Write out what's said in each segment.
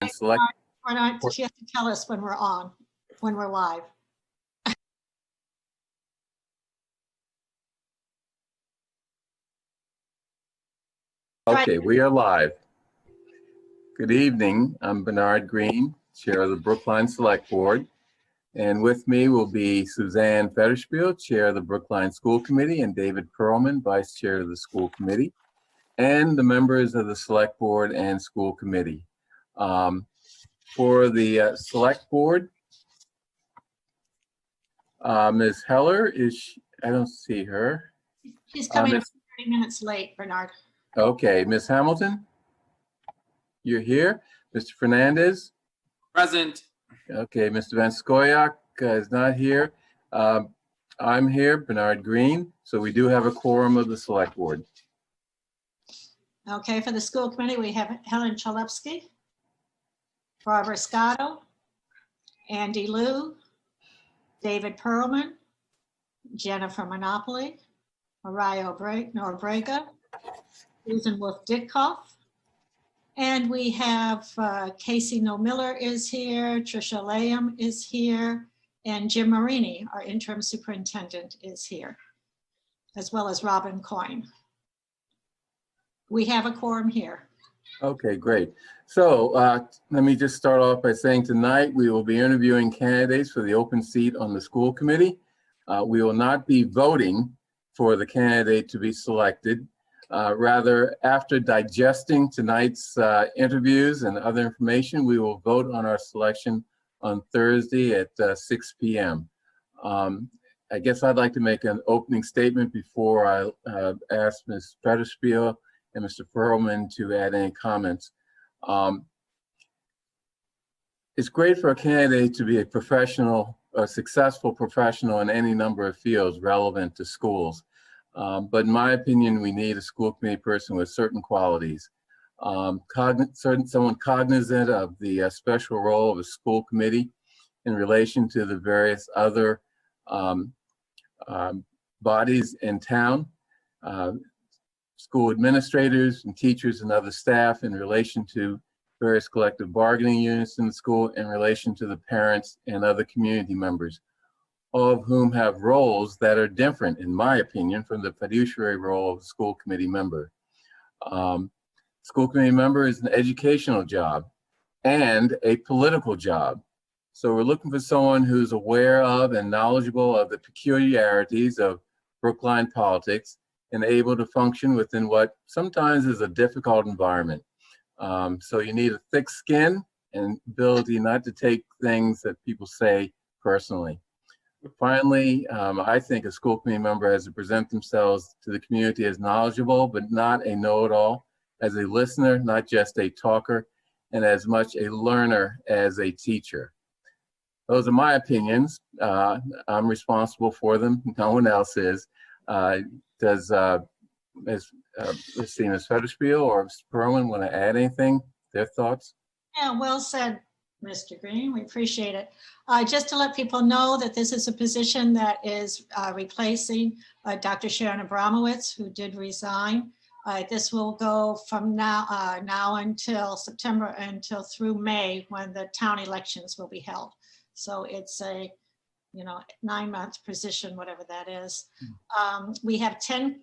Select. She has to tell us when we're on, when we're live. Okay, we are live. Good evening. I'm Bernard Green, Chair of the Brookline Select Board. And with me will be Suzanne Feders, Chair of the Brookline School Committee, and David Perlman, Vice Chair of the School Committee, and the members of the Select Board and School Committee. For the Select Board, Ms. Heller, I don't see her. She's coming 30 minutes late, Bernard. Okay, Ms. Hamilton, you're here. Mr. Fernandez? Present. Okay, Mr. VanScoyoc is not here. I'm here, Bernard Green. So we do have a quorum of the Select Board. Okay, for the School Committee, we have Helen Chalupsky, Barbara Scotto, Andy Liu, David Perlman, Jennifer Monopoly, Mariah Norbrega, Susan Wolf-Ditkoff, and we have Casey Miller is here, Tricia Layham is here, and Jim Marini, our interim superintendent, is here, as well as Robin Coyne. We have a quorum here. Okay, great. So let me just start off by saying tonight we will be interviewing candidates for the open seat on the school committee. We will not be voting for the candidate to be selected. Rather, after digesting tonight's interviews and other information, we will vote on our selection on Thursday at 6 p.m. I guess I'd like to make an opening statement before I ask Ms. Federspiel and Mr. Perlman to add any comments. It's great for a candidate to be a professional, a successful professional in any number of fields relevant to schools. But in my opinion, we need a school committee person with certain qualities. Someone cognizant of the special role of a school committee in relation to the various other bodies in town, school administrators and teachers and other staff in relation to various collective bargaining units in the school, in relation to the parents and other community members, all of whom have roles that are different, in my opinion, from the fiduciary role of a school committee member. School committee member is an educational job and a political job. So we're looking for someone who's aware of and knowledgeable of the peculiarities of Brookline politics and able to function within what sometimes is a difficult environment. So you need a thick skin and ability not to take things that people say personally. Finally, I think a school committee member has to present themselves to the community as knowledgeable, but not a know-it-all, as a listener, not just a talker, and as much a learner as a teacher. Those are my opinions. I'm responsible for them. No one else is. Does Ms. Federspiel or Mr. Perlman want to add anything, their thoughts? Yeah, well said, Mr. Green, we appreciate it. Just to let people know that this is a position that is replacing Dr. Sharon Abramowitz, who did resign. This will go from now until September, until through May, when the town elections will be held. So it's a 9-month position, whatever that is. We have 10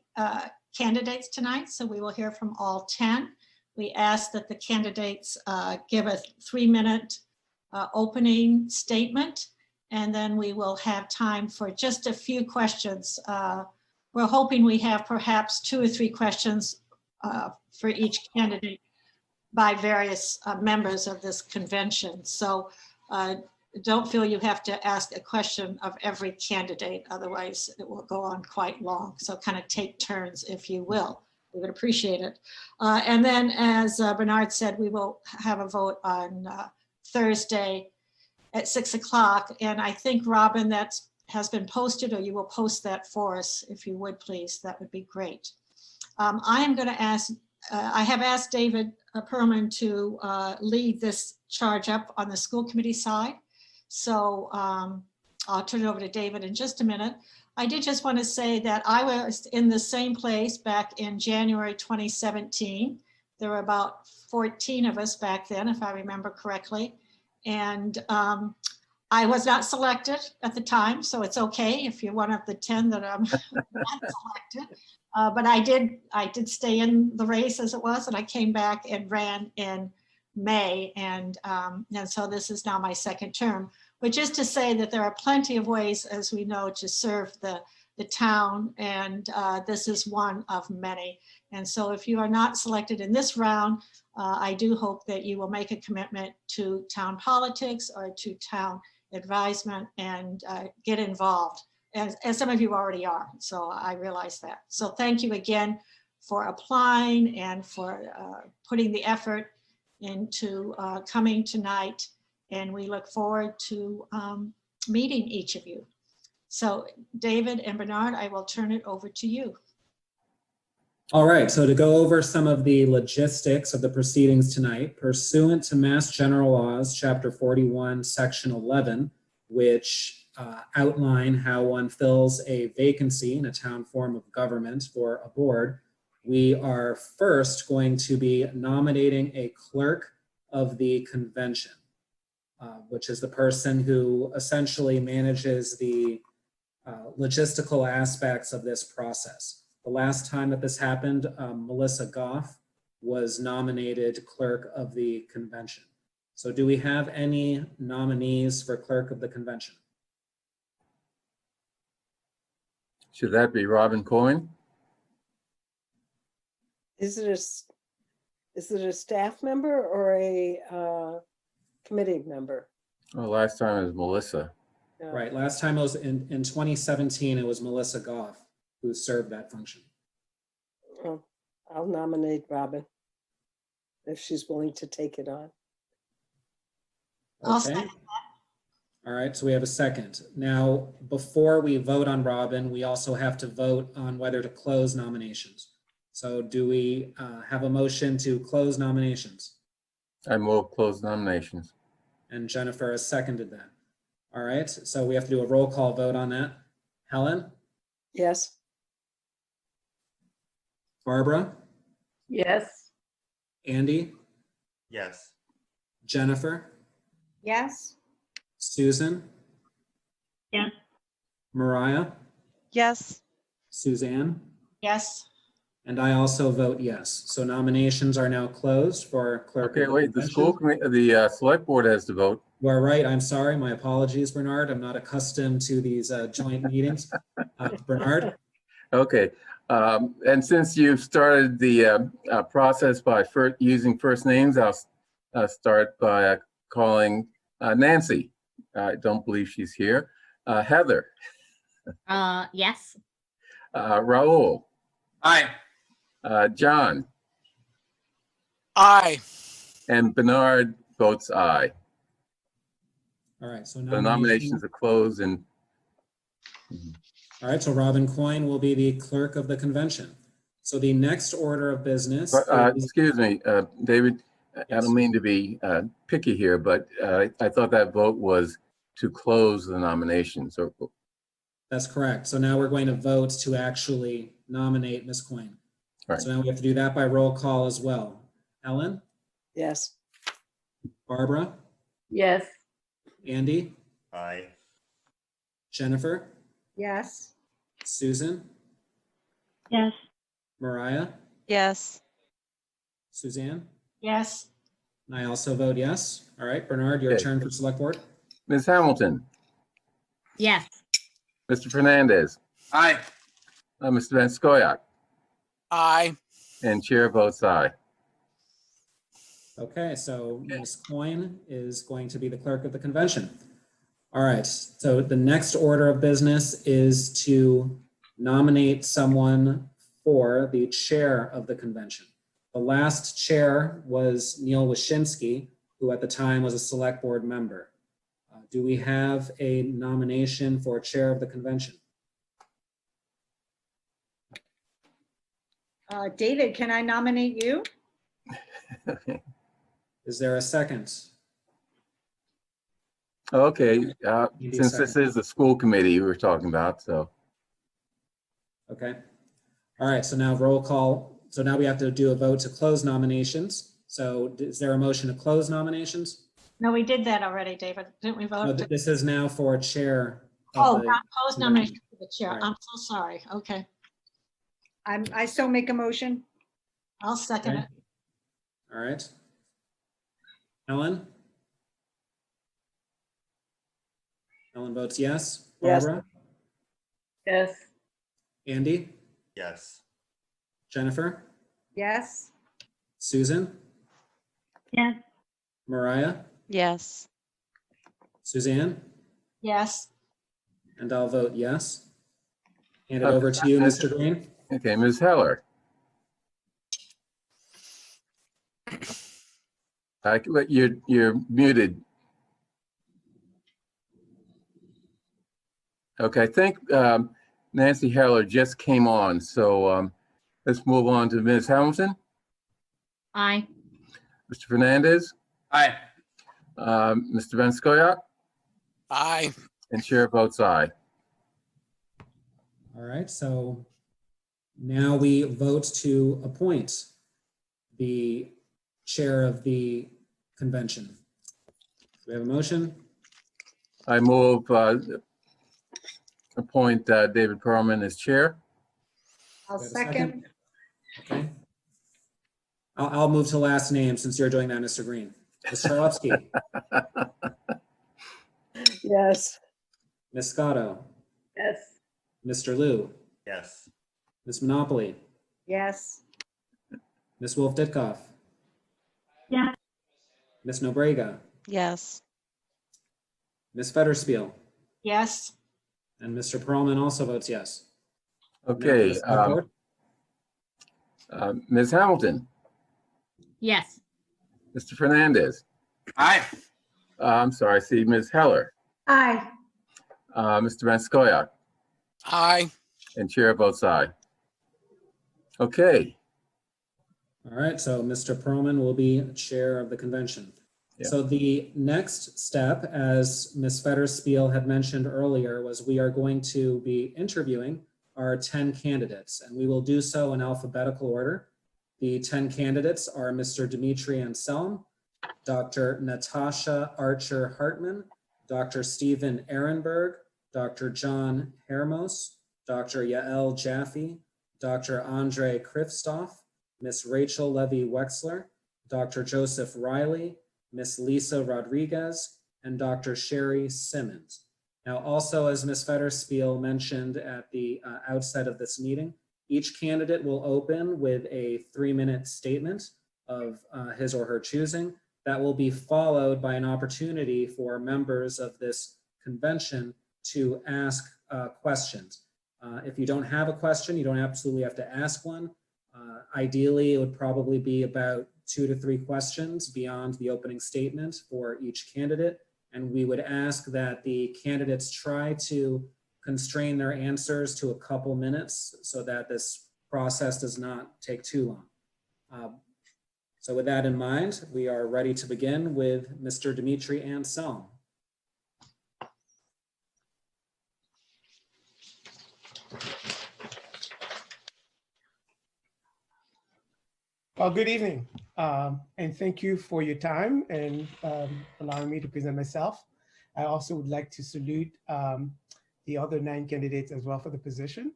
candidates tonight, so we will hear from all 10. We ask that the candidates give a 3-minute opening statement, and then we will have time for just a few questions. We're hoping we have perhaps 2 or 3 questions for each candidate by various members of this convention. So don't feel you have to ask a question of every candidate, otherwise it will go on quite long. So kind of take turns, if you will. We would appreciate it. And then, as Bernard said, we will have a vote on Thursday at 6 o'clock. And I think, Robin, that has been posted, or you will post that for us, if you would, please. That would be great. I am going to ask, I have asked David Perlman to lead this charge up on the school committee side. So I'll turn it over to David in just a minute. I did just want to say that I was in the same place back in January 2017. There were about 14 of us back then, if I remember correctly. And I was not selected at the time, so it's okay if you're one of the 10 that I'm not selected. But I did stay in the race as it was, and I came back and ran in May. And so this is now my second term, which is to say that there are plenty of ways, as we know, to serve the town, and this is one of many. And so if you are not selected in this round, I do hope that you will make a commitment to town politics or to town advisement and get involved, as some of you already are. So I realize that. So thank you again for applying and for putting the effort into coming tonight. And we look forward to meeting each of you. So David and Bernard, I will turn it over to you. All right, so to go over some of the logistics of the proceedings tonight, pursuant to Mass General Laws, Chapter 41, Section 11, which outline how one fills a vacancy in a town form of government for a board, we are first going to be nominating a clerk of the convention, which is the person who essentially manages the logistical aspects of this process. The last time that this happened, Melissa Goff was nominated clerk of the convention. So do we have any nominees for clerk of the convention? Should that be Robin Coyne? Is it a staff member or a committee member? Well, last time it was Melissa. Yeah. Right, last time it was in 2017, it was Melissa Goff who served that function. Well, I'll nominate Robin if she's willing to take it on. I'll Okay. second All right, so we have a second. Now, before we vote on Robin, we also have to vote on whether to close nominations. So do we have a motion to close nominations? I move close nominations. And Jennifer has seconded that. All right, so we have to do a roll call vote on that. Helen? Yes. Barbara? Yes. Andy? Yes. Jennifer? Yes. Susan? Yes. Mariah? Yes. Suzanne? yes. And I also vote yes. So nominations are now closed for clerk. Okay, of the wait, the convention. school committee, the select board has to vote. You are right. I'm sorry. My apologies, Bernard. I'm not accustomed to these joint meetings. Bernard? Okay, and since you've started the process by using first names, I'll start by calling Nancy. I don't believe she's here. Heather. Yes. Raul. Aye. John. Aye. And Bernard votes aye. All right. So The nominations are closed and All right. So Robin Coyne will be the clerk of the convention. So the next order of business. is- excuse me, David, I Yes. don't mean to be picky here, but I thought that vote was to close the nominations. Or That's correct. So now we're going to vote to actually nominate Ms. Coyne. Right. So now we have to do that by roll call as well. Ellen? Yes. Barbara? Yes. Andy? Aye. Jennifer? Yes. Susan? Yes. Mariah? Yes. Suzanne? Yes. And I also vote yes. All right, Bernard, your Okay. turn for select board. Ms. Hamilton, Yes. Mr. Fernandez, Aye. Mr. VanScoyoc, Aye. and chair votes aye. Okay, so Ms. Coyne is going to be the clerk of the convention. All right, so the next order of business is to nominate someone for the chair of the convention. The last chair was Neil Wyshynski, who at the time was a select board member. Do we have a nomination for chair of the convention? David, can I nominate you? Is there a second? Okay, Need a since this second. is the school committee we were talking about, so Okay. All right, so now roll call So now we have to do a vote to close nominations. So is there a motion to close nominations? No, we did that already, David. Didn't we No, vote? to- this is now for chair. Oh, of the not close nomination for the chair. Right. I'm so sorry. Okay, I still make a motion. I'll second Okay. it. All right. Ellen? Ellen votes yes. Yes. Barbara? Yes. Andy? Yes. Jennifer? Yes. Susan? Yes. Mariah? Yes. Suzanne? Yes, And I'll vote yes. Hand it over to you, Mr. Green. Okay, Ms. Heller. You're muted. Okay, I think Nancy Heller just came on, so let's move on to Ms. Hamilton. Aye. Mr. Fernandez, Aye. Mr. VanScoyoc, Aye. and chair votes aye. All right, so now we vote to appoint the chair of the convention. Do we have a motion? I move appoint David Perlman as chair. I'll Do we have a second? second. Okay. I'll move to last name since you're doing that, Mr. Green. Ms. Charlevsky, Yes. Ms. Scotto, Yes. Mr. Liu, Yes. Ms. Monopoly, Yes. Ms. Wolf Ditkoff, Yeah. Ms. Nobrega, Yes. Ms. Federspiel, yes, and Mr. Perlman also votes yes. Okay, Now, select board. Ms. Hamilton, Yes. Mr. Fernandez. Aye. I'm sorry, see Ms. Heller, Aye. Mr. VanScoyoc, Aye. and chair votes aye. Okay, All right, so Mr. Perlman will be chair of the convention. Yeah. So the next step, as Ms. Federspiel had mentioned earlier, was we are going to be interviewing our 10 candidates, and we will do so in alphabetical order. The 10 candidates are Mr. Dimitri Anselm, Dr. Natasha Archer Hartman, Dr. Stephen Ehrenberg, Dr. John Hermos, Dr. Yael Jaffe, Dr. Andre Kristoff, Ms. Rachel Levy Wexler, Dr. Joseph Riley, Ms. Lisa Rodriguez, and Dr. Sherry Simmons. Now, also, as Ms. Federspiel mentioned at the outset of this meeting, each candidate will open with a 3-minute statement of his or her choosing. That will be followed by an opportunity for members of this convention to ask questions. If you don't have a question, you don't absolutely have to ask one. Ideally, it would probably be about 2 to 3 questions beyond the opening statement for each candidate. And we would ask that the candidates try to constrain their answers to a couple minutes so that this process does not take too long. So with that in mind, we are ready to begin with Mr. Dimitri Anselm. Well, good evening, and thank you for your time and allowing me to present myself. I also would like to salute the other 9 candidates as well for the position.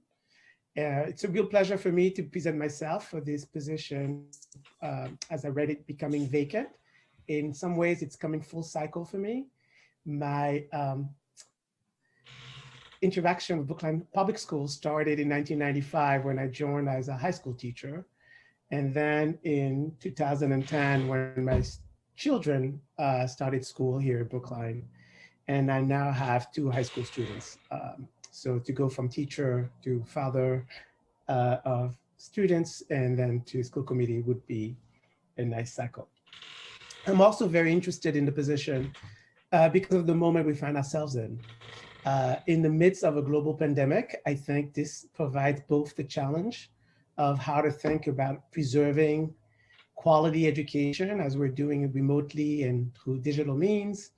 It's a real pleasure for me to present myself for this position as I read it becoming vacant. In some ways, it's coming full cycle for me. My interaction with Brookline Public Schools started in 1995 when I joined as a high school teacher. And then in 2010, when my children started school here at Brookline, and I now have 2 high school students. So to go from teacher to father of students and then to school committee would be a nice cycle. I'm also very interested in the position because of the moment we find ourselves in. In the midst of a global pandemic, I think this provides both the challenge of how to think about preserving quality education as we're doing it remotely and through digital means.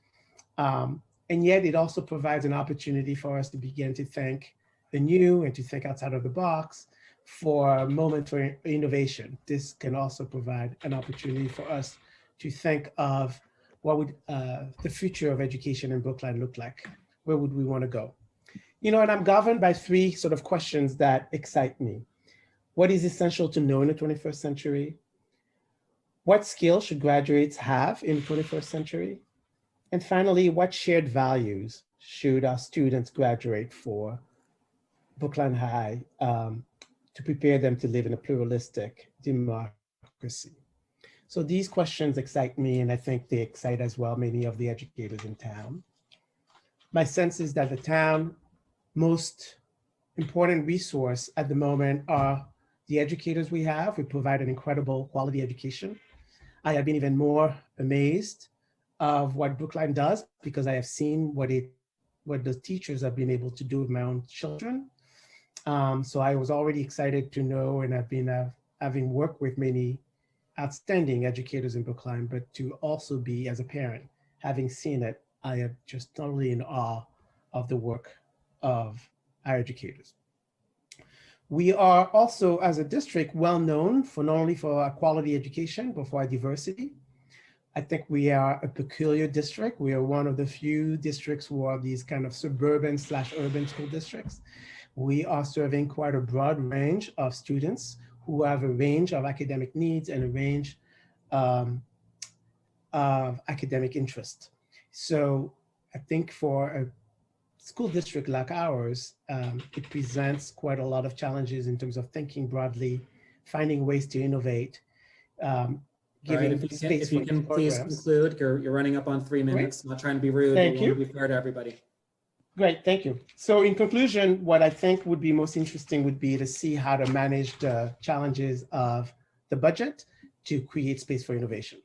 And yet it also provides an opportunity for us to begin to think the new and to think outside of the box for a moment for innovation. This can also provide an opportunity for us to think of what would the future of education in Brookline look like? Where would we want to go? You know, and I'm governed by three sort of questions that excite me. What is essential to know in the 21st century? What skills should graduates have in the 21st century? And finally, what shared values should our students graduate for Brookline High to prepare them to live in a pluralistic democracy? So these questions excite me, and I think they excite as well many of the educators in town. My sense is that the town most important resource at the moment are the educators we have. We provide an incredible quality education. I have been even more amazed of what Brookline does because I have seen what the teachers have been able to do with my own children. So I was already excited to know, and I've been having worked with many outstanding educators in Brookline, but to also be, as a parent, having seen it, I am just totally in awe of the work of our educators. We are also, as a district, well known for not only for our quality education, but for our diversity. I think we are a peculiar district. We are one of the few districts who are these kind of suburban/urban school districts. We are serving quite a broad range of students who have a range of academic needs and a range of academic interest. So I think for a school district like ours, it presents quite a lot of challenges in terms of thinking broadly, finding ways to innovate, giving if you can please conclude. You're running up on 3 minutes. I'm not trying to be rude. Thank but we you. want to be fair to everybody. Great, thank you. So in conclusion, what I think would be most interesting would be to see how to manage the challenges of the budget to create space for innovation.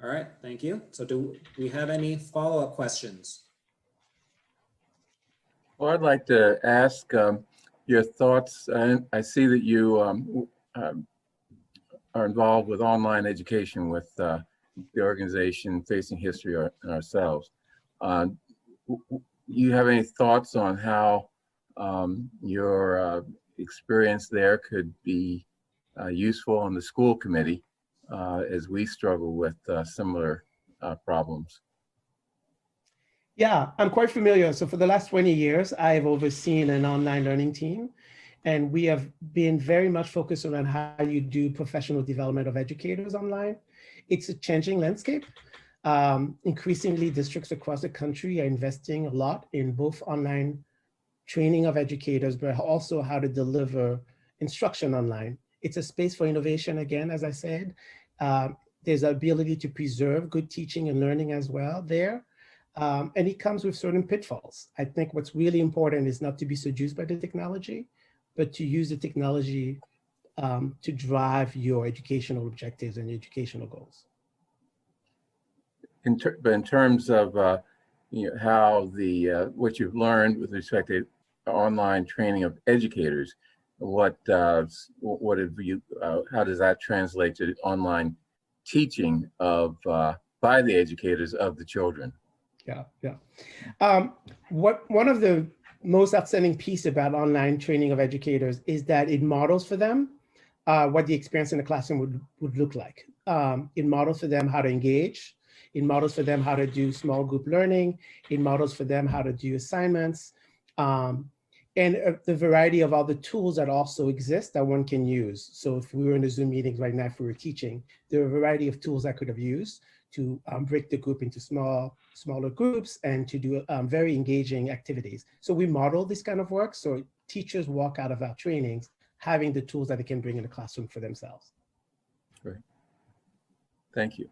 All right, thank you. So do we have any follow-up questions? Well, I'd like to ask your thoughts. I see that you are involved with online education with the organization Facing History ourselves. You have any thoughts on how your experience there could be useful on the school committee as we struggle with similar problems? Yeah, I'm quite familiar. So for the last 20 years, I've overseen an online learning team, and we have been very much focused on how you do professional development of educators online. It's a changing landscape. Increasingly, districts across the country are investing a lot in both online training of educators, but also how to deliver instruction online. It's a space for innovation again, as I said. There's the ability to preserve good teaching and learning as well there. And it comes with certain pitfalls. I think what's really important is not to be seduced by the technology, but to use the technology to drive your educational objectives and educational goals. But in terms of how what you've learned with respect to online training of educators, what have you? How does that translate to online teaching of by the educators of the children? Yeah. One of the most outstanding piece about online training of educators is that it models for them what the experience in the classroom would look like. It models for them how to engage. It models for them how to do small group learning. It models for them how to do assignments. And the variety of other tools that also exist that one can use. So if we were in a Zoom meeting right now, if we were teaching, there are a variety of tools I could have used to break the group into smaller groups and to do very engaging activities. So we model this kind of work. So teachers walk out of our trainings having the tools that they can bring in the classroom for themselves. Great. Thank you.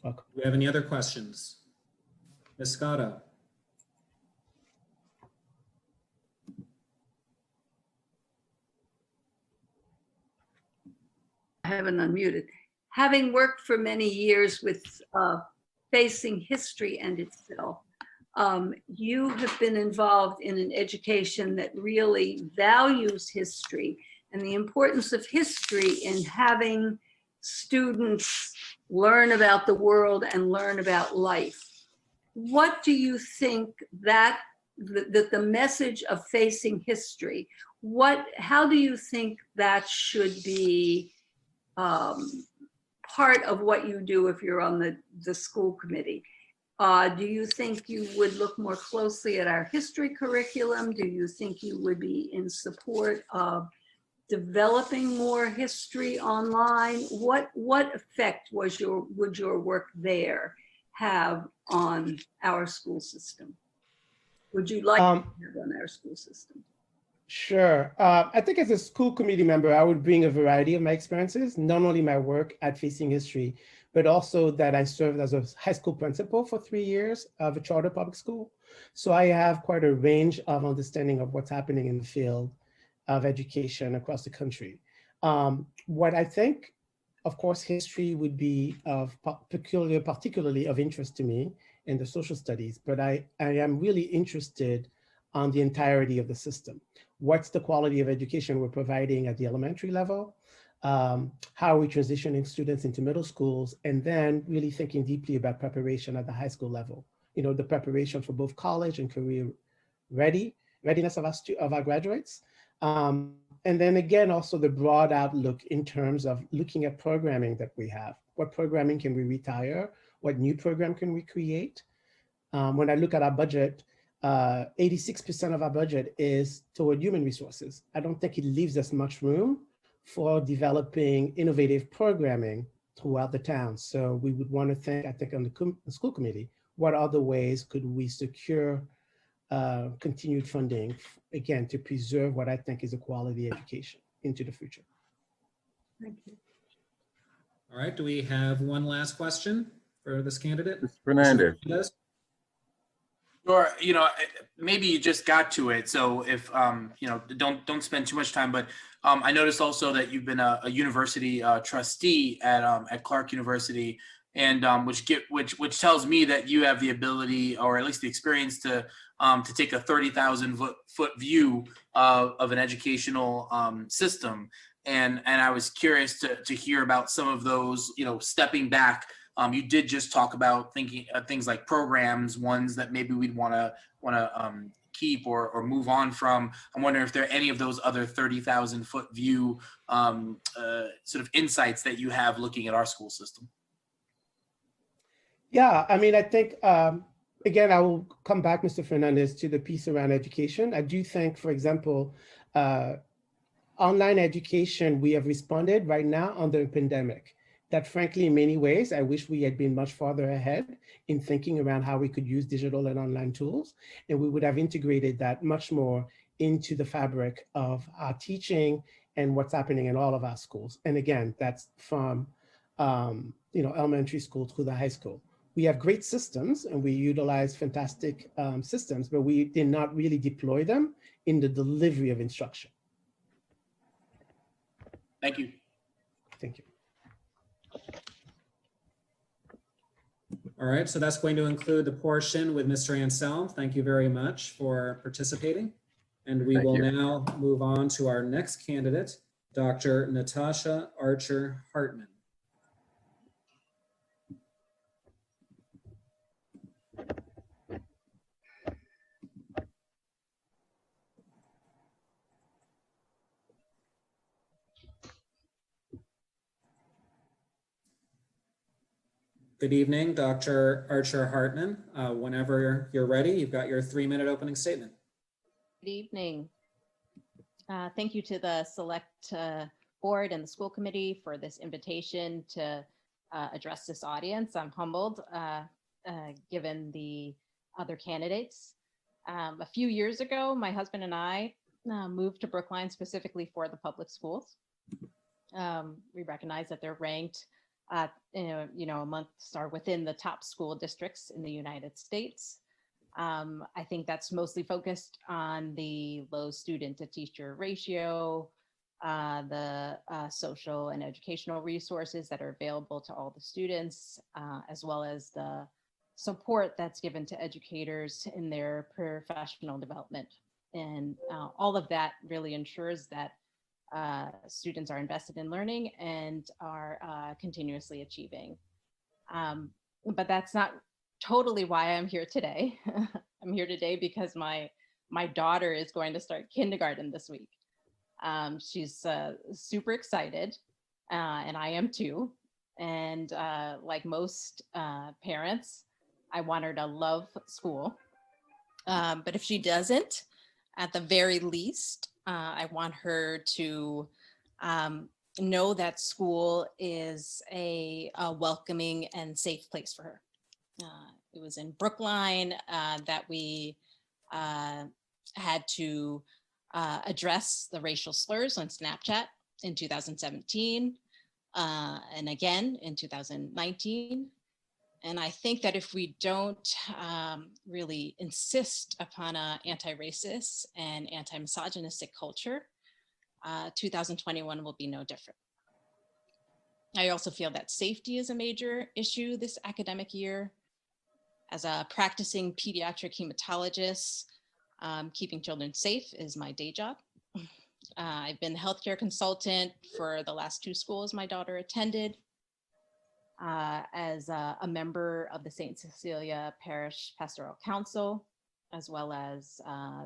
Welcome. Do we have any other questions? Ms. Scotto. I haven't unmuted. Having worked for many years with Facing History and itself, you have been involved in an education that really values history and the importance of history in having students learn about the world and learn about life. What do you think that the message of Facing History, how do you think that should be part of what you do if you're on the school committee? Do you think you would look more closely at our history curriculum? Do you think you would be in support of developing more history online? What effect would your work there have on our school system? Would you like to have on our school system? Sure. I think as a school committee member, I would bring a variety of my experiences, not only my work at Facing History, but also that I served as a high school principal for 3 years of a charter public school. So I have quite a range of understanding of what's happening in the field of education across the country. What I think, of course, history would be of particularly of interest to me in the social studies, but I am really interested on the entirety of the system. What's the quality of education we're providing at the elementary level? How are we transitioning students into middle schools? And then really thinking deeply about preparation at the high school level. You know, the preparation for both college and career readiness of our graduates. And then again, also the broad outlook in terms of looking at programming that we have. What programming can we retire? What new program can we create? When I look at our budget, 86% of our budget is toward human resources. I don't think it leaves us much room for developing innovative programming throughout the town. So we would want to think, I think on the school committee, what other ways could we secure continued funding, again, to preserve what I think is a quality education into the future. Thank you. All right, do we have one last question for this candidate? Mr. Fernandez. Yes. Or, you know, maybe you just got to it. So if, you know, don't spend too much time, but I noticed also that you've been a university trustee at Clark University, and which tells me that you have the ability, or at least the experience, to take a 30,000 foot view of an educational system. And I was curious to hear about some of those, you know, stepping back. You did just talk about thinking things like programs, ones that maybe we'd want to keep or move on from. I'm wondering if there are any of those other 30,000 foot view sort of insights that you have looking at our school system. Yeah, I mean, I think, again, I will come back, Mr. Fernandez, to the piece around education. I do think, for example, online education, we have responded right now under the pandemic. That frankly, in many ways, I wish we had been much farther ahead in thinking around how we could use digital and online tools. And we would have integrated that much more into the fabric of our teaching and what's happening in all of our schools. And again, that's from you know, elementary school through the high school. We have great systems and we utilize fantastic systems, but we did not really deploy them in the delivery of instruction. Thank you. Thank you. All right, so that's going to include the portion with Mr. Anselm. Thank you very much for participating. And we will now move on to our next candidate, Dr. Natasha Archer Hartman. Good evening, Dr. Archer Hartman. Whenever you're ready, you've got your 3-minute opening statement. Good evening. Thank you to the select board and the school committee for this invitation to address this audience. I'm humbled given the other candidates. A few years ago, my husband and I moved to Brookline specifically for the public schools. We recognize that they're ranked amongst or within the top school districts in the United States. I think that's mostly focused on the low student to teacher ratio, the social and educational resources that are available to all the students, as well as the support that's given to educators in their professional development. And all of that really ensures that students are invested in learning and are continuously achieving. But that's not totally why I'm here today. I'm here today because my daughter is going to start kindergarten this week. She's super excited, and I am too. And like most parents, I want her to love school. But if she doesn't, at the very least, I want her to know that school is a welcoming and safe place for her. It was in Brookline that we had to address the racial slurs on Snapchat in 2017, and again in 2019. And I think that if we don't really insist upon an anti-racist and anti-misogynistic culture, 2021 will be no different. I also feel that safety is a major issue this academic year. As a practicing pediatric hematologist, keeping children safe is my day job. I've been the healthcare consultant for the last 2 schools my daughter attended. As a member of the St. Cecilia Parish Pastoral Council, as well as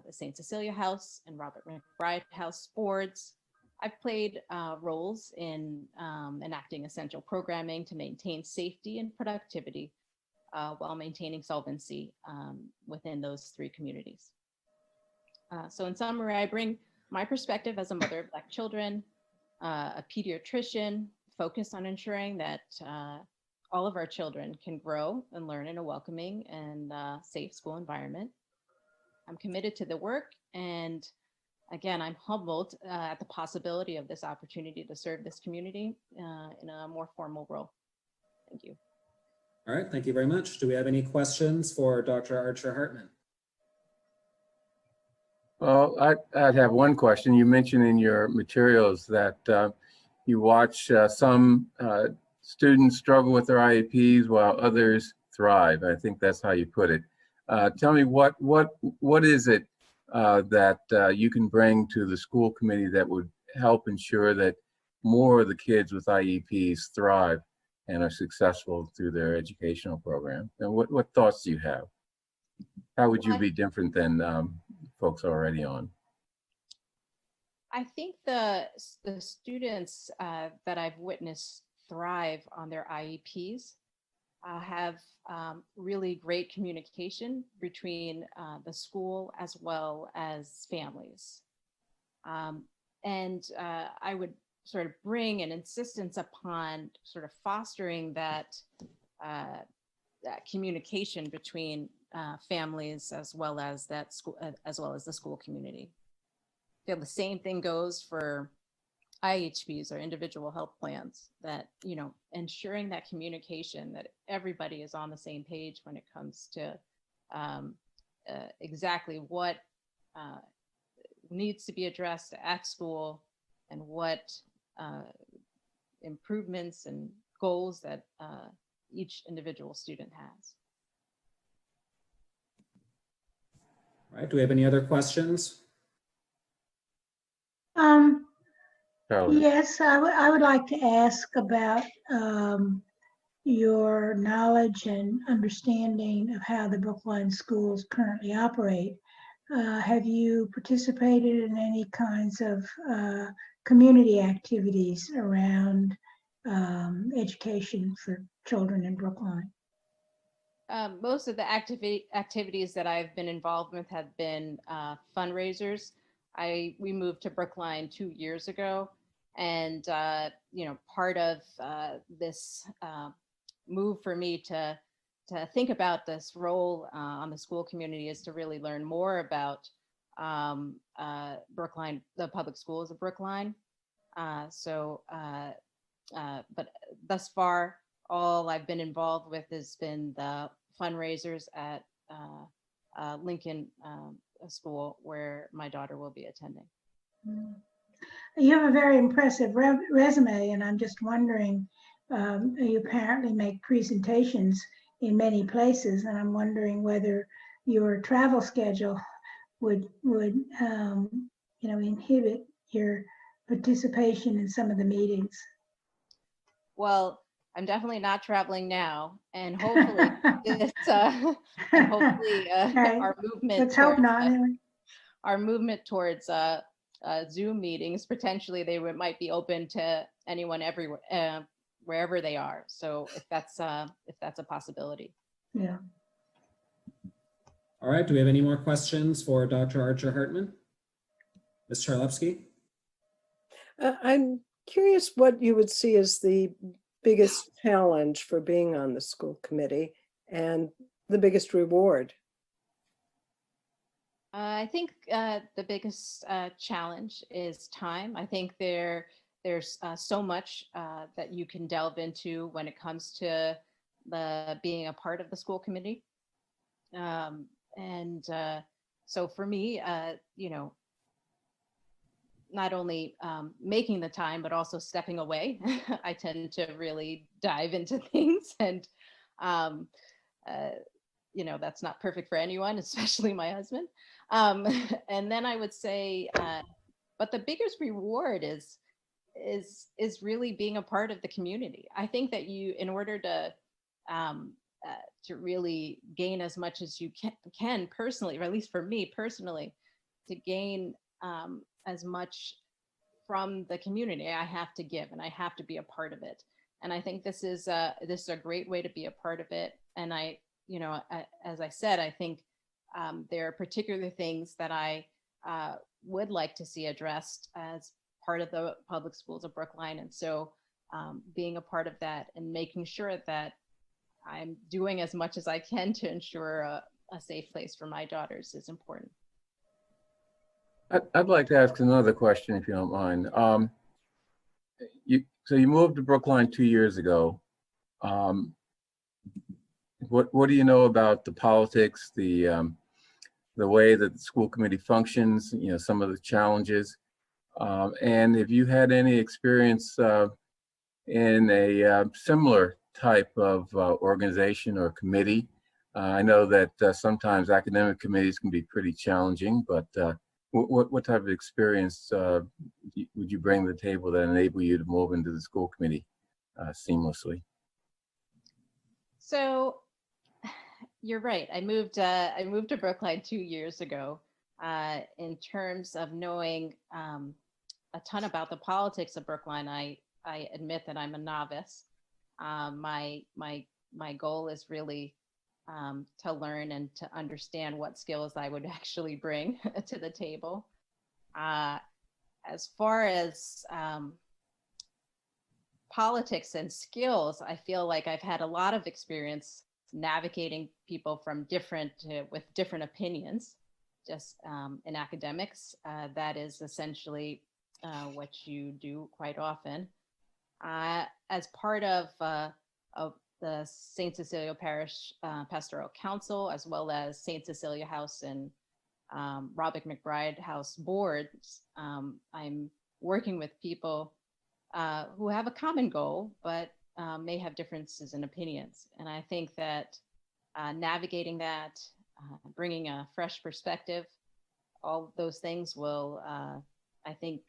the St. Cecilia House and Robert McBride House boards. I've played roles in enacting essential programming to maintain safety and productivity while maintaining solvency within those 3 communities. So in summary, I bring my perspective as a mother of Black children, a pediatrician, focused on ensuring that all of our children can grow and learn in a welcoming and safe school environment. I'm committed to the work, and again, I'm humbled at the possibility of this opportunity to serve this community in a more formal role. Thank you. All right, thank you very much. Do we have any questions for Dr. Archer Hartman? Well, I'd have one question. You mentioned in your materials that you watch some students struggle with their IEPs while others thrive. I think that's how you put it. Tell me what is it that you can bring to the school committee that would help ensure that more of the kids with IEPs thrive and are successful through their educational program? And what thoughts do you have? How would you be different than folks already on? I think the students that I've witnessed thrive on their IEPs have really great communication between the school as well as families. And I would sort of bring an insistence upon sort of fostering that, that communication between families as well as that school, as well as the school community. I feel the same thing goes for IHPs or individual health plans, that, you know, ensuring that communication, that everybody is on the same page when it comes to exactly what needs to be addressed at school and what improvements and goals that each individual student has. All right, do we have any other questions? Yes, I would like to ask about your knowledge and understanding of how the Brookline schools currently operate. Have you participated in any kinds of community activities around education for children in Brookline? Most of the activities that I've been involved with have been fundraisers. We moved to Brookline 2 years ago, and you know, part of this move for me to think about this role on the school community is to really learn more about Brookline, the public schools of Brookline. But thus far, all I've been involved with has been the fundraisers at Lincoln School, where my daughter will be attending. You have a very impressive resume, and I'm just wondering, you apparently make presentations in many places, and I'm wondering whether your travel schedule would you know, inhibit your participation in some of the meetings. Well, I'm definitely not traveling now, and hopefully right. Our movement. Let's hope not. Our movement towards Zoom meetings, potentially they might be open to anyone everywhere, wherever they are. So if that's a possibility. Yeah. All right, do we have any more questions for Dr. Archer Hartman? Ms. Charlevsky? I'm curious what you would see as the biggest challenge for being on the school committee and the biggest reward. I think the biggest challenge is time. I think there's so much that you can delve into when it comes to being a part of the school committee. So for me, not only making the time, but also stepping away. I tend to really dive into things, and that's not perfect for anyone, especially my husband. And then I would say, but the biggest reward is really being a part of the community. I think that in order to really gain as much as you can personally, or at least for me personally, to gain as much from the community, I have to give and I have to be a part of it. And I think this is a great way to be a part of it. And as I said, I think there are particular things that I would like to see addressed as part of the public schools of Brookline. And so being a part of that and making sure that I'm doing as much as I can to ensure a safe place for my daughters is important. I'd like to ask another question, if you don't mind. So you moved to Brookline 2 years ago. What do you know about the politics, the way that the school committee functions, some of the challenges? And if you had any experience in a similar type of organization or committee? I know that sometimes academic committees can be pretty challenging, but what type of experience would you bring to the table that enable you to move into the school committee seamlessly? So you're right. I moved to Brookline 2 years ago. In terms of knowing a ton about the politics of Brookline, I admit that I'm a novice. My goal is really to learn and to understand what skills I would actually bring to the table. As far as politics and skills, I feel like I've had a lot of experience navigating people from with different opinions. Just in academics, that is essentially what you do quite often. As part of the St. Cecilia Parish Pastoral Council, as well as St. Cecilia House and Robert McBride House boards, I'm working with people who have a common goal, but may have differences in opinions. And I think that navigating that, bringing a fresh perspective, all those things will, I think,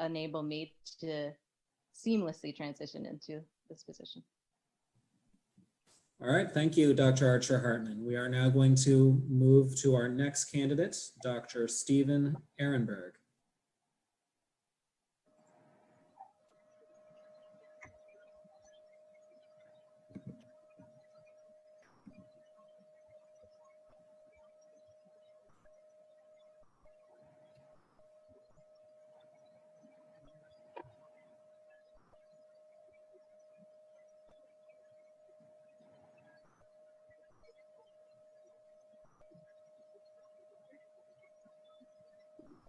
enable me to seamlessly transition into this position. All right, thank you, Dr. Archer Hartman. We are now going to move to our next candidate, Dr. Stephen Ehrenberg.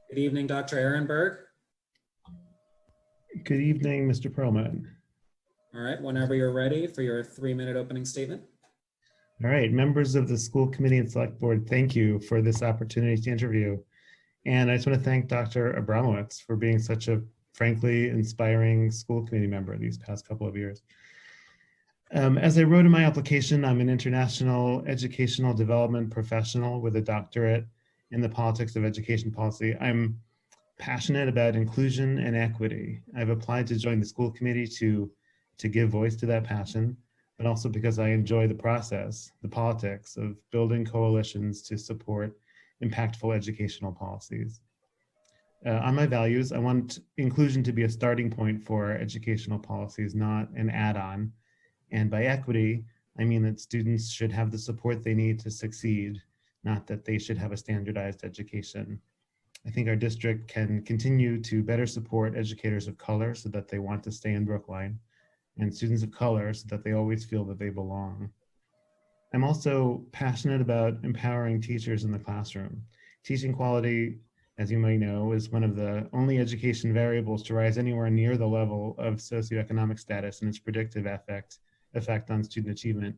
Good evening, Dr. Ehrenberg. Good evening, Mr. Perlman. All right, whenever you're ready for your 3-minute opening statement. All right, members of the school committee and select board, thank you for this opportunity to interview. And I just want to thank Dr. Abramowitz for being such a frankly inspiring school committee member these past couple of years. As I wrote in my application, I'm an international educational development professional with a doctorate in the politics of education policy. I'm passionate about inclusion and equity. I've applied to join the school committee to give voice to that passion, but also because I enjoy the process, the politics of building coalitions to support impactful educational policies. On my values, I want inclusion to be a starting point for educational policies, not an add-on. And by equity, I mean that students should have the support they need to succeed, not that they should have a standardized education. I think our district can continue to better support educators of color so that they want to stay in Brookline, and students of color so that they always feel that they belong. I'm also passionate about empowering teachers in the classroom. Teaching quality, as you might know, is one of the only education variables to rise anywhere near the level of socioeconomic status and its predictive effect on student achievement.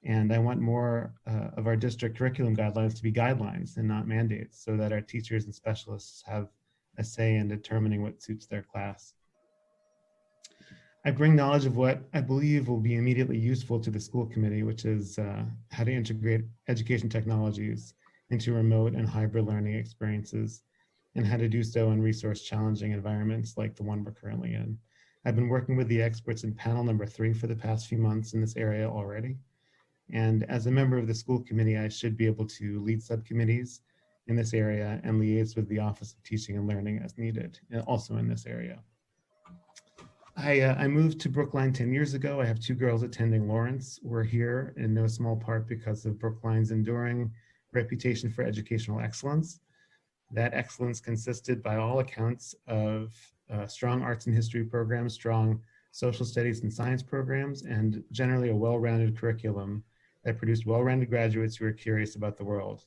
And I want more of our district curriculum guidelines to be guidelines and not mandates, so that our teachers and specialists have a say in determining what suits their class. I bring knowledge of what I believe will be immediately useful to the school committee, which is how to integrate education technologies into remote and hybrid learning experiences, and how to do so in resource challenging environments like the one we're currently in. I've been working with the experts in panel number 3 for the past few months in this area already. And as a member of the school committee, I should be able to lead subcommittees in this area and liaise with the Office of Teaching and Learning as needed, and also in this area. I moved to Brookline 10 years ago. I have 2 girls attending Lawrence. We're here in no small part because of Brookline's enduring reputation for educational excellence. That excellence consisted by all accounts of strong arts and history programs, strong social studies and science programs, and generally a well-rounded curriculum that produced well-rounded graduates who are curious about the world.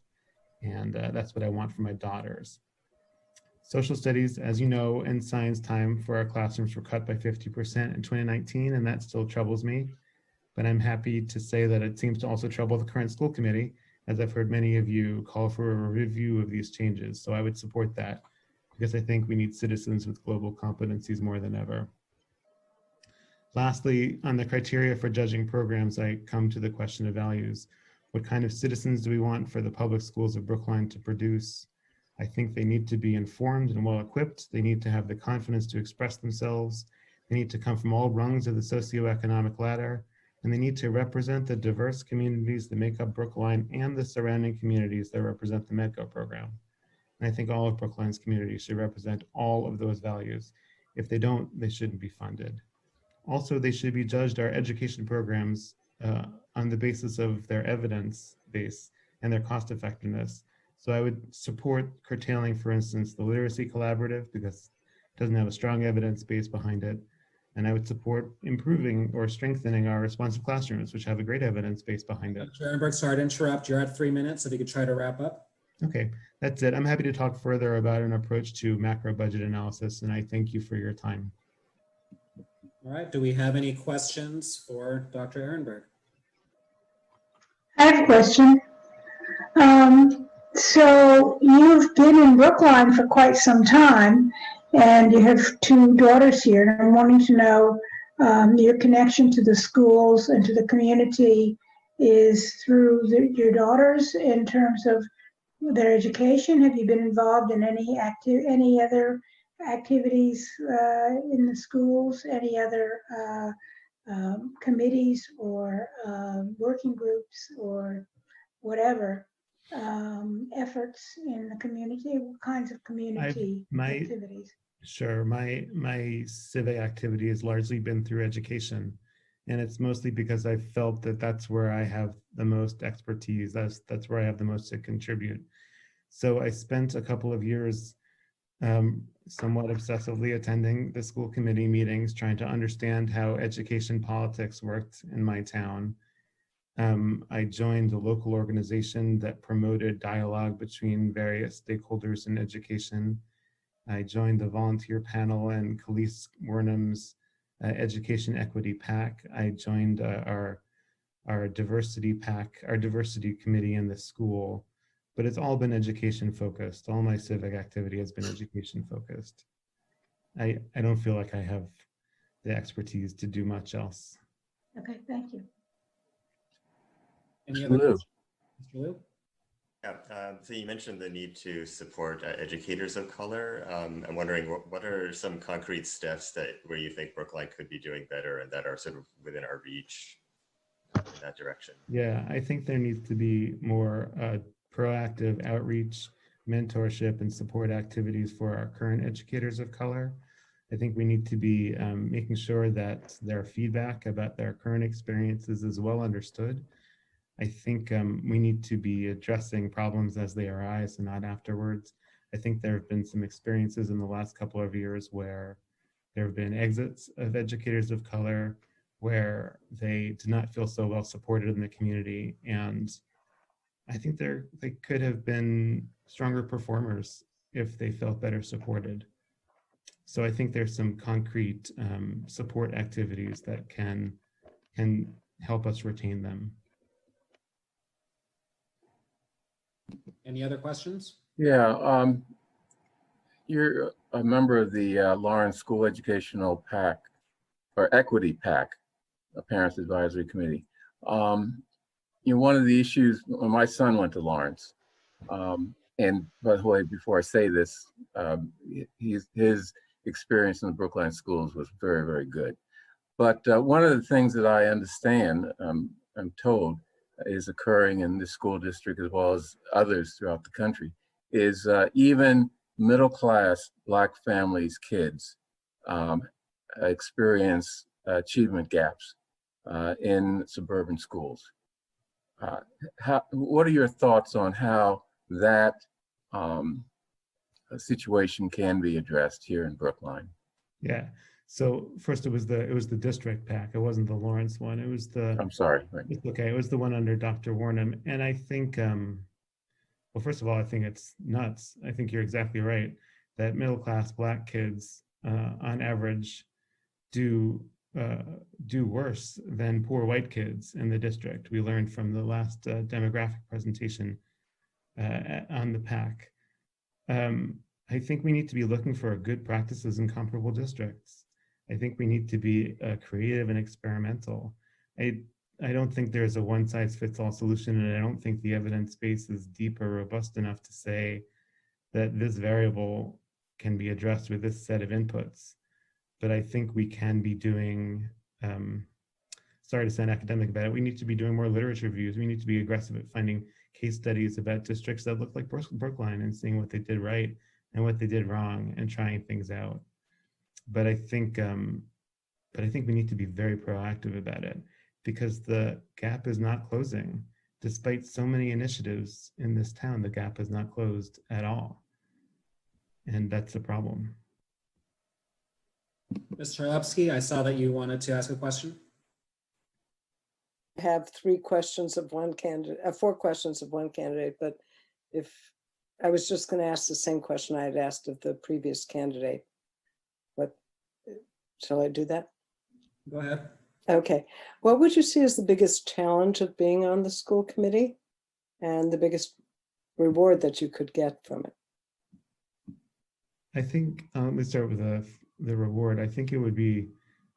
And that's what I want for my daughters. Social studies, as you know, and science time for our classrooms were cut by 50% in 2019, and that still troubles me. But I'm happy to say that it seems to also trouble the current school committee, as I've heard many of you call for a review of these changes. So I would support that, because I think we need citizens with global competencies more than ever. Lastly, on the criteria for judging programs, I come to the question of values. What kind of citizens do we want for the public schools of Brookline to produce? I think they need to be informed and well-equipped. They need to have the confidence to express themselves. They need to come from all rungs of the socioeconomic ladder, and they need to represent the diverse communities that make up Brookline and the surrounding communities that represent the MEDCO program. And I think all of Brookline's communities should represent all of those values. If they don't, they shouldn't be funded. Also, they should be judged, our education programs, on the basis of their evidence base and their cost effectiveness. So I would support curtailing, for instance, the Literacy Collaborative, because it doesn't have a strong evidence base behind it. And I would support improving or strengthening our responsive classrooms, which have a great evidence base behind it. Dr. Ehrenberg, sorry to interrupt. You're at 3 minutes. If you could try to wrap up. Okay, that's it. I'm happy to talk further about an approach to macro budget analysis, and I thank you for your time. All right, do we have any questions for Dr. Ehrenberg? I have a question. So you've been in Brookline for quite some time, and you have 2 daughters here, and I'm wanting to know your connection to the schools and to the community is through your daughters in terms of their education. Have you been involved in any other activities in the schools, any other committees or working groups or whatever efforts in the community? What kinds of community activities? Sure, my civic activity has largely been through education, and it's mostly because I felt that that's where I have the most expertise. That's where I have the most to contribute. So I spent a couple of years somewhat obsessively attending the school committee meetings, trying to understand how education politics worked in my town. I joined a local organization that promoted dialogue between various stakeholders in education. I joined the volunteer panel and Khalees Wernham's Education Equity PAC. I joined our diversity PAC, our diversity committee in the school, but it's all been education focused. All my civic activity has been education focused. I don't feel like I have the expertise to do much else. Okay, thank you. Any other questions? Mr. Liu? Yeah, so you mentioned the need to support educators of color. I'm wondering what are some concrete steps where you think Brookline could be doing better and that are sort of within our reach in that direction? Yeah, I think there needs to be more proactive outreach mentorship and support activities for our current educators of color. I think we need to be making sure that their feedback about their current experiences is well understood. I think we need to be addressing problems as they arise and not afterwards. I think there have been some experiences in the last couple of years where there have been exits of educators of color where they did not feel so well supported in the community. And I think they could have been stronger performers if they felt better supported. So I think there's some concrete support activities that can help us retain them. Any other questions? Yeah, you're a member of the Lawrence School Educational PAC, or Equity PAC, a Parents Advisory Committee. One of the issues, when my son went to Lawrence, and by the way, before I say this, his experience in the Brookline schools was very, very good. But one of the things that I understand, I'm told, is occurring in this school district as well as others throughout the country, is even middle-class Black families' kids experience achievement gaps in suburban schools. What are your thoughts on how that situation can be addressed here in Brookline? Yeah. So first, it was the district PAC. It wasn't the Lawrence one. It was the. I'm sorry. Right. It's okay. It was the one under Dr. Warnham, and I think. Well, first of all, I think it's nuts. I think you're exactly right that middle-class Black kids, on average, do worse than poor white kids in the district. We learned from the last demographic presentation on the PAC. I think we need to be looking for good practices in comparable districts. I think we need to be creative and experimental. I don't think there's a one-size-fits-all solution, and I don't think the evidence base is deep or robust enough to say that this variable can be addressed with this set of inputs. But I think we can be doing, sorry to sound academic about it, we need to be doing more literature reviews. We need to be aggressive at finding case studies about districts that look like Brookline and seeing what they did right and what they did wrong and trying things out. But I think we need to be very proactive about it because the gap is not closing. Despite so many initiatives in this town, the gap is not closed at all. And that's a problem. Ms. Charlevsky, I saw that you wanted to ask a question. I have 3 questions of one candidate, 4 questions of one candidate, but if I was just going to ask the same question I had asked of the previous candidate, but shall I do that? Go ahead. Okay. What would you see as the biggest challenge of being on the school committee and the biggest reward that you could get from it? I think, let me start with the reward. I think it would be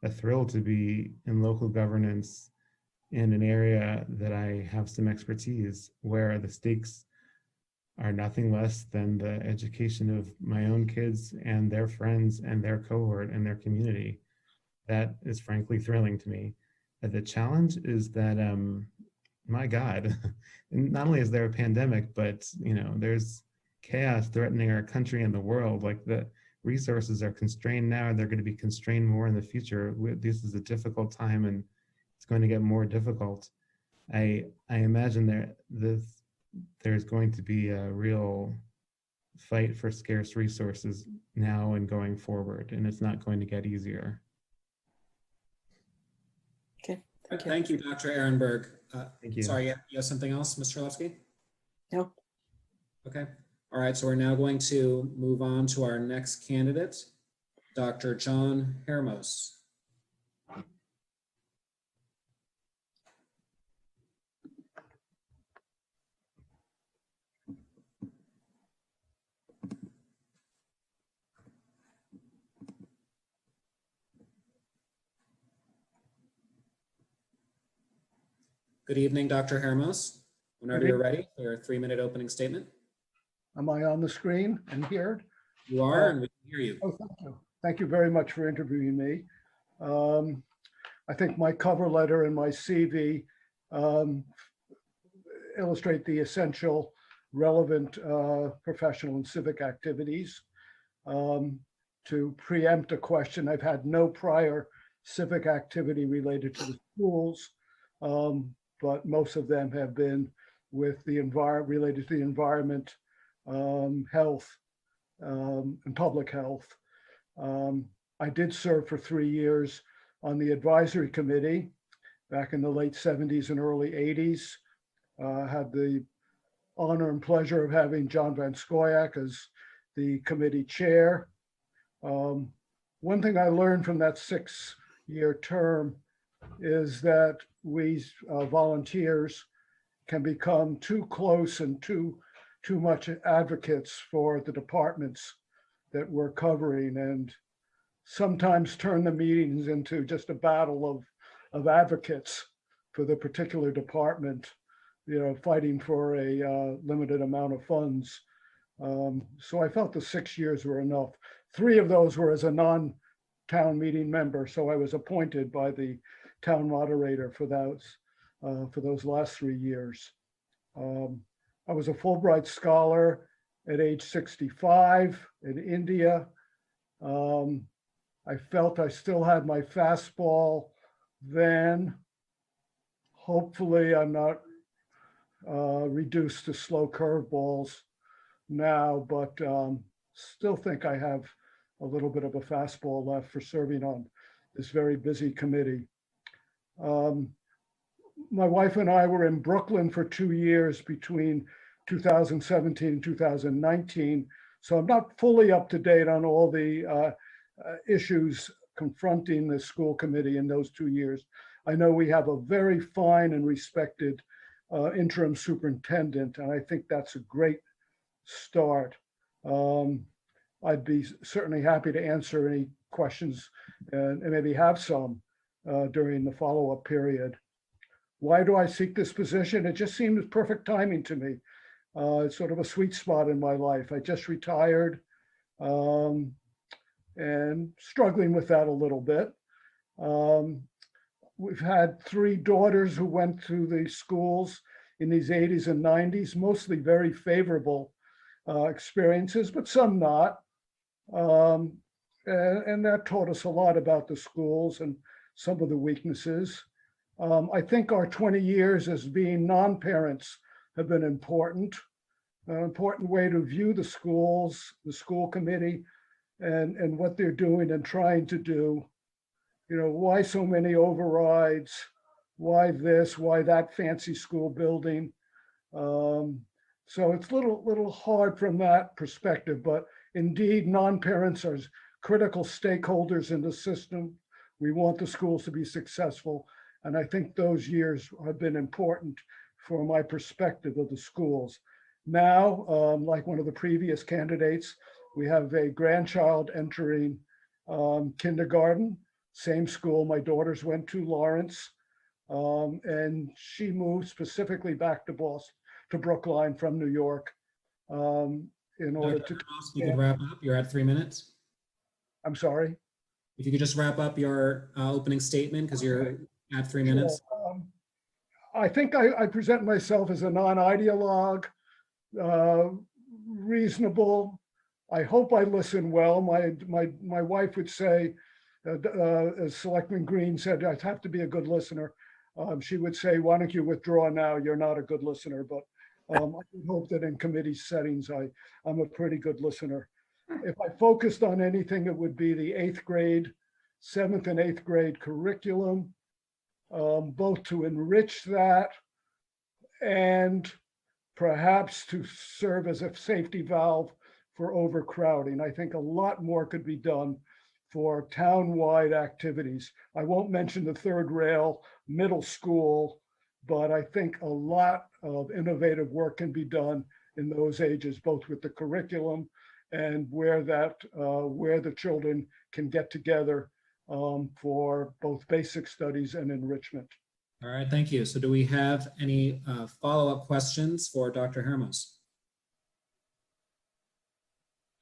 a thrill to be in local governance in an area that I have some expertise, where the stakes are nothing less than the education of my own kids and their friends and their cohort and their community. That is frankly thrilling to me. The challenge is that, my God, not only is there a pandemic, but there's chaos threatening our country and the world. Like, the resources are constrained now, and they're going to be constrained more in the future. This is a difficult time, and it's going to get more difficult. I imagine there's going to be a real fight for scarce resources now and going forward, and it's not going to get easier. Okay. Thank you, Dr. Ehrenberg. Thank you. Sorry, you have something else, Mr. Charlevsky? No. Okay. All right, so we're now going to move on to our next candidate, Dr. John Hermos. Good evening, Dr. Hermos. Whenever you're ready for your 3-minute opening statement. Am I on the screen and heard? You are, and we can hear you. Oh, thank you. Thank you very much for interviewing me. I think my cover letter and my CV illustrate the essential relevant professional and civic activities. To preempt a question, I've had no prior civic activity related to the schools, but most of them have been with the environment, related to the environment, health, and public health. I did serve for 3 years on the advisory committee back in the late 70s and early 80s. Had the honor and pleasure of having John VanScoyoc as the committee chair. One thing I learned from that 6-year term is that we volunteers can become too close and too much advocates for the departments that we're covering, and sometimes turn the meetings into just a battle of advocates for the particular department, fighting for a limited amount of funds. So I felt the 6 years were enough. 3 of those were as a non-town meeting member, so I was appointed by the town moderator for those last 3 years. I was a Fulbright scholar at age 65 in India. I felt I still had my fastball then. Hopefully I'm not reduced to slow curveballs now, but still think I have a little bit of a fastball left for serving on this very busy committee. My wife and I were in Brooklyn for 2 years between 2017 and 2019, so I'm not fully up to date on all the issues confronting the school committee in those 2 years. I know we have a very fine and respected interim superintendent, and I think that's a great start. I'd be certainly happy to answer any questions and maybe have some during the follow-up period. Why do I seek this position? It just seemed perfect timing to me. It's sort of a sweet spot in my life. I just retired and struggling with that a little bit. We've had 3 daughters who went through the schools in these 80s and 90s, mostly very favorable experiences, but some not. And that taught us a lot about the schools and some of the weaknesses. I think our 20 years as being non-parents have been important. An important way to view the schools, the school committee, and what they're doing and trying to do. Why so many overrides? Why this? Why that fancy school building? So it's a little hard from that perspective, but indeed, non-parents are critical stakeholders in the system. We want the schools to be successful, and I think those years have been important for my perspective of the schools. Now, like one of the previous candidates, we have a grandchild entering kindergarten, same school my daughters went to, Lawrence, and she moved specifically back to Boston, to Brookline from New York, in order to. You could wrap up. You're at 3 minutes. I'm sorry. If you could just wrap up your opening statement, because you're at 3 minutes. I think I present myself as a non-ideologue, reasonable. I hope I listen well. My wife would say, as Selectman Green said, I'd have to be a good listener. She would say, why don't you withdraw now? You're not a good listener. But I would hope that in committee settings, I'm a pretty good listener. If I focused on anything, it would be the 8th grade, 7th and 8th grade curriculum, both to enrich that and perhaps to serve as a safety valve for overcrowding. I think a lot more could be done for town-wide activities. I won't mention the 3rd rail middle school, but I think a lot of innovative work can be done in those ages, both with the curriculum and where the children can get together for both basic studies and enrichment. All right, thank you. So do we have any follow-up questions for Dr. Hermos?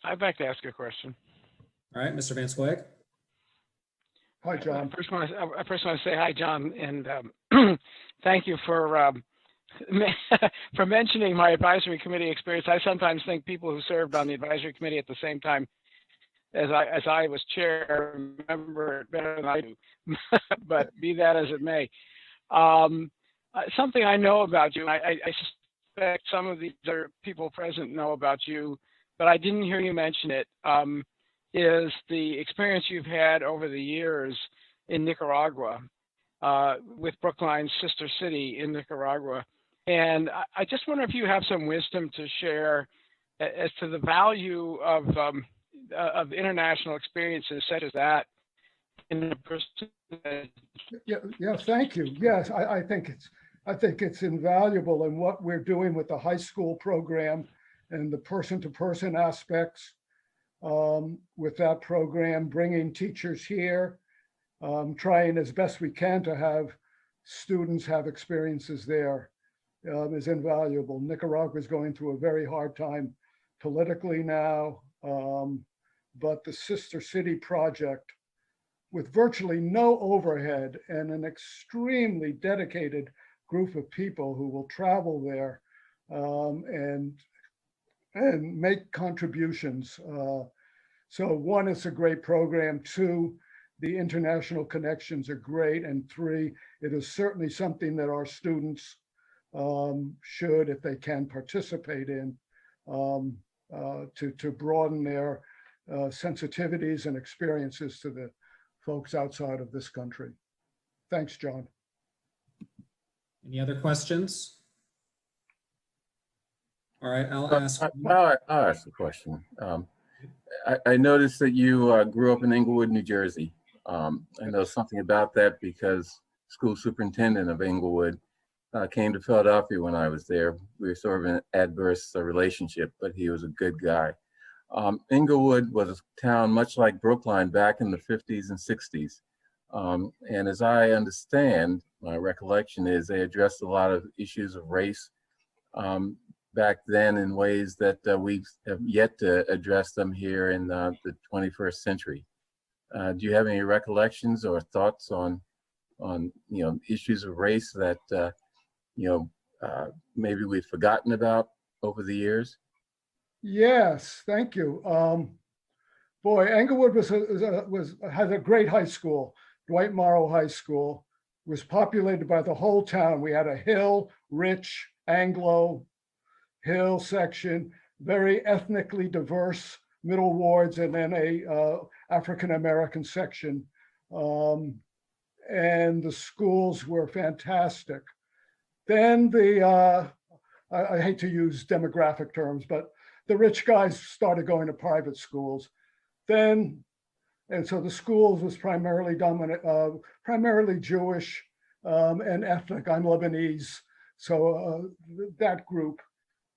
I'd like to ask a question. All right, Mr. VanScoyoc. Hi, John. I first want to say hi, John, and thank you for for mentioning my advisory committee experience. I sometimes think people who served on the advisory committee at the same time as I was chair remember it better than I do. But be that as it may, something I know about you, I suspect some of these other people present know about you, but I didn't hear you mention it, is the experience you've had over the years in Nicaragua, with Brookline's sister city in Nicaragua. And I just wonder if you have some wisdom to share as to the value of international experiences such as that in a person. Yeah, thank you. Yes, I think it's invaluable in what we're doing with the high school program and the person-to-person aspects with that program, bringing teachers here, trying as best we can to have students have experiences there is invaluable. Nicaragua is going through a very hard time politically now, but the Sister City project, with virtually no overhead and an extremely dedicated group of people who will travel there and make contributions. So one, it's a great program. Two, the international connections are great. And three, it is certainly something that our students should, if they can, participate in to broaden their sensitivities and experiences to the folks outside of this country. Thanks, John. Any other questions? All right, I'll ask. I'll ask a question. I noticed that you grew up in Englewood, New Jersey. I know something about that because school superintendent of Englewood came to Philadelphia when I was there. We were sort of in an adverse relationship, but he was a good guy. Englewood was a town much like Brookline back in the 50s and 60s. And as I understand, my recollection is they addressed a lot of issues of race back then in ways that we have yet to address them here in the 21st century. Do you have any recollections or thoughts on issues of race that maybe we've forgotten about over the years? Yes, thank you. Boy, Englewood had a great high school. Dwight Morrow High School was populated by the whole town. We had a Hill, Rich, Anglo, Hill section, very ethnically diverse middle wards, and then a African-American section. And the schools were fantastic. Then I hate to use demographic terms, but the rich guys started going to private schools. And so the schools was primarily primarily Jewish and ethnic. I'm Lebanese, so that group.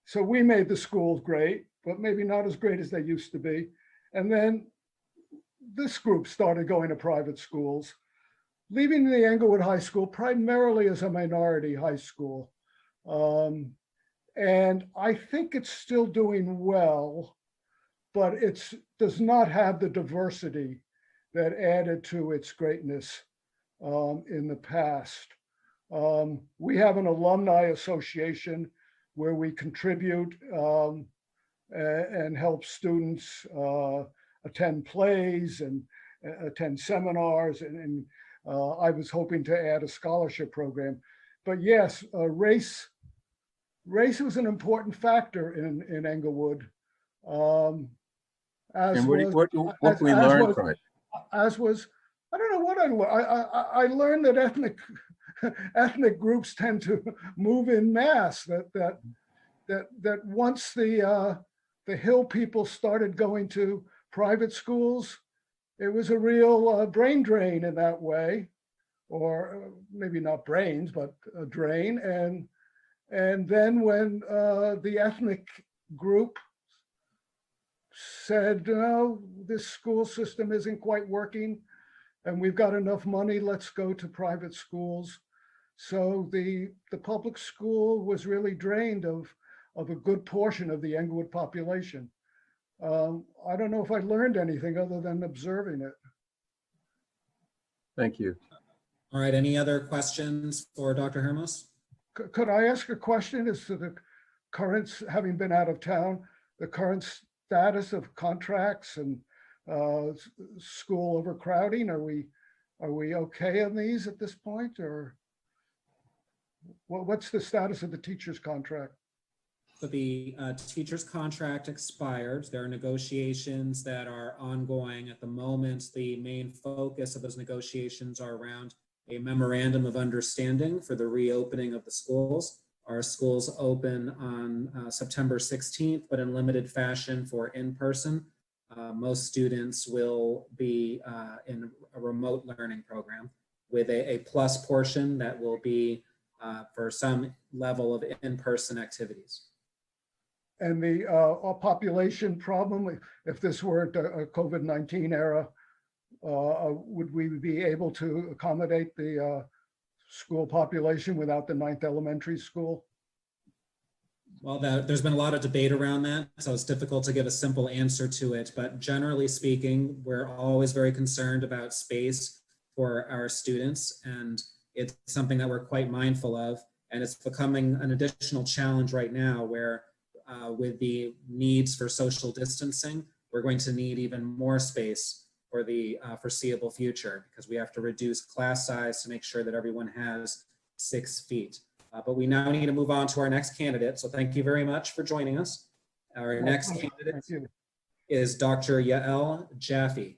So we made the schools great, but maybe not as great as they used to be. And then this group started going to private schools, leaving the Englewood High School primarily as a minority high school. And I think it's still doing well, but it does not have the diversity that added to its greatness in the past. We have an alumni association where we contribute and help students attend plays and attend seminars. And I was hoping to add a scholarship program. But yes, race was an important factor in Englewood. And what can we learn from it? As was, I don't know what I learned. I learned that ethnic groups tend to move in mass. That once the Hill people started going to private schools, it was a real brain drain in that way, or maybe not brains, but a drain. And then when the ethnic group said, no, this school system isn't quite working and we've got enough money, let's go to private schools. So the public school was really drained of a good portion of the Englewood population. I don't know if I learned anything other than observing it. Thank you. All right, any other questions for Dr. Hermos? Could I ask a question as to the current, having been out of town, the current status of contracts and school overcrowding? Are we okay on these at this point, or what's the status of the teacher's contract? So the teacher's contract expired. There are negotiations that are ongoing at the moment. The main focus of those negotiations are around a memorandum of understanding for the reopening of the schools. Our schools open on September 16th, but in limited fashion for in-person. Most students will be in a remote learning program with a plus portion that will be for some level of in-person activities. And the population problem, if this were a COVID-19 era, would we be able to accommodate the school population without the 9th elementary school? Well, there's been a lot of debate around that, so it's difficult to give a simple answer to it. But generally speaking, we're always very concerned about space for our students, and it's something that we're quite mindful of. And it's becoming an additional challenge right now where with the needs for social distancing, we're going to need even more space for the foreseeable future because we have to reduce class size to make sure that everyone has 6 feet. But we now need to move on to our next candidate. So thank you very much for joining us. Our next candidate is Dr. Yael Jaffe.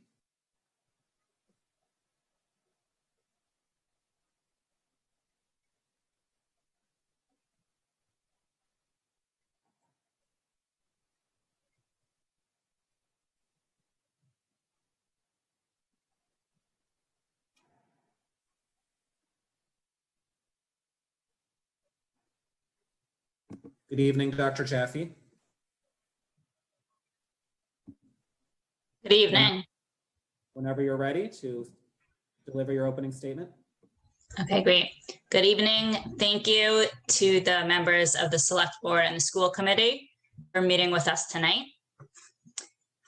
Good evening, Dr. Jaffe. Good evening. Whenever you're ready to deliver your opening statement. Okay, great. Good evening. Thank you to the members of the Select Board and the School Committee for meeting with us tonight.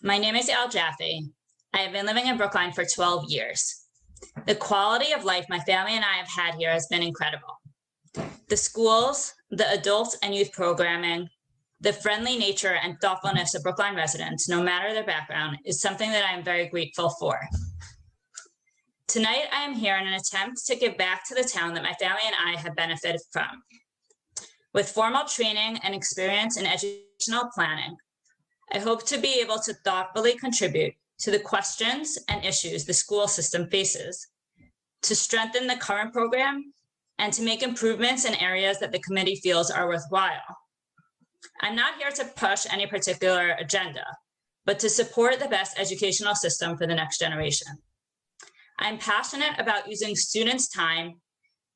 My name is Yael Jaffe. I have been living in Brookline for 12 years. The quality of life my family and I have had here has been incredible. The schools, the adult and youth programming, the friendly nature and thoughtfulness of Brookline residents, no matter their background, is something that I am very grateful for. Tonight, I am here in an attempt to give back to the town that my family and I have benefited from. With formal training and experience in educational planning, I hope to be able to thoughtfully contribute to the questions and issues the school system faces, to strengthen the current program, and to make improvements in areas that the committee feels are worthwhile. I'm not here to push any particular agenda, but to support the best educational system for the next generation. I'm passionate about using students' time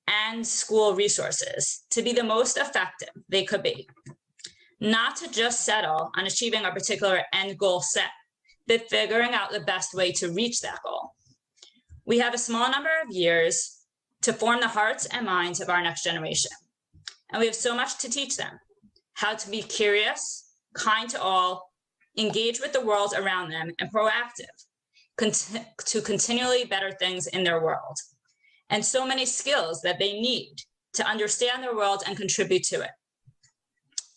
and school resources to be the most effective they could be, not to just settle on achieving a particular end goal set, but figuring out the best way to reach that goal. We have a small number of years to form the hearts and minds of our next generation. And we have so much to teach them: how to be curious, kind to all, engage with the world around them, and proactive to continually better things in their world. And so many skills that they need to understand their world and contribute to it.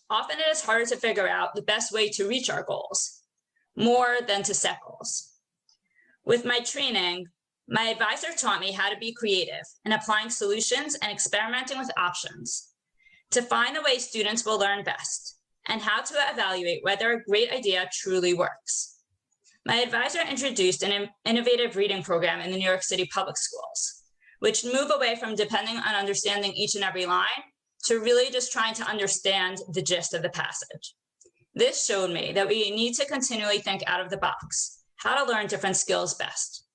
Often it is harder to figure out the best way to reach our goals, more than to set goals. With my training, my advisor taught me how to be creative in applying solutions and experimenting with options to find the way students will learn best and how to evaluate whether a great idea truly works. My advisor introduced an innovative reading program in the New York City public schools, which move away from depending on understanding each and every line to really just trying to understand the gist of the passage. This showed me that we need to continually think out of the box, how to learn different skills best.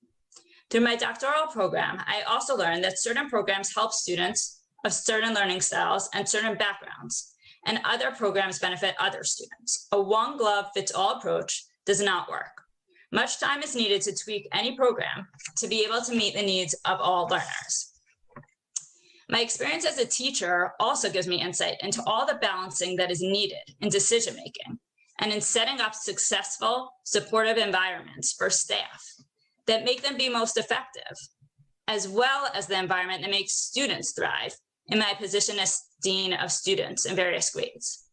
Through my doctoral program, I also learned that certain programs help students of certain learning styles and certain backgrounds, and other programs benefit other students. A one-glove-fits-all approach does not work. Much time is needed to tweak any program to be able to meet the needs of all learners. My experience as a teacher also gives me insight into all the balancing that is needed in decision-making and in setting up successful, supportive environments for staff that make them be most effective, as well as the environment that makes students thrive in my position as Dean of Students in various grades.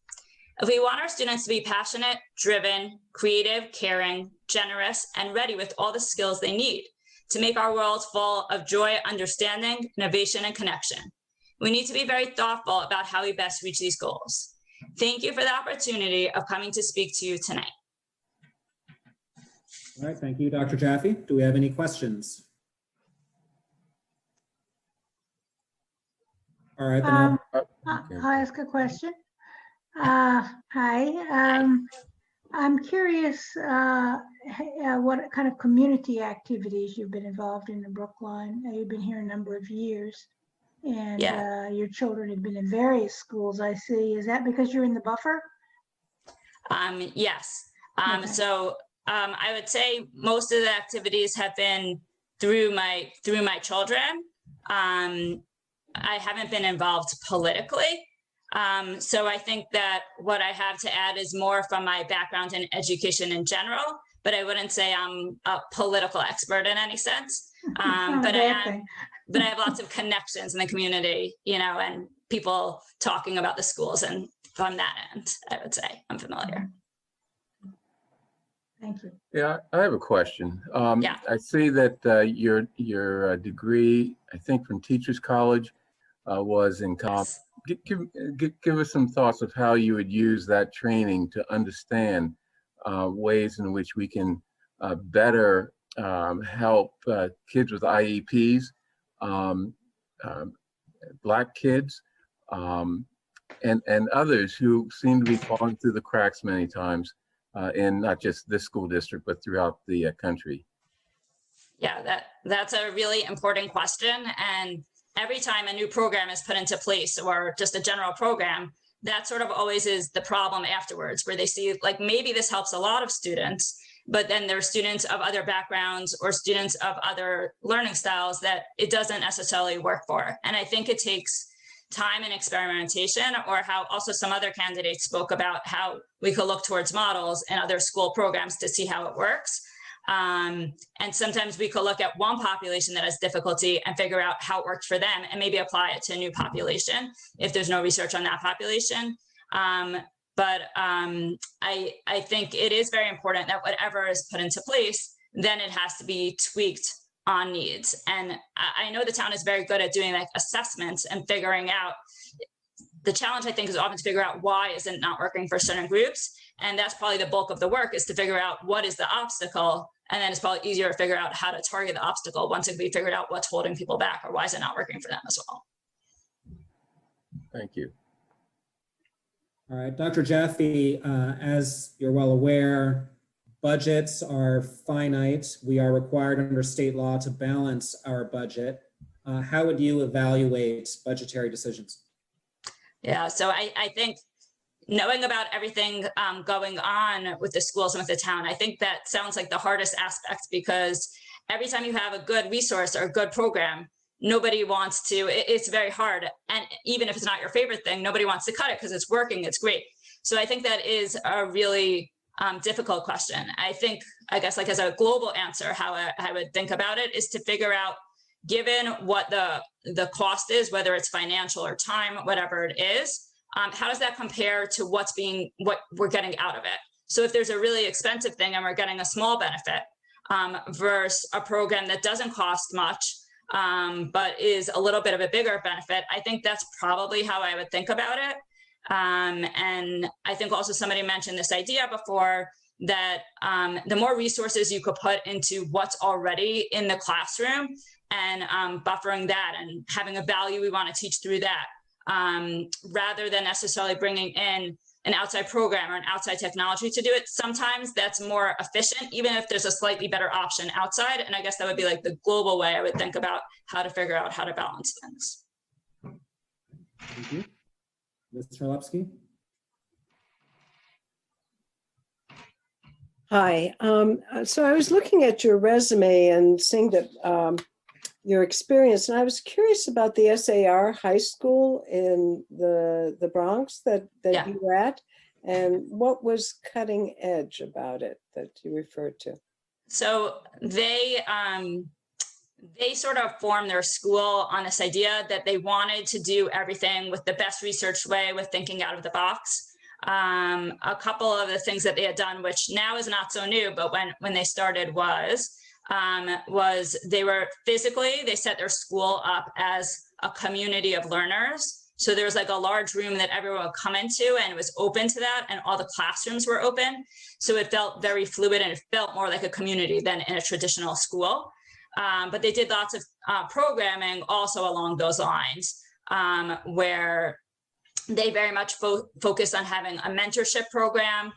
If we want our students to be passionate, driven, creative, caring, generous, and ready with all the skills they need to make our world full of joy, understanding, innovation, and connection, we need to be very thoughtful about how we best reach these goals. Thank you for the opportunity of coming to speak to you tonight. All right, thank you, Dr. Jaffe. Do we have any questions? All right, then I'll ask a question. Hi, I'm curious what kind of community activities you've been involved in Brookline. You've been here a number of years, and your children have been in various schools, I see. Is that because you're in the buffer? Yes. Okay. So I would say most of the activities have been through my children. I haven't been involved politically. So I think that what I have to add is more from my background in education in general, but I wouldn't say I'm a political expert in any sense. But I have lots of connections in the community, you know, and people talking about the schools, and from that end, I would say I'm familiar. Thank you. Yeah, I have a question. Yeah. I see that your degree, I think from Teachers College, was in comp. Give us some thoughts of how you would use that training to understand ways in which we can better help kids with IEPs, Black kids, and others who seem to be falling through the cracks many times in not just this school district, but throughout the country. Yeah, that's a really important question. And every time a new program is put into place, or just a general program, that sort of always is the problem afterwards, where they see like maybe this helps a lot of students, but then there are students of other backgrounds or students of other learning styles that it doesn't necessarily work for. And I think it takes time and experimentation, or how also some other candidates spoke about how we could look towards models and other school programs to see how it works. And sometimes we could look at one population that has difficulty and figure out how it worked for them and maybe apply it to a new population if there's no research on that population. But I think it is very important that whatever is put into place, then it has to be tweaked on needs. And I know the town is very good at doing like assessments and figuring out. The challenge, I think, is often to figure out why is it not working for certain groups. And that's probably the bulk of the work, is to figure out what is the obstacle. And then it's probably easier to figure out how to target the obstacle once we figured out what's holding people back or why is it not working for them as well. Thank you. All right, Dr. Jaffe, as you're well aware, budgets are finite. We are required under state law to balance our budget. How would you evaluate budgetary decisions? Yeah, so I think knowing about everything going on with the schools and with the town, I think that sounds like the hardest aspect, because every time you have a good resource or a good program, nobody wants to, it's very hard. And even if it's not your favorite thing, nobody wants to cut it because it's working, it's great. So I think that is a really difficult question. I guess like as a global answer, how I would think about it is to figure out, given what the cost is, whether it's financial or time, whatever it is, how does that compare to what we're getting out of it? So if there's a really expensive thing and we're getting a small benefit versus a program that doesn't cost much, but is a little bit of a bigger benefit, I think that's probably how I would think about it. And I think also somebody mentioned this idea before that the more resources you could put into what's already in the classroom and buffering that and having a value we want to teach through that, rather than necessarily bringing in an outside program or an outside technology to do it. Sometimes that's more efficient, even if there's a slightly better option outside. And I guess that would be like the global way I would think about how to figure out how to balance things. Thank you. Mr. Lepsky? Hi. So I was looking at your resume and seeing that your experience, and I was curious about the SAR high school in the Bronx that you were at, and what was cutting edge about it that you referred to? So they they sort of formed their school on this idea that they wanted to do everything with the best research way, with thinking out of the box. A couple of the things that they had done, which now is not so new, but when they started was they set their school up as a community of learners. So there was like a large room that everyone would come into, and it was open to that, and all the classrooms were open. So it felt very fluid, and it felt more like a community than in a traditional school. But they did lots of programming also along those lines, where they very much focused on having a mentorship program,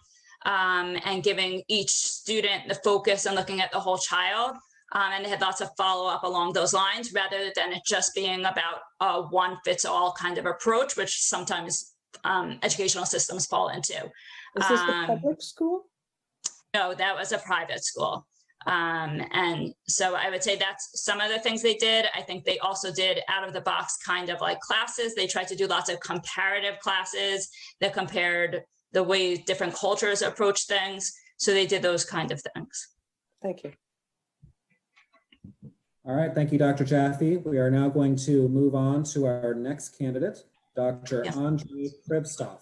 and giving each student the focus and looking at the whole child. And they had lots of follow-up along those lines, rather than it just being about a one-fits-all kind of approach, which sometimes educational systems fall into. Is this a public school? No, that was a private school. And so I would say that's some of the things they did. I think they also did out of the box kind of like classes. They tried to do lots of comparative classes that compared the way different cultures approach things. So they did those kind of things. Thank you. All right, thank you, Dr. Jaffe. We are now going to move on to our next candidate, Dr. Andre Kribstoff.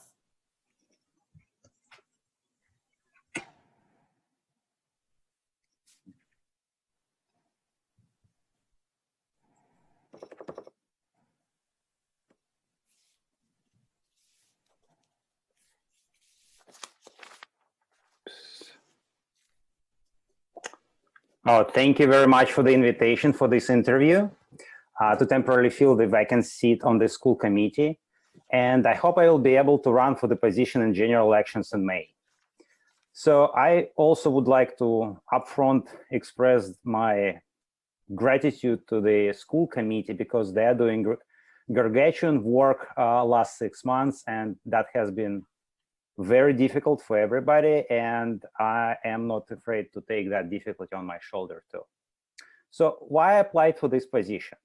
Oh, thank you very much for the invitation for this interview to temporarily fill the vacant seat on the school committee. And I hope I will be able to run for the position in general elections in May. So I also would like to upfront express my gratitude to the school committee, because they are doing gargantuan work last 6 months, and that has been very difficult for everybody, and I am not afraid to take that difficulty on my shoulder too. So why I applied for this position?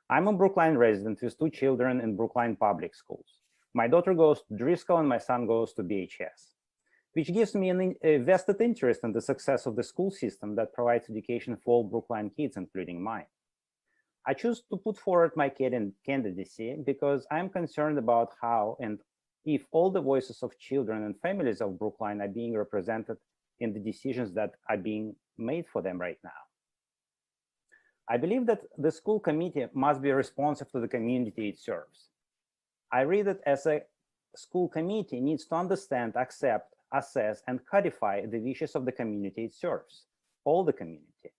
I'm a Brookline resident with 2 children in Brookline public schools. My daughter goes to Driscoll and my son goes to BHS, which gives me a vested interest in the success of the school system that provides education for all Brookline kids, including mine. I choose to put forward my candidacy because I'm concerned about how and if all the voices of children and families of Brookline are being represented in the decisions that are being made for them right now. I believe that the school committee must be responsive to the community it serves. I read it as a school committee needs to understand, accept, assess, and codify the wishes of the community it serves, all the community.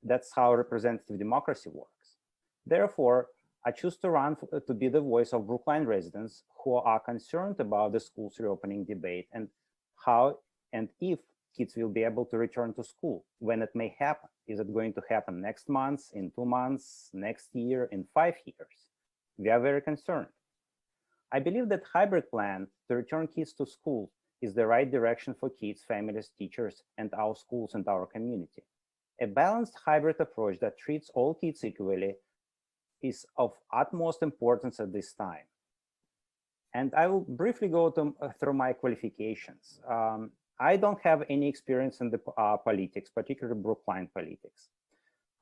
That's how representative democracy works. Therefore, I choose to run to be the voice of Brookline residents who are concerned about the school's reopening debate and how and if kids will be able to return to school, when it may happen. Is it going to happen next month, in 2 months, next year, in 5 years? We are very concerned. I believe that hybrid plan to return kids to school is the right direction for kids, families, teachers, and our schools and our community. A balanced hybrid approach that treats all kids equally is of utmost importance at this time. And I will briefly go through my qualifications. I don't have any experience in the politics, particularly Brookline politics.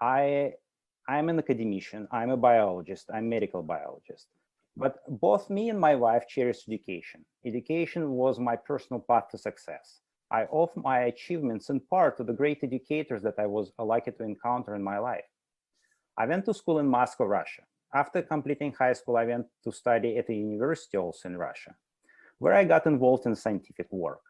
I'm an academician, I'm a biologist, I'm a medical biologist. But both me and my wife cherish education. Education was my personal path to success. I owe my achievements in part to the great educators that I was lucky to encounter in my life. I went to school in Moscow, Russia. After completing high school, I went to study at a university also in Russia, where I got involved in scientific work.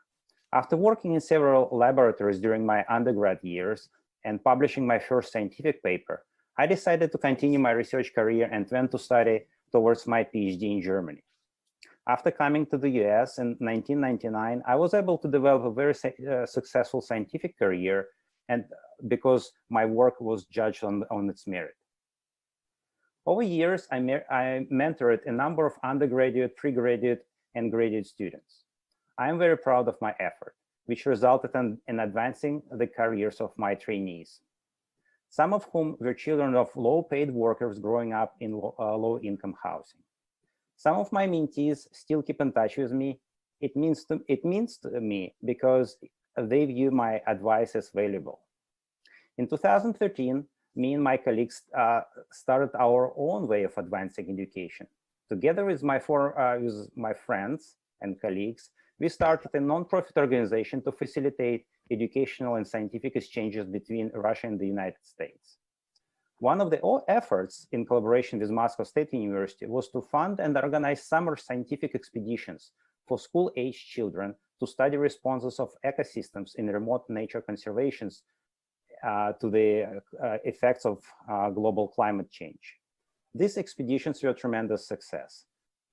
After working in several laboratories during my undergrad years and publishing my first scientific paper, I decided to continue my research career and went to study towards my PhD in Germany. After coming to the US in 1999, I was able to develop a very successful scientific career, and because my work was judged on its merit. Over years, I mentored a number of undergraduate, pre-graduate, and graduate students. I am very proud of my effort, which resulted in advancing the careers of my trainees, some of whom were children of low-paid workers growing up in low-income housing. Some of my mentees still keep in touch with me. It means to me because they view my advice as valuable. In 2013, me and my colleagues started our own way of advancing education. Together with my friends and colleagues, we started a non-profit organization to facilitate educational and scientific exchanges between Russia and the United States. One of the efforts in collaboration with Moscow State University was to fund and organize summer scientific expeditions for school-aged children to study responses of ecosystems in remote nature conservations to the effects of global climate change. These expeditions were a tremendous success.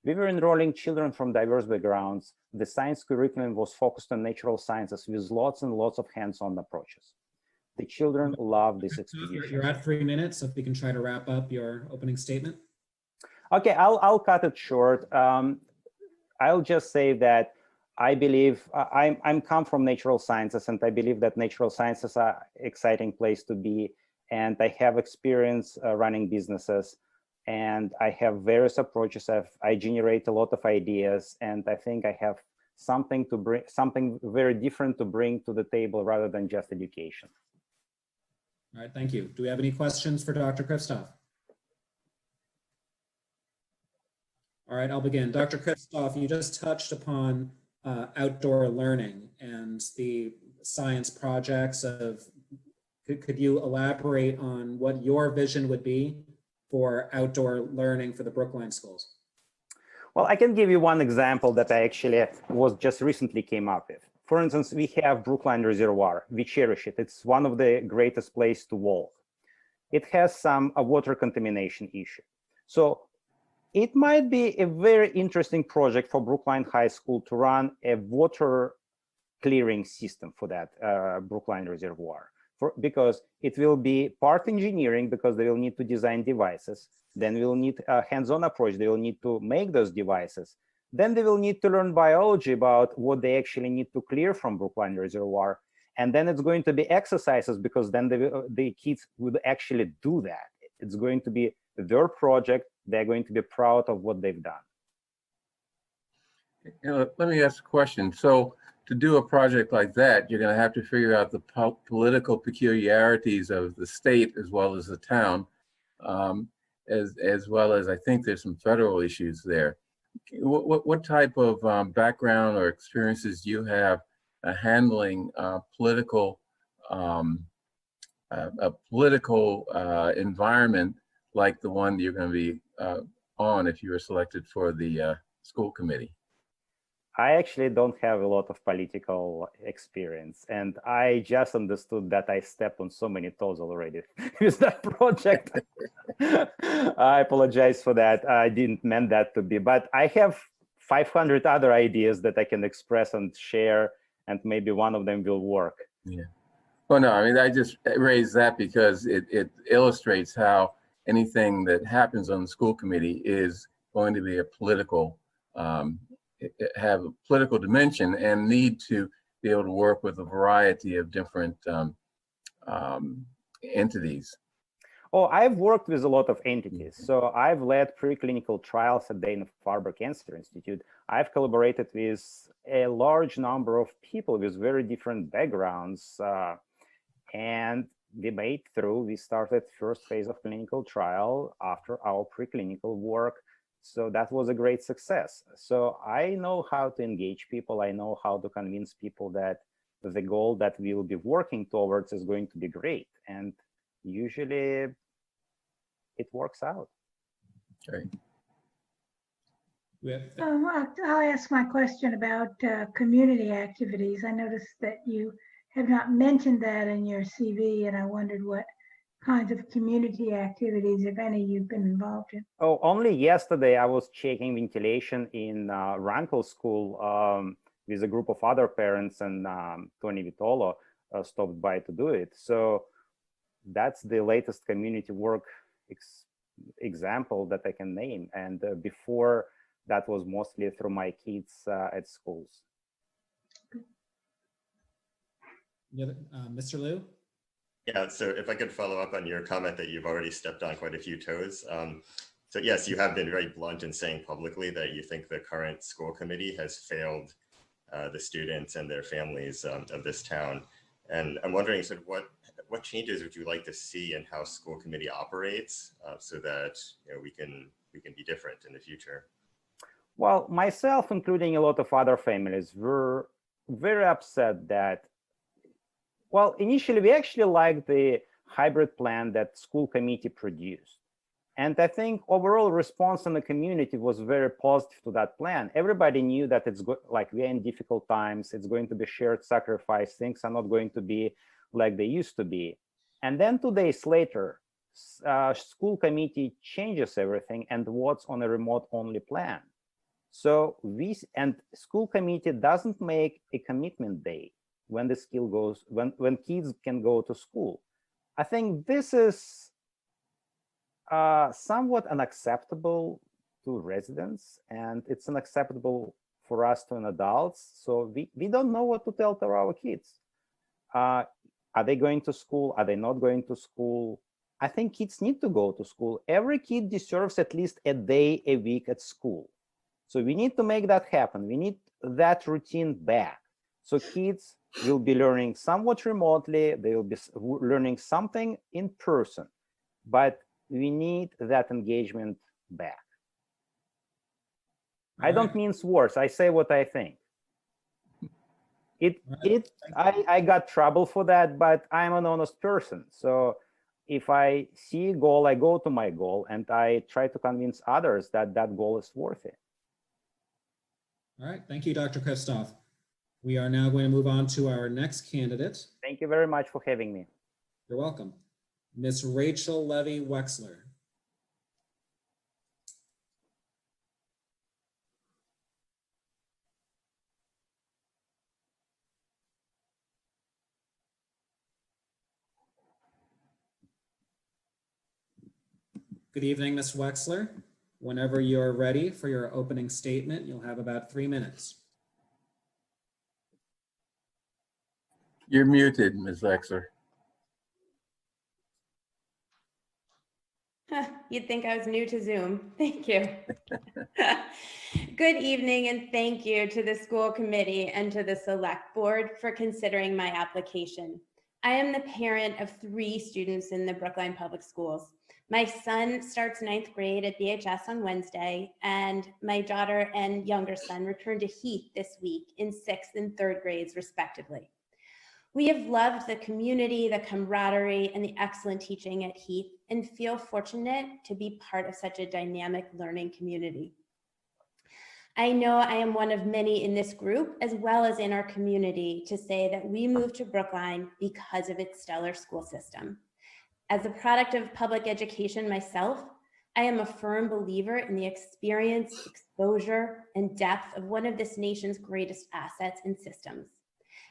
We were enrolling children from diverse backgrounds. The science curriculum was focused on natural sciences with lots and lots of hands-on approaches. The children loved this expedition. You're at 3 minutes, so if we can try to wrap up your opening statement. Okay, I'll cut it short. I'll just say that I believe I'm come from natural sciences, and I believe that natural sciences are an exciting place to be. And I have experience running businesses, and I have various approaches. I generate a lot of ideas, and I think I have something to bring, something very different to bring to the table rather than just education. All right, thank you. Do we have any questions for Dr. Kristof? All right, I'll begin. Dr. Kristof, you just touched upon outdoor learning and the science projects of, could you elaborate on what your vision would be for outdoor learning for the Brookline schools? Well, I can give you one example that I actually was just recently came up with. For instance, we have Brookline Reservoir. We cherish it. It's one of the greatest places to walk. It has some water contamination issue. So it might be a very interesting project for Brookline High School to run a water clearing system for that Brookline Reservoir. Because it will be part engineering, because they will need to design devices. Then we'll need a hands-on approach. They will need to make those devices. Then they will need to learn biology about what they actually need to clear from Brookline Reservoir. And then it's going to be exercises, because then the kids would actually do that. It's going to be their project. They're going to be proud of what they've done. Let me ask a question. So to do a project like that, you're going to have to figure out the political peculiarities of the state as well as the town, as well as I think there's some federal issues there. What type of background or experiences do you have handling a political environment like the one you're going to be on if you were selected for the school committee? I actually don't have a lot of political experience, and I just understood that I stepped on so many toes already with that project. I apologize for that. I didn't mean that to be, but I have 500 other ideas that I can express and share, and maybe one of them will work. Yeah. Well, no, I mean, I just raised that because it illustrates how anything that happens on the school committee is going to be a political have a political dimension and need to be able to work with a variety of different entities. Oh, I've worked with a lot of entities. So I've led preclinical trials at Dana-Farber Cancer Institute. I've collaborated with a large number of people with very different backgrounds. And we made through, we started first phase of clinical trial after our preclinical work. So that was a great success. So I know how to engage people. I know how to convince people that the goal that we will be working towards is going to be great. And usually it works out. Great. I'll ask my question about community activities. I noticed that you have not mentioned that in your CV, and I wondered what kinds of community activities, if any, you've been involved in. Oh, only yesterday I was checking ventilation in Rankle School with a group of other parents, and Tony Vitolo stopped by to do it. So that's the latest community work example that I can name. And before that was mostly through my kids at schools. Mr. Liu? Yeah, so if I could follow up on your comment that you've already stepped on quite a few toes. So yes, you have been very blunt in saying publicly that you think the current school committee has failed the students and their families of this town. And I'm wondering, sort of what changes would you like to see in how school committee operates so that we can be different in the future? Well, myself, including a lot of other families, were very upset that, well, initially we actually liked the hybrid plan that school committee produced. And I think overall response in the community was very positive to that plan. Everybody knew that it's like we're in difficult times, it's going to be shared sacrifice, things are not going to be like they used to be. And then 2 days later, school committee changes everything and what's on a remote only plan. So school committee doesn't make a commitment day when the skill goes, when kids can go to school. I think this is somewhat unacceptable to residents, and it's unacceptable for us to adults. So we don't know what to tell to our kids. Are they going to school? Are they not going to school? I think kids need to go to school. Every kid deserves at least a day a week at school. So we need to make that happen. We need that routine back. So kids will be learning somewhat remotely. They will be learning something in person, but we need that engagement back. I don't mince words. I say what I think. I got trouble for that, but I'm an honest person. So if I see a goal, I go to my goal and I try to convince others that that goal is worth it. All right, thank you, Dr. Kristof. We are now going to move on to our next candidate. Thank you very much for having me. You're welcome. Ms. Rachel Levy-Wexler. Good evening, Ms. Wexler. Whenever you're ready for your opening statement, you'll have about 3 minutes. You're muted, Ms. Wexler. You'd think I was new to Zoom. Thank you. Good evening, and thank you to the school committee and to the select board for considering my application. I am the parent of 3 students in the Brookline Public Schools. My son starts 9th grade at BHS on Wednesday, and my daughter and younger son return to Heath this week in 6th and 3rd grades, respectively. We have loved the community, the camaraderie, and the excellent teaching at Heath, and feel fortunate to be part of such a dynamic learning community. I know I am one of many in this group, as well as in our community, to say that we moved to Brookline because of its stellar school system. As a product of public education myself, I am a firm believer in the experience, exposure, and depth of one of this nation's greatest assets and systems.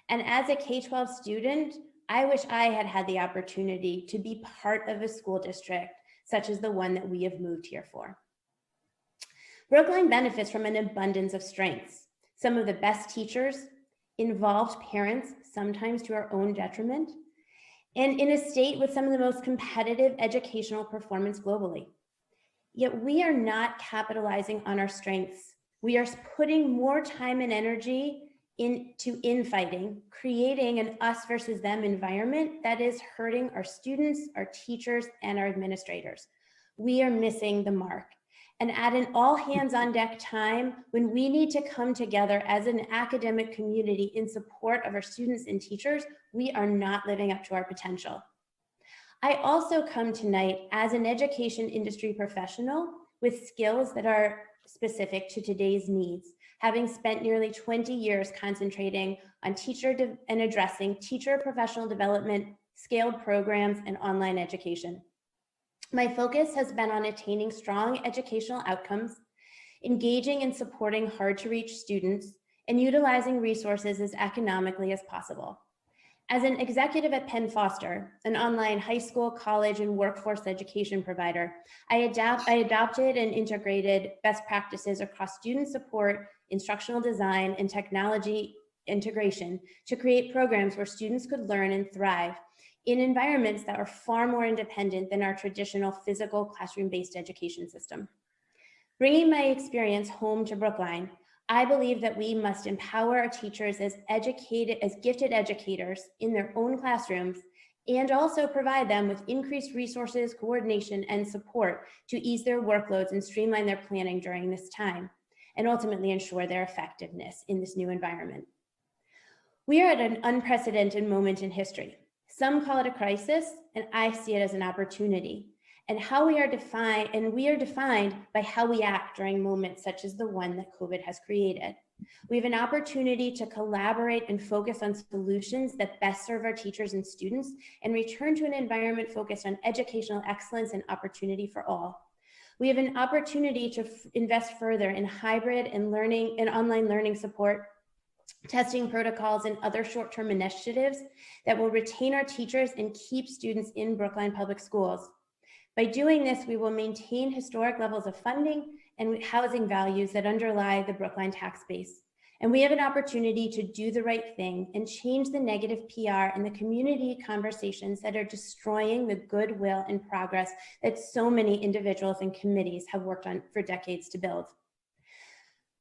And as a K-12 student, I wish I had had the opportunity to be part of a school district such as the one that we have moved here for. Brookline benefits from an abundance of strengths. Some of the best teachers, involved parents, sometimes to our own detriment, and in a state with some of the most competitive educational performance globally. Yet we are not capitalizing on our strengths. We are putting more time and energy into infighting, creating an us versus them environment that is hurting our students, our teachers, and our administrators. We are missing the mark. And at an all hands on deck time, when we need to come together as an academic community in support of our students and teachers, we are not living up to our potential. I also come tonight as an education industry professional with skills that are specific to today's needs, having spent nearly 20 years concentrating on and addressing teacher professional development, scaled programs, and online education. My focus has been on attaining strong educational outcomes, engaging and supporting hard to reach students, and utilizing resources as economically as possible. As an executive at Penn Foster, an online high school, college, and workforce education provider, I adopted and integrated best practices across student support, instructional design, and technology integration to create programs where students could learn and thrive in environments that are far more independent than our traditional physical classroom-based education system. Bringing my experience home to Brookline, I believe that we must empower our teachers as gifted educators in their own classrooms and also provide them with increased resources, coordination, and support to ease their workloads and streamline their planning during this time, and ultimately ensure their effectiveness in this new environment. We are at an unprecedented moment in history. Some call it a crisis, and I see it as an opportunity. And we are defined by how we act during moments such as the one that COVID has created. We have an opportunity to collaborate and focus on solutions that best serve our teachers and students and return to an environment focused on educational excellence and opportunity for all. We have an opportunity to invest further in hybrid and online learning support, testing protocols, and other short-term initiatives that will retain our teachers and keep students in Brookline Public Schools. By doing this, we will maintain historic levels of funding and housing values that underlie the Brookline tax base. And we have an opportunity to do the right thing and change the negative PR and the community conversations that are destroying the goodwill and progress that so many individuals and committees have worked on for decades to build.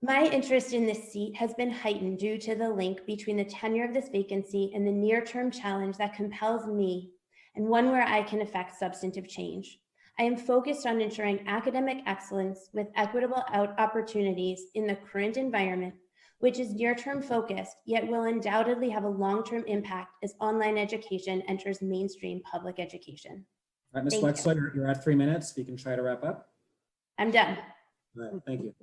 My interest in this seat has been heightened due to the link between the tenure of this vacancy and the near-term challenge that compels me, and one where I can affect substantive change. I am focused on ensuring academic excellence with equitable opportunities in the current environment, which is near-term focused, yet will undoubtedly have a long-term impact as online education enters mainstream public education. All right, Ms. Wexler, you're at 3 minutes. If you can try to wrap up. I'm done. All right, thank you.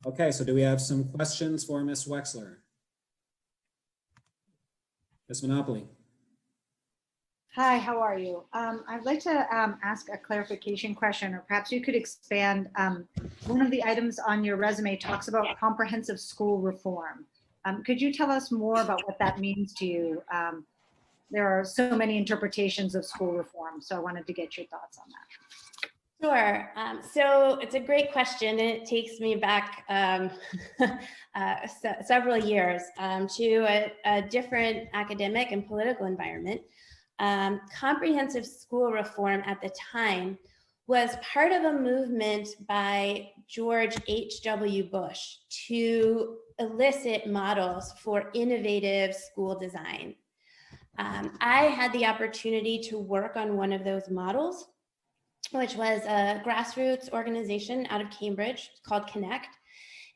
Okay, so do we have some questions for Ms. Wexler? Ms. Monopoly. Hi, how are you? I'd like to ask a clarification question, or perhaps you could expand. One of the items on your resume talks about comprehensive school reform. Could you tell us more about what that means to you? There are so many interpretations of school reform, so I wanted to get your thoughts on that. Sure. So it's a great question, and it takes me back several years to a different academic and political environment. Comprehensive school reform at the time was part of a movement by George H.W. Bush to elicit models for innovative school design. I had the opportunity to work on one of those models, which was a grassroots organization out of Cambridge called Connect.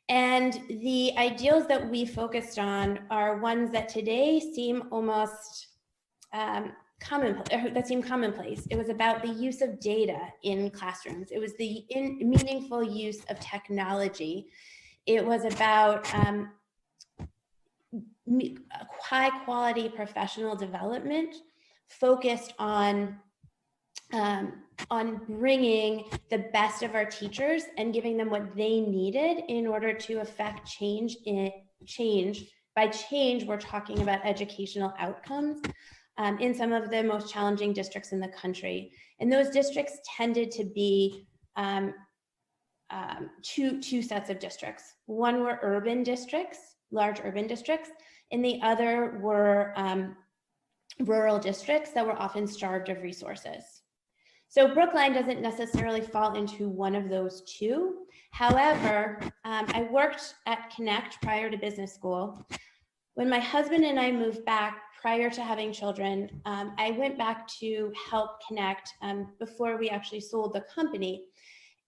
And the ideals that we focused on are ones that today seem almost commonplace. It was about the use of data in classrooms. It was the meaningful use of technology. It was about high quality professional development focused on bringing the best of our teachers and giving them what they needed in order to affect change. By change, we're talking about educational outcomes in some of the most challenging districts in the country. And those districts tended to be two sets of districts. One were urban districts, large urban districts, and the other were rural districts that were often starved of resources. So Brookline doesn't necessarily fall into one of those two. However, I worked at Connect prior to business school. When my husband and I moved back prior to having children, I went back to help Connect before we actually sold the company.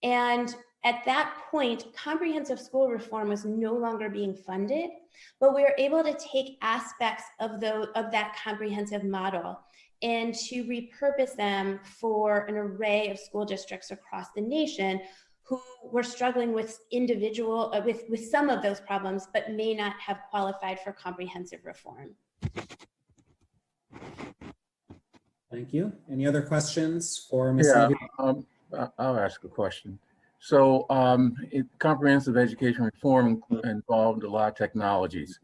And at that point, comprehensive school reform was no longer being funded, but we were able to take aspects of that comprehensive model and to repurpose them for an array of school districts across the nation who were struggling with with some of those problems, but may not have qualified for comprehensive reform. Thank you. Any other questions for Ms. Yeah, Levy? I'll ask a question. So comprehensive education reform involved a lot of technologies.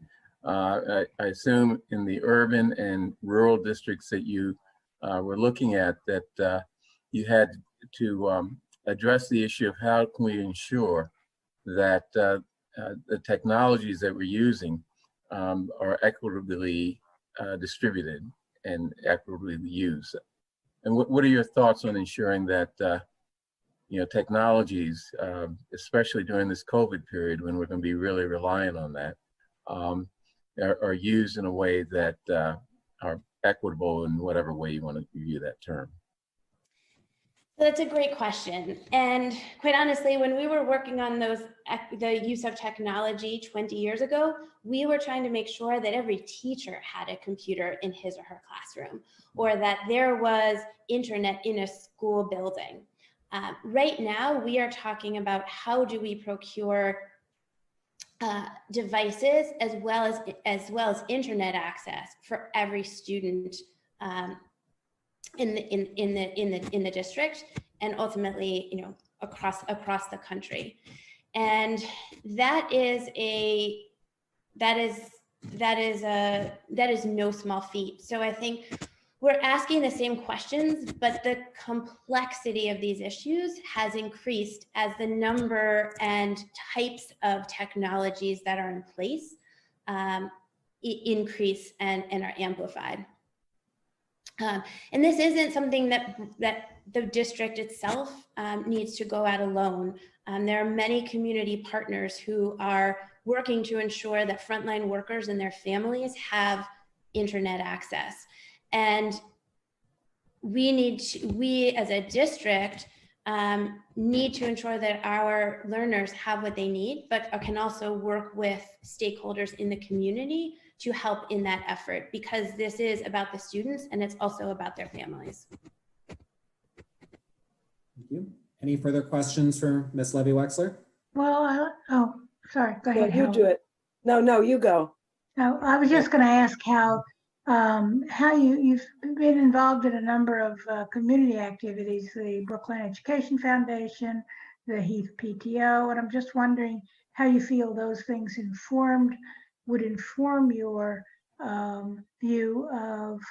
I assume in the urban and rural districts that you were looking at that you had to address the issue of how can we ensure that the technologies that we're using are equitably distributed and equitably used. And what are your thoughts on ensuring that technologies, especially during this COVID period when we're going to be really reliant on that, are used in a way that are equitable in whatever way you want to view that term? So that's a great question. And quite honestly, when we were working on the use of technology 20 years ago, we were trying to make sure that every teacher had a computer in his or her classroom, or that there was internet in a school building. Right now, we are talking about how do we procure devices as well as internet access for every student in the district, and ultimately, you know, across the country. And that is no small feat. So I think we're asking the same questions, but the complexity of these issues has increased as the number and types of technologies that are in place increase and are amplified. And this isn't something that the district itself needs to go at alone. There are many community partners who are working to ensure that frontline workers and their families have internet access. And we as a district need to ensure that our learners have what they need, but can also work with stakeholders in the community to help in that effort, because this is about the students and it's also about their families. Thank you. Any further questions for Ms. Levy-Wexler? Well, oh, sorry, go No, ahead. you Helen. do it. No, you go. No, I was just going to ask how you've been involved in a number of community activities, the Brookline Education Foundation, the Heath PTO, and I'm just wondering how you feel those things would inform your view of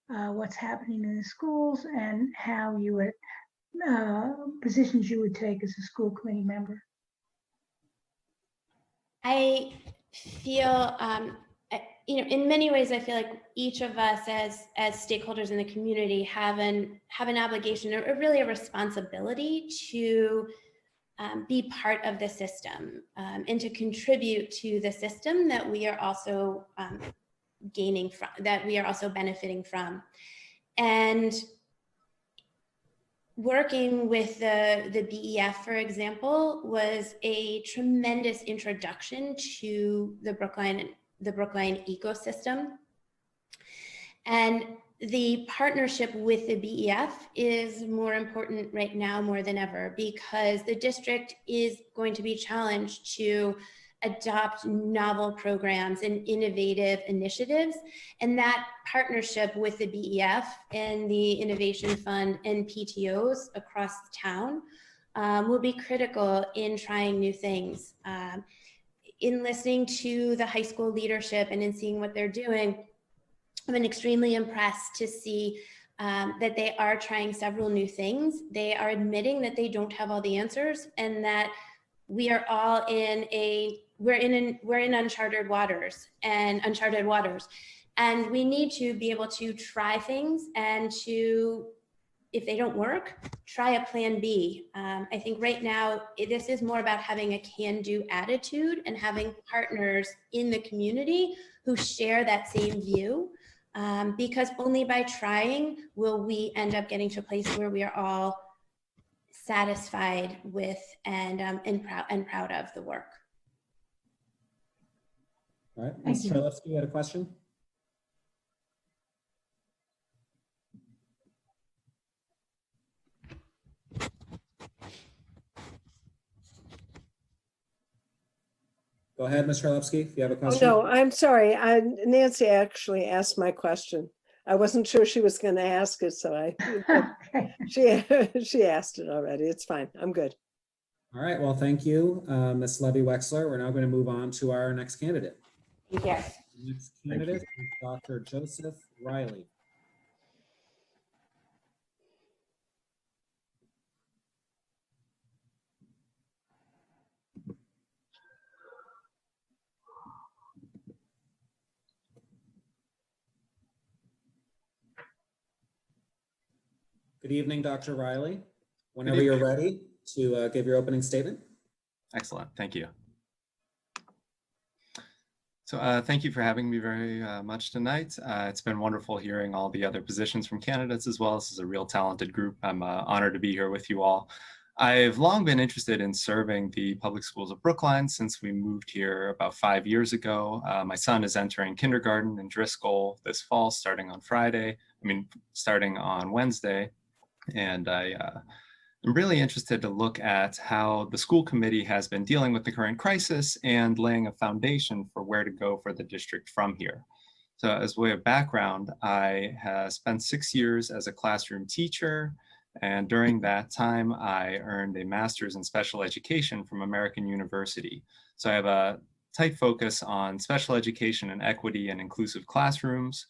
what's happening in the schools, and how you would positions you would take as a school committee member. I feel, you know, in many ways, I feel like each of us as stakeholders in the community have an obligation, or really a responsibility, to be part of the system and to contribute to the system that we are also gaining from, that we are also benefiting from. And working with the BEF, for example, was a tremendous introduction to the Brookline ecosystem. And the partnership with the BEF is more important right now more than ever, because the district is going to be challenged to adopt novel programs and innovative initiatives. And that partnership with the BEF and the Innovation Fund and PTOs across town will be critical in trying new things. In listening to the high school leadership and in seeing what they're doing, I've been extremely impressed to see that they are trying several new things. They are admitting that they don't have all the answers, and that we are all we're in uncharted waters, and we need to be able to try things, and to, if they don't work, try a plan B. I think right now, this is more about having a can-do attitude and having partners in the community who share that same view. Because only by trying will we end up getting to a place where we are all satisfied with and proud of the work. All right, Ms. Charlevsky, you had a question? Go ahead, Ms. Charlevsky, if you have a question. Oh, no, I'm sorry. Nancy actually asked my question. I wasn't sure she was going to ask it, so she asked it already. It's fine. I'm good. All right, well, thank you, Ms. Levy-Wexler. We're now going to move on to our next candidate. Yes. The next candidate is Dr. Joseph Riley. Good evening, Dr. Riley. Whenever you're ready to give your opening statement. Excellent, thank you. So thank you for having me very much tonight. It's been wonderful hearing all the other positions from candidates as well. This is a real talented group. I'm honored to be here with you all. I've long been interested in serving the public schools of Brookline since we moved here about 5 years ago. My son is entering kindergarten in Driscoll this fall, starting on Wednesday. And I'm really interested to look at how the school committee has been dealing with the current crisis and laying a foundation for where to go for the district from here. So as way of background, I have spent 6 years as a classroom teacher, and during that time, I earned a master's in special education from American University. So I have a tight focus on special education and equity and inclusive classrooms.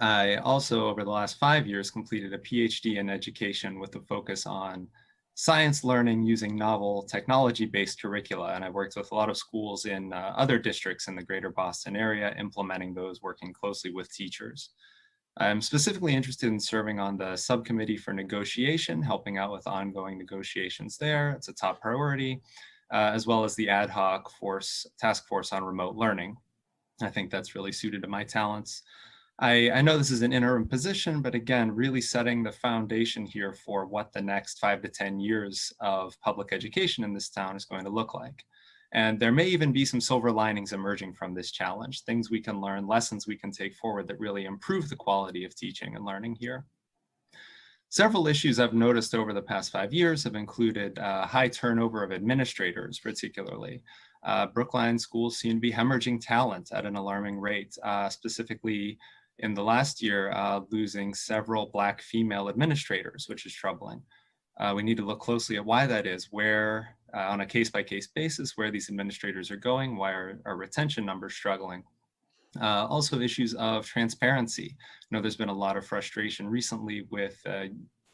I also, over the last 5 years, completed a PhD in education with a focus on science learning using novel technology-based curricula. And I worked with a lot of schools in other districts in the greater Boston area, implementing those, working closely with teachers. I'm specifically interested in serving on the subcommittee for negotiation, helping out with ongoing negotiations there. It's a top priority, as well as the ad hoc task force on remote learning. I think that's really suited to my talents. I know this is an interim position, but again, really setting the foundation here for what the next 5 to 10 years of public education in this town is going to look like. And there may even be some silver linings emerging from this challenge, things we can learn, lessons we can take forward that really improve the quality of teaching and learning here. Several issues I've noticed over the past 5 years have included high turnover of administrators, particularly. Brookline schools seem to be hemorrhaging talent at an alarming rate, specifically in the last year, losing several Black female administrators, which is troubling. We need to look closely at why that is, where, on a case-by-case basis, where these administrators are going, why are our retention numbers struggling. Also issues of transparency. I know there's been a lot of frustration recently with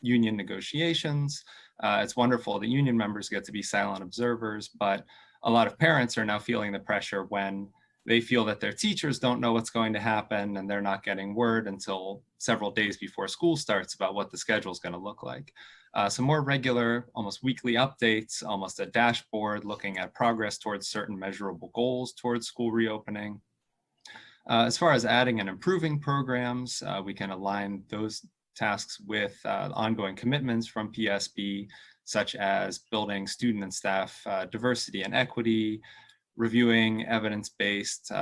union negotiations. It's wonderful that union members get to be silent observers, but a lot of parents are now feeling the pressure when they feel that their teachers don't know what's going to happen and they're not getting word until several days before school starts about what the schedule is going to look like. Some more regular, almost weekly updates, almost a dashboard looking at progress towards certain measurable goals towards school reopening. As far as adding and improving programs, we can align those tasks with ongoing commitments from PSB, such as building student and staff diversity and equity, reviewing evidence-based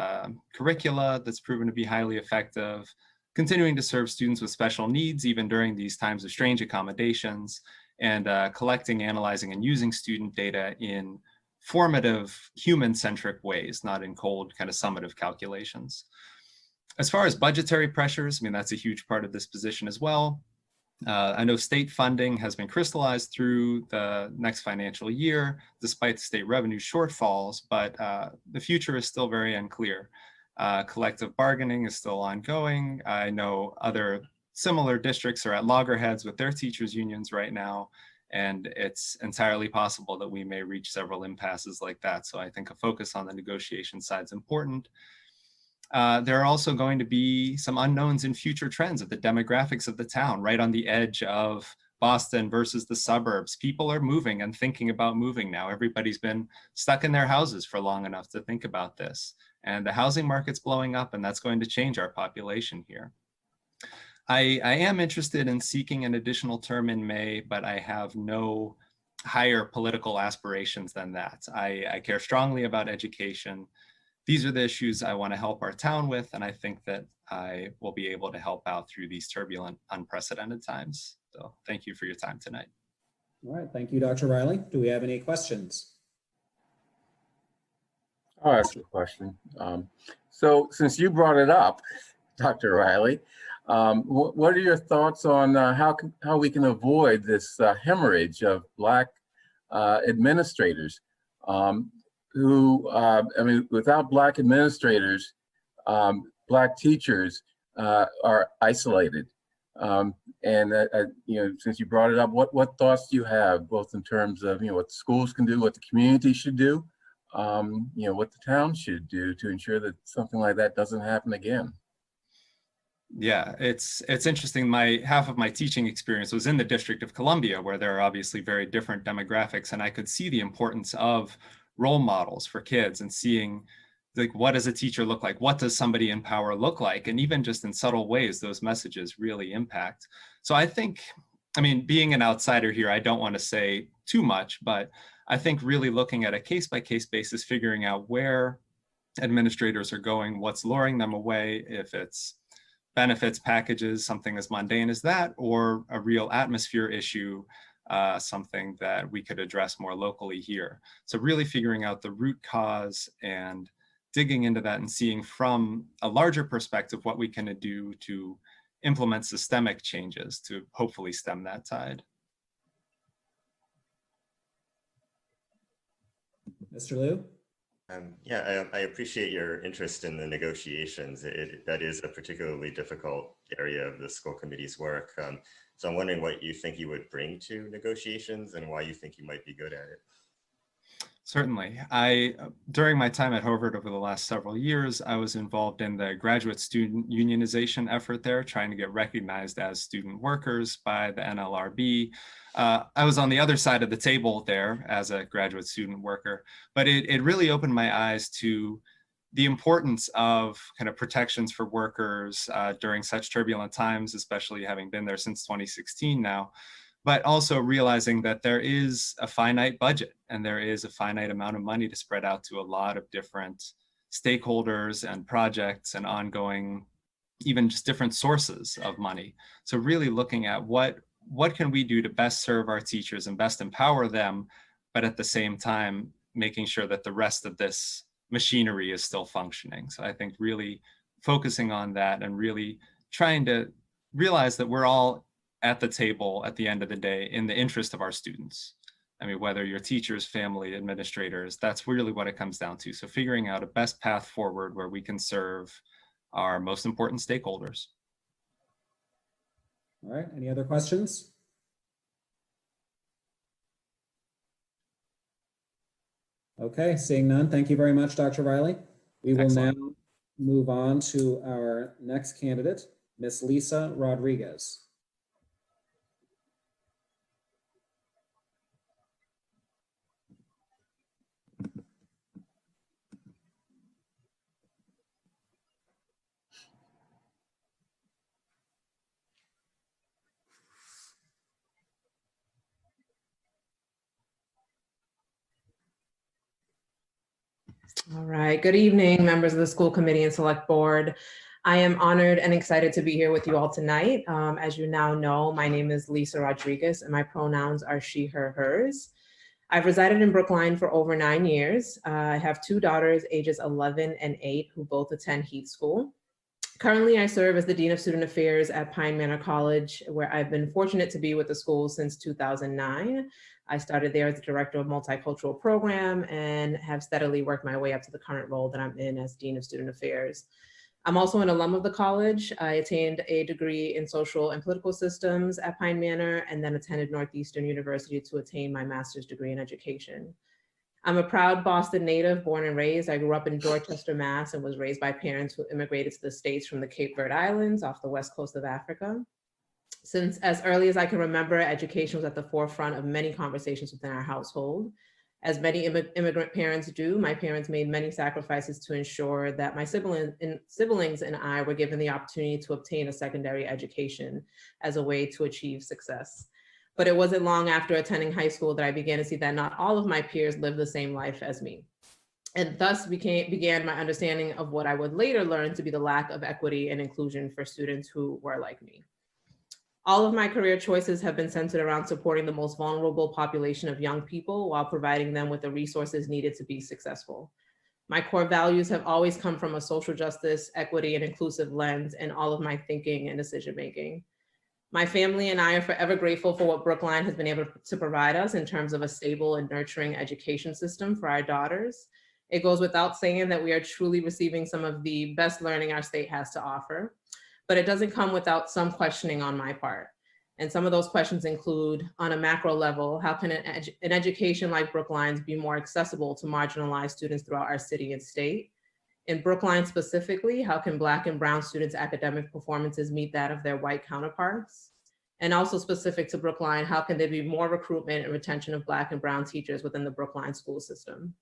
curricula that's proven to be highly effective, continuing to serve students with special needs even during these times of strange accommodations, and collecting, analyzing, and using student data in formative, human-centric ways, not in cold, kind of summative calculations. As far as budgetary pressures, I mean, that's a huge part of this position as well. I know state funding has been crystallized through the next financial year, despite the state revenue shortfalls, but the future is still very unclear. Collective bargaining is still ongoing. I know other similar districts are at loggerheads with their teachers' unions right now, and it's entirely possible that we may reach several impasses like that. So I think a focus on the negotiation side is important. There are also going to be some unknowns in future trends of the demographics of the town, right on the edge of Boston versus the suburbs. People are moving and thinking about moving now. Everybody's been stuck in their houses for long enough to think about this. And the housing market's blowing up, and that's going to change our population here. I am interested in seeking an additional term in May, but I have no higher political aspirations than that. I care strongly about education. These are the issues I want to help our town with, and I think that I will be able to help out through these turbulent, unprecedented times. So thank you for your time tonight. All right, thank you, Dr. Riley. Do we have any questions? I'll ask a question. So since you brought it up, Dr. Riley, what are your thoughts on how we can avoid this hemorrhage of Black administrators? Who, I mean, without Black administrators, Black teachers are isolated. You know, since you brought it up, what thoughts do you have, both in terms of, you know, what schools can do, what the community should do, you know, what the town should do to ensure that something like that doesn't happen again? Yeah, it's interesting. Half of my teaching experience was in the District of Columbia, where there are obviously very different demographics, and I could see the importance of role models for kids and seeing like, what does a teacher look like? What does somebody in power look like? And even just in subtle ways, those messages really impact. So I think, I mean, being an outsider here, I don't want to say too much, but I think really looking at a case-by-case basis, figuring out where administrators are going, what's luring them away, if it's benefits packages, something as mundane as that, or a real atmosphere issue, something that we could address more locally here. So really figuring out the root cause and digging into that and seeing from a larger perspective what we can do to implement systemic changes to hopefully stem that tide. Mr. Liu? Yeah, I appreciate your interest in the negotiations. That is a particularly difficult area of the school committee's work. So I'm wondering what you think you would bring to negotiations and why you think you might be good at it. Certainly. During my time at Harvard over the last several years, I was involved in the graduate student unionization effort there, trying to get recognized as student workers by the NLRB. I was on the other side of the table there as a graduate student worker, but it really opened my eyes to the importance of kind of protections for workers during such turbulent times, especially having been there since 2016 now. But also realizing that there is a finite budget and there is a finite amount of money to spread out to a lot of different stakeholders and projects and ongoing, even just different sources of money. So really looking at what can we do to best serve our teachers and best empower them, but at the same time, making sure that the rest of this machinery is still functioning. So I think really focusing on that and really trying to realize that we're all at the table at the end of the day in the interest of our students. I mean, whether you're teachers, family, administrators, that's really what it comes down to. So figuring out a best path forward where we can serve our most important stakeholders. All right, any other questions? Okay, seeing none, thank you very much, Dr. Riley. We will now move on to our next candidate, Miss Lisa Rodriguez. All right. Good evening, members of the school committee and select board. I am honored and excited to be here with you all tonight. As you now know, my name is Lisa Rodriguez and my pronouns are she, her, hers. I've resided in Brookline for over 9 years. I have 2 daughters, ages 11 and 8, who both attend Heath School. Currently, I serve as the Dean of Student Affairs at Pine Manor College, where I've been fortunate to be with the school since 2009. I started there as the Director of Multicultural Program and have steadily worked my way up to the current role that I'm in as Dean of Student Affairs. I'm also an alum of the college. I attained a degree in social and political systems at Pine Manor and then attended Northeastern University to attain my master's degree in education. I'm a proud Boston native, born and raised. I grew up in Dorchester, Mass, and was raised by parents who immigrated to the States from the Cape Verde Islands off the west coast of Africa. Since as early as I can remember, education was at the forefront of many conversations within our household. As many immigrant parents do, my parents made many sacrifices to ensure that my siblings and I were given the opportunity to obtain a secondary education as a way to achieve success. But it wasn't long after attending high school that I began to see that not all of my peers lived the same life as me. And thus began my understanding of what I would later learn to be the lack of equity and inclusion for students who were like me. All of my career choices have been centered around supporting the most vulnerable population of young people while providing them with the resources needed to be successful. My core values have always come from a social justice, equity, and inclusive lens in all of my thinking and decision-making. My family and I are forever grateful for what Brookline has been able to provide us in terms of a stable and nurturing education system for our daughters. It goes without saying that we are truly receiving some of the best learning our state has to offer, but it doesn't come without some questioning on my part. And some of those questions include, on a macro level, how can an education like Brookline's be more accessible to marginalized students throughout our city and state? In Brookline specifically, how can Black and Brown students' academic performances meet that of their white counterparts? And also specific to Brookline, how can there be more recruitment and retention of Black and Brown teachers within the Brookline school system?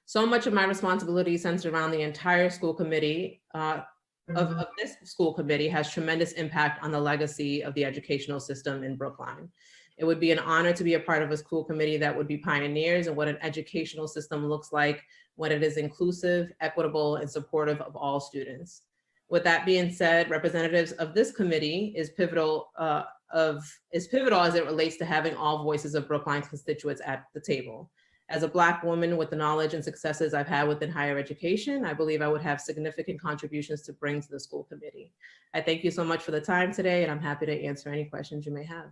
So much of my responsibility centers around the entire school committee of this school committee has tremendous impact on the legacy of the educational system in Brookline. It would be an honor to be a part of a school committee that would be pioneers in what an educational system looks like when it is inclusive, equitable, and supportive of all students. With that being said, representatives of this committee is pivotal as it relates to having all voices of Brookline constituents at the table. As a Black woman with the knowledge and successes I've had within higher education, I believe I would have significant contributions to bring to the school committee. I thank you so much for the time today, and I'm happy to answer any questions you may have.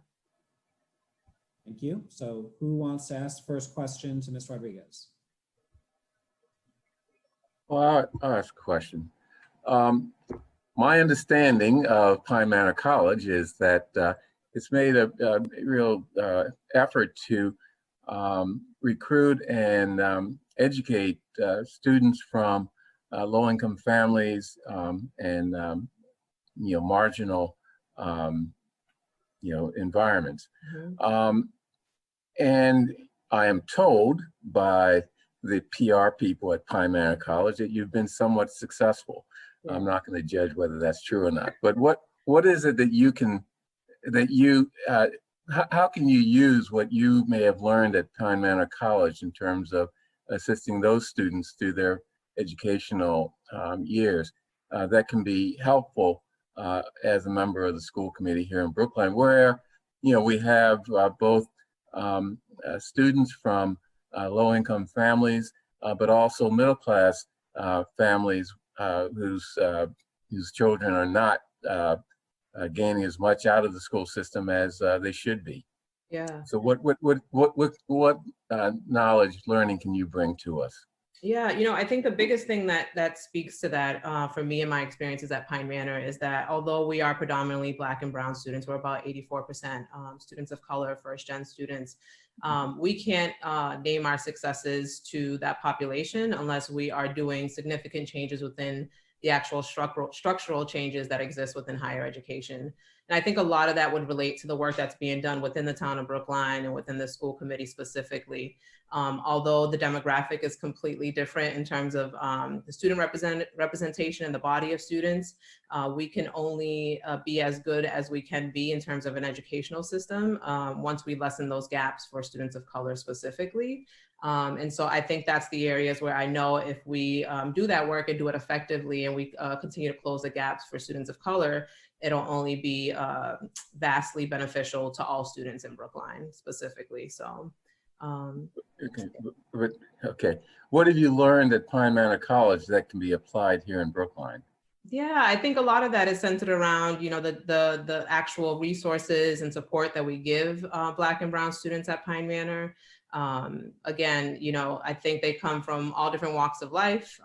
Thank you. So who wants to ask the first question to Ms. Rodriguez? Well, I'll ask a question. My understanding of Pine Manor College is that it's made a real effort to recruit and educate students from low-income families and marginal environments. And I am told by the PR people at Pine Manor College that you've been somewhat successful. I'm not going to judge whether that's true or not, but what is it that you can, how can you use what you may have learned at Pine Manor College in terms of assisting those students through their educational years that can be helpful as a member of the school committee here in Brookline, where we have both students from low-income families, but also middle-class families whose children are not gaining as much out of the school system as they should be. Yeah. So what knowledge, learning can you bring to us? Yeah, I think the biggest thing that speaks to that for me and my experiences at Pine Manor is that although we are predominantly Black and brown students, we're about 84% students of color, first-gen students. We can't name our successes to that population unless we are doing significant changes within the actual structural changes that exist within higher education. And I think a lot of that would relate to the work that's being done within the town of Brookline and within the school committee specifically. Although the demographic is completely different in terms of the student representation and the body of students, we can only be as good as we can be in terms of an educational system once we lessen those gaps for students of color specifically. And so I think that's the areas where I know if we do that work and do it effectively and we continue to close the gaps for students of color, it'll only be vastly beneficial to all students in Brookline specifically. So. Okay. What have you learned at Pine Manor College that can be applied here in Brookline? Yeah, I think a lot of that is centered around, the actual resources and support that we give Black and brown students at Pine Manor. Again, I think they come from all different walks of life.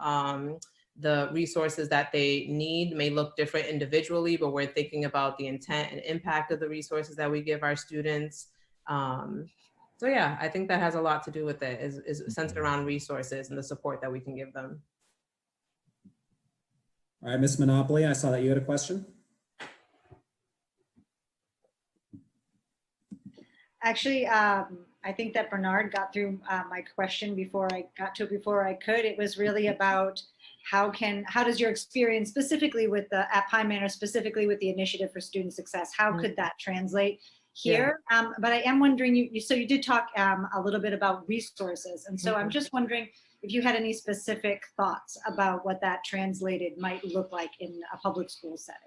The resources that they need may look different individually, but we're thinking about the intent and impact of the resources that we give our students. So yeah, I think that has a lot to do with it, is centered around resources and the support that we can give them. All right, Ms. Monopoly, I saw that you had a question. Actually, I think that Bernard got through my question before I got to it before I could. It was really about how does your experience specifically with at Pine Manor, specifically with the Initiative for Student Success, how could that translate here? Yeah. But I am wondering, you did talk a little bit about resources. And so I'm just wondering if you had any specific thoughts about what that translated might look like in a public school setting.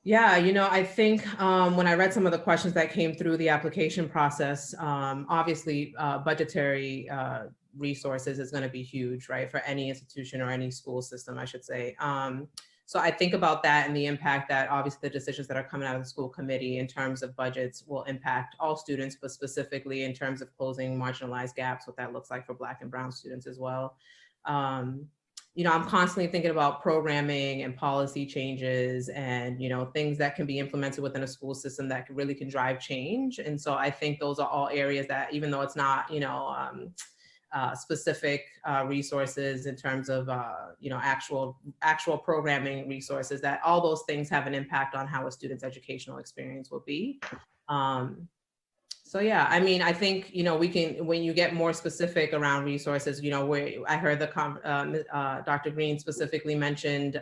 Yeah, I think when I read some of the questions that came through the application process, obviously budgetary resources is going to be huge, right, for any institution or any school system, I should say. So I think about that and the impact that obviously the decisions that are coming out of the school committee in terms of budgets will impact all students, but specifically in terms of closing marginalized gaps, what that looks like for Black and brown students as well. I'm constantly thinking about programming and policy changes and, things that can be implemented within a school system that really can drive change. And so I think those are all areas that, even though it's not, specific resources in terms of, actual programming resources, that all those things have an impact on how a student's educational experience will be. So yeah, I mean, I think, we can, when you get more specific around resources, where I heard Dr. Green specifically mentioned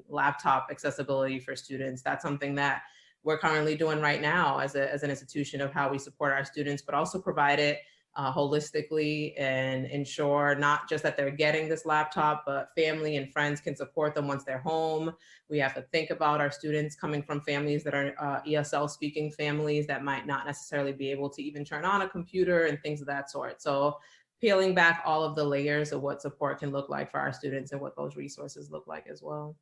laptop accessibility for students. That's something that we're currently doing right now as an institution of how we support our students, but also provide it holistically and ensure not just that they're getting this laptop, but family and friends can support them once they're home. We have to think about our students coming from families that are ESL speaking families that might not necessarily be able to even turn on a computer and things of that sort. So peeling back all of the layers of what support can look like for our students and what those resources look like as well.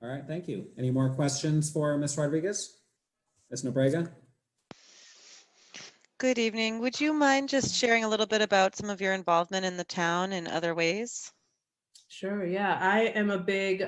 All right, thank you. Any more questions for Ms. Rodriguez? Ms. Nobrega? Good evening. Would you mind just sharing a little bit about some of your involvement in the town in other ways? Sure, yeah. I am a big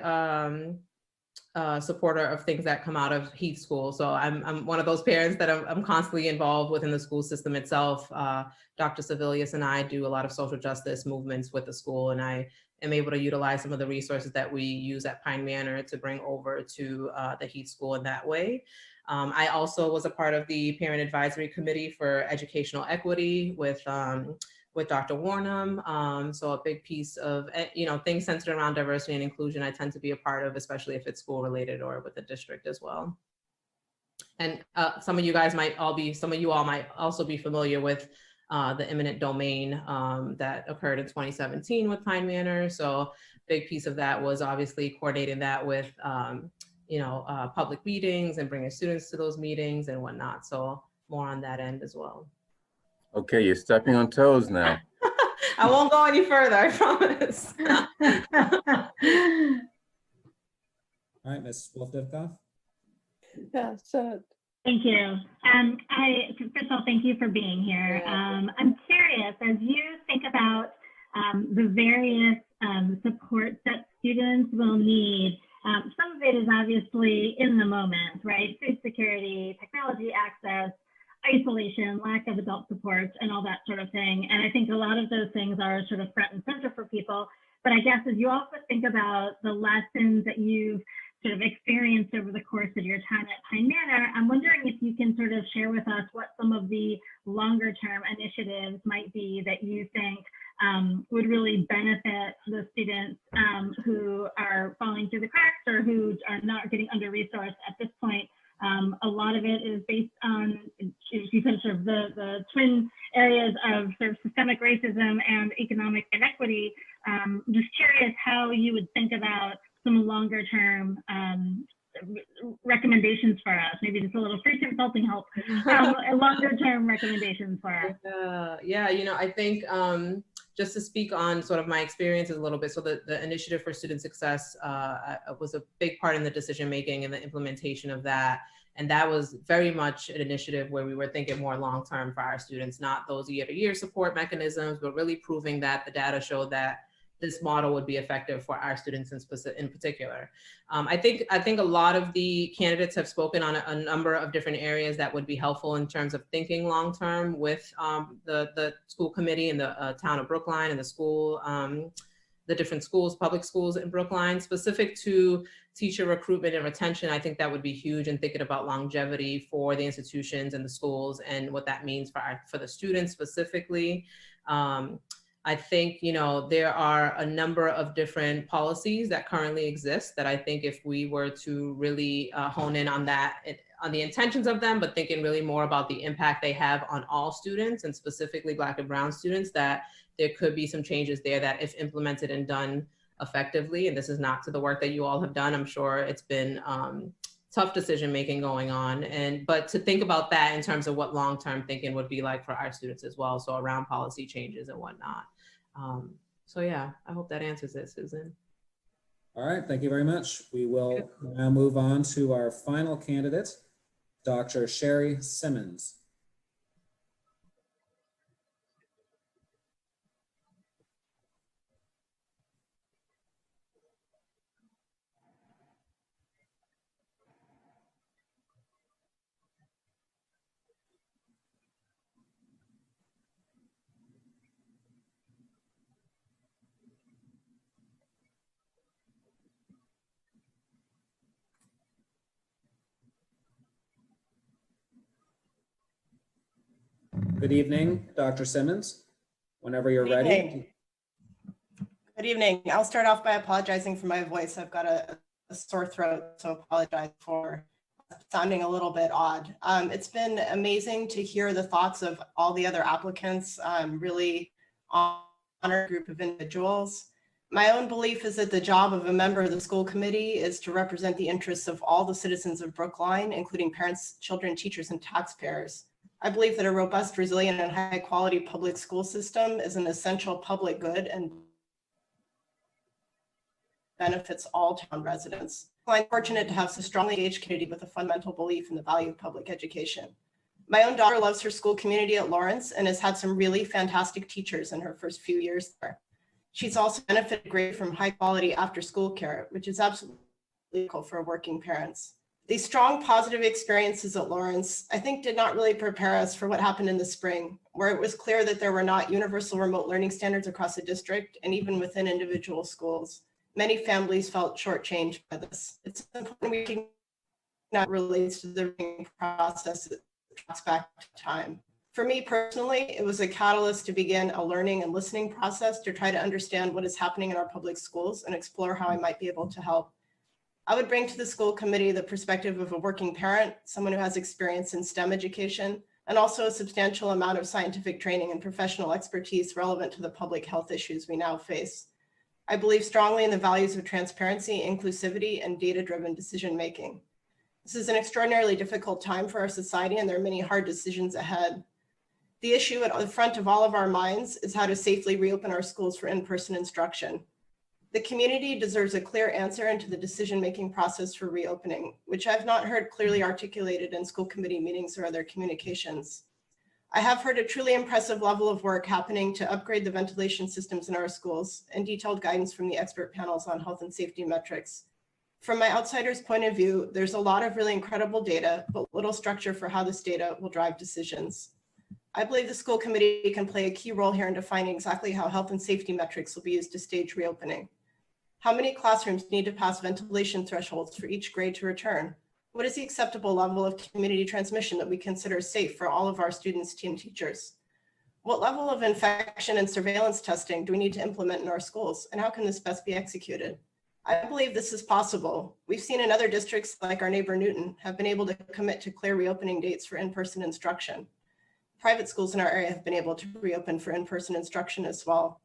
supporter of things that come out of Heath School. So I'm one of those parents that I'm constantly involved within the school system itself. Dr. Sevilius and I do a lot of social justice movements with the school, and I am able to utilize some of the resources that we use at Pine Manor to bring over to the Heath School in that way. I also was a part of the Parent Advisory Committee for Educational Equity with Dr. Warnham. So a big piece of, things centered around diversity and inclusion I tend to be a part of, especially if it's school related or with the district as well. And some of you all might also be familiar with the eminent domain that occurred in 2017 with Pine Manor. So a big piece of that was obviously coordinating that with public meetings and bringing students to those meetings and whatnot. So more on that end as well. Okay, you're stepping on toes now. I won't go any further, I promise. All right, Ms. Wolf-Dipkoff? Yeah, so Thank you. First of all, thank you for being here. I'm curious, as you think about the various supports that students will need, some of it is obviously in the moment, right? Food security, technology access, isolation, lack of adult supports, and all that sort of thing. And I think a lot of those things are sort of front and center for people. But I guess as you also think about the lessons that you've sort of experienced over the course of your time at Pine Manor, I'm wondering if you can sort of share with us what some of the longer term initiatives might be that you think would really benefit the students who are falling through the cracks or who are not getting under-resourced at this point. A lot of it is based on, you said, sort of the twin areas of sort of systemic racism and economic inequity. Just curious how you would think about some longer term recommendations for us, maybe just a little free consulting help, longer term recommendations for us. Yeah, I think just to speak on sort of my experiences a little bit. So the Initiative for Student Success was a big part in the decision making and the implementation of that. And that was very much an initiative where we were thinking more long-term for our students, not those year-to-year support mechanisms, but really proving that the data showed that this model would be effective for our students in particular. I think a lot of the candidates have spoken on a number of different areas that would be helpful in terms of thinking long-term with the school committee in the town of Brookline and the school, the different schools, public schools in Brookline. Specific to teacher recruitment and retention, I think that would be huge in thinking about longevity for the institutions and the schools and what that means for the students specifically. I think, there are a number of different policies that currently exist that I think if we were to really hone in on that, on the intentions of them, but thinking really more about the impact they have on all students and specifically Black and Brown students, that there could be some changes there that if implemented and done effectively, and this is not to the work that you all have done, I'm sure it's been tough decision-making going on. But to think about that in terms of what long-term thinking would be like for our students as well. So around policy changes and whatnot. So yeah, I hope that answers it, Susan. All right, thank you very much. We will now move on to our final candidate, Dr. Sherry Simmons. Good evening, Dr. Simmons. Whenever you're Good ready. evening. Good evening. I'll start off by apologizing for my voice. I've got a sore throat, so apologize for sounding a little bit odd. It's been amazing to hear the thoughts of all the other applicants. Really honored group of individuals. My own belief is that the job of a member of the school committee is to represent the interests of all the citizens of Brookline, including parents, children, teachers, and taxpayers. I believe that a robust, resilient, and high-quality public school system is an essential public good and benefits all town residents. I'm fortunate to have so strongly engaged community with a fundamental belief in the value of public education. My own daughter loves her school community at Lawrence and has had some really fantastic teachers in her first few years there. She's also benefited greatly from high-quality after-school care, which is absolutely critical for working parents. These strong positive experiences at Lawrence, I think, did not really prepare us for what happened in the spring, where it was clear that there were not universal remote learning standards across the district and even within individual schools. Many families felt shortchanged by this. It's important we can that relates to the learning process that tracks back to time. For me personally, it was a catalyst to begin a learning and listening process to try to understand what is happening in our public schools and explore how I might be able to help. I would bring to the school committee the perspective of a working parent, someone who has experience in STEM education, and also a substantial amount of scientific training and professional expertise relevant to the public health issues we now face. I believe strongly in the values of transparency, inclusivity, and data-driven decision-making. This is an extraordinarily difficult time for our society, and there are many hard decisions ahead. The issue at the front of all of our minds is how to safely reopen our schools for in-person instruction. The community deserves a clear answer into the decision-making process for reopening, which I've not heard clearly articulated in school committee meetings or other communications. I have heard a truly impressive level of work happening to upgrade the ventilation systems in our schools and detailed guidance from the expert panels on health and safety metrics. From my outsider's point of view, there's a lot of really incredible data, but little structure for how this data will drive decisions. I believe the school committee can play a key role here in defining exactly how health and safety metrics will be used to stage reopening. How many classrooms need to pass ventilation thresholds for each grade to return? What is the acceptable level of community transmission that we consider safe for all of our students and teachers? What level of infection and surveillance testing do we need to implement in our schools, and how can this best be executed? I believe this is possible. We've seen in other districts like our neighbor Newton have been able to commit to clear reopening dates for in-person instruction. Private schools in our area have been able to reopen for in-person instruction as well.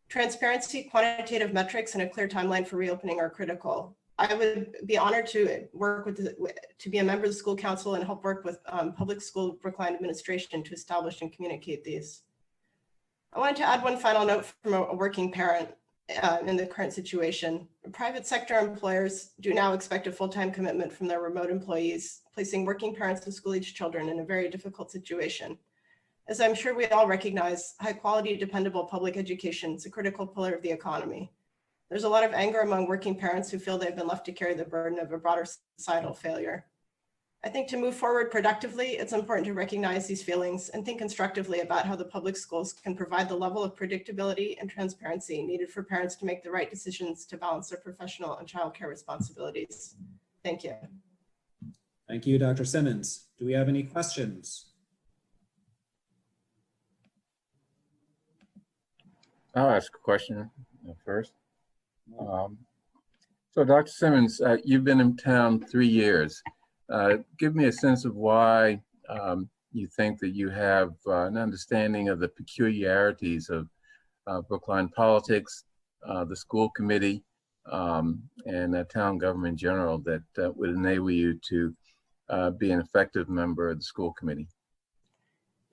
Transparency, quantitative metrics, and a clear timeline for reopening are critical. I would be honored to work to be a member of the school council and help work with public school Brookline administration to establish and communicate these. I wanted to add one final note from a working parent in the current situation. Private sector employers do now expect a full-time commitment from their remote employees, placing working parents with school-age children in a very difficult situation. As I'm sure we all recognize, high quality, dependable public education is a critical pillar of the economy. There's a lot of anger among working parents who feel they've been left to carry the burden of a broader societal failure. I think to move forward productively, it's important to recognize these feelings and think constructively about how the public schools can provide the level of predictability and transparency needed for parents to make the right decisions to balance their professional and childcare responsibilities. Thank you. Thank you, Dr. Simmons. Do we have any questions? I'll ask a question first. So Dr. Simmons, you've been in town 3 years. Give me a sense of why you think that you have an understanding of the peculiarities of Brookline politics, the school committee, and town government in general that would enable you to be an effective member of the school committee.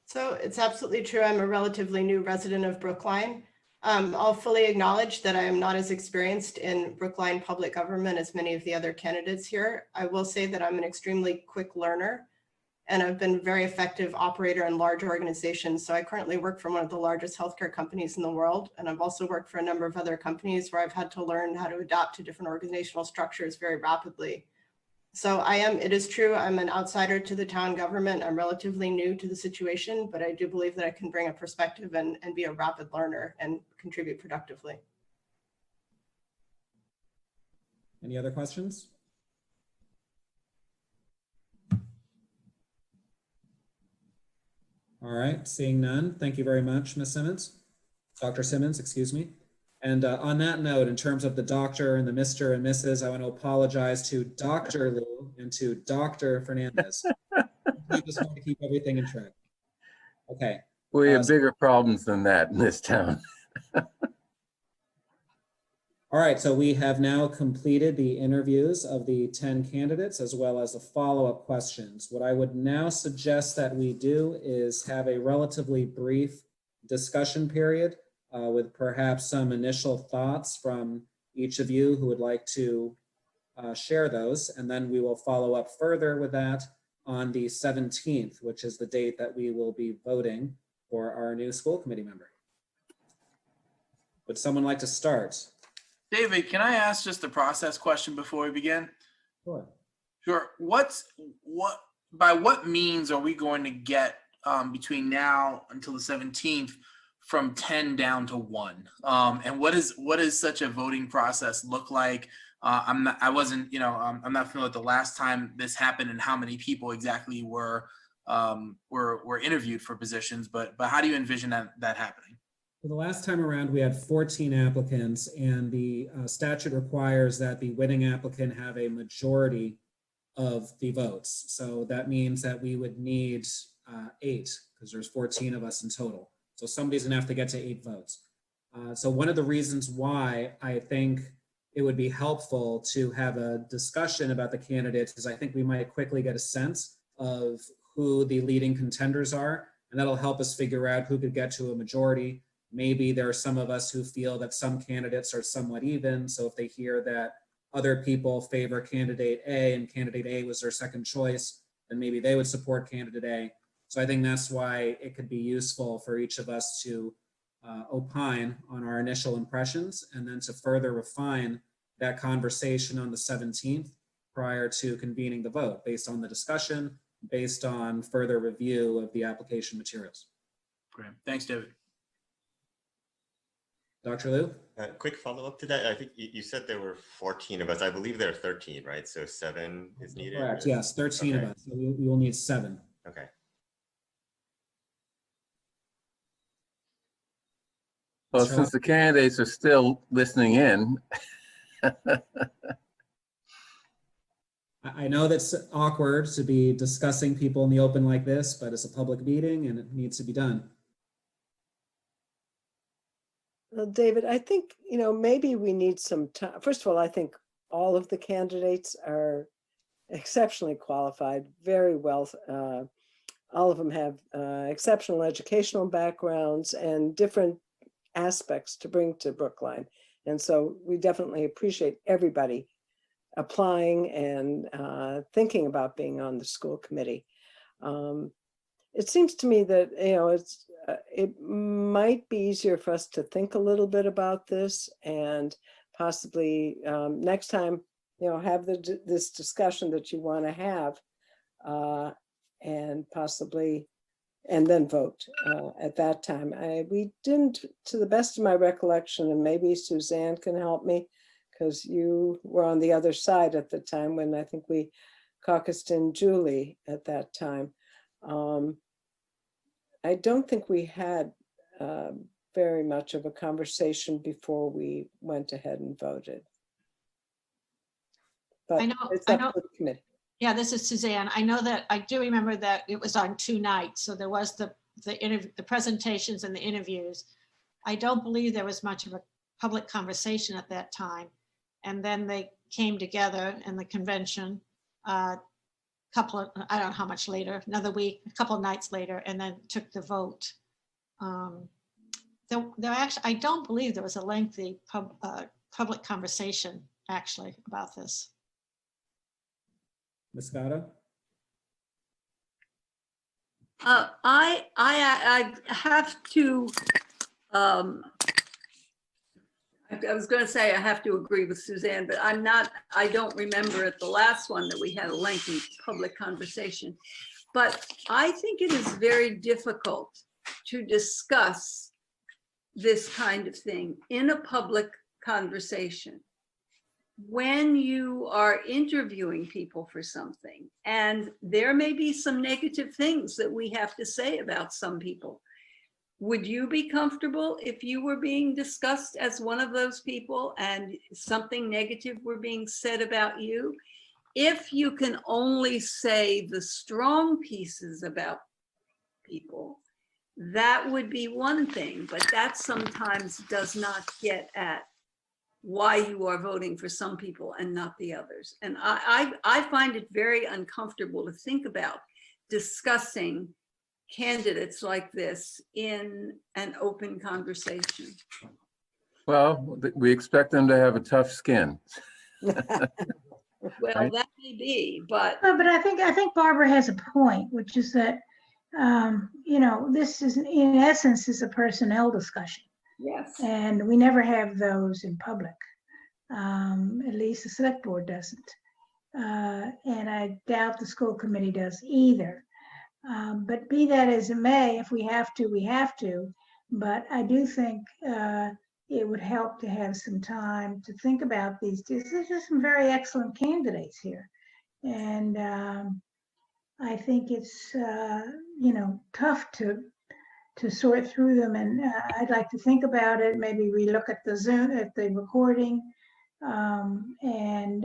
So it's absolutely true. I'm a relatively new resident of Brookline. I'll fully acknowledge that I am not as experienced in Brookline public government as many of the other candidates here. I will say that I'm an extremely quick learner, and I've been a very effective operator in large organizations. So I currently work for one of the largest healthcare companies in the world, and I've also worked for a number of other companies where I've had to learn how to adapt to different organizational structures very rapidly. So it is true, I'm an outsider to the town government. I'm relatively new to the situation, but I do believe that I can bring a perspective and be a rapid learner and contribute productively. Any other questions? All right, seeing none. Thank you very much, Ms. Simmons. Dr. Simmons, excuse me. And on that note, in terms of the doctor and the Mr. and Mrs., I want to apologize to Dr. Liu and to Dr. Fernandez. We just want to keep everything in track. Okay. We have bigger problems than that in this town. All right, so we have now completed the interviews of the 10 candidates as well as the follow-up questions. What I would now suggest that we do is have a relatively brief discussion period with perhaps some initial thoughts from each of you who would like to share those, and then we will follow up further with that on the 17th, which is the date that we will be voting for our new school committee member. Would someone like to start? David, can I ask just a process question before we begin? Sure. Sure. By what means are we going to get between now until the 17th from 10 down to 1? And what is such a voting process look like? I'm not familiar with the last time this happened and how many people exactly were interviewed for positions, but how do you envision that happening? For the last time around, we had 14 applicants, and the statute requires that the winning applicant have a majority of the votes. So that means that we would need 8, because there's 14 of us in total. So somebody's gonna have to get to 8 votes. So one of the reasons why I think it would be helpful to have a discussion about the candidates is I think we might quickly get a sense of who the leading contenders are, and that'll help us figure out who could get to a majority. Maybe there are some of us who feel that some candidates are somewhat even. So if they hear that other people favor candidate A and candidate A was their second choice, then maybe they would support candidate A. So I think that's why it could be useful for each of us to opine on our initial impressions and then to further refine that conversation on the 17th prior to convening the vote based on the discussion, based on further review of the application materials. Great. Thanks, David. Dr. Liu? Quick follow-up to that. I think you said there were 14 of us. I believe there are 13, right? So 7 is needed? Correct, yes, 13 of us. So we will need 7. Okay. Well, since the candidates are still listening in. I know that's awkward to be discussing people in the open like this, but it's a public meeting and it needs to be done. Well, David, I think, maybe we need some time. First of all, I think all of the candidates are exceptionally qualified, very well. All of them have exceptional educational backgrounds and different aspects to bring to Brookline. And so we definitely appreciate everybody applying and thinking about being on the school committee. It seems to me that, it might be easier for us to think a little bit about this and possibly next time, have this discussion that you want to have and possibly, and then vote at that time. We didn't, to the best of my recollection, and maybe Suzanne can help me because you were on the other side at the time when I think we caucused in Julie at that time. I don't think we had very much of a conversation before we went ahead and voted. But it's up to the committee. Yeah, this is Suzanne. I know that I do remember that it was on 2 nights. So there was the presentations and the interviews. I don't believe there was much of a public conversation at that time. And then they came together in the convention I don't know how much later, another week, a couple of nights later, and then took the vote. There actually, I don't believe there was a lengthy public conversation actually about this. Ms. Scotto? I have to, I was going to say I have to agree with Suzanne, but I don't remember at the last one that we had a lengthy public conversation. But I think it is very difficult to discuss this kind of thing in a public conversation. when you are interviewing people for something, and there may be some negative things that we have to say about some people, would you be comfortable if you were being discussed as one of those people and something negative were being said about you? If you can only say the strong pieces about people, that would be one thing, but that sometimes does not get at why you are voting for some people and not the others. And I find it very uncomfortable to think about discussing candidates like this in an open conversation. Well, we expect them to have a tough skin. Well, Right. that may be, but But I think Barbara has a point, which is that this is in essence is a personnel discussion. yes. And we never have those in public. At least the select board doesn't. And I doubt the school committee does either. But be that as it may, if we have to, we have to. But I do think it would help to have some time to think about these. There's just some very excellent candidates here. And I think it's, tough to sort through them, and I'd like to think about it, maybe relook at the Zoom, at the recording, and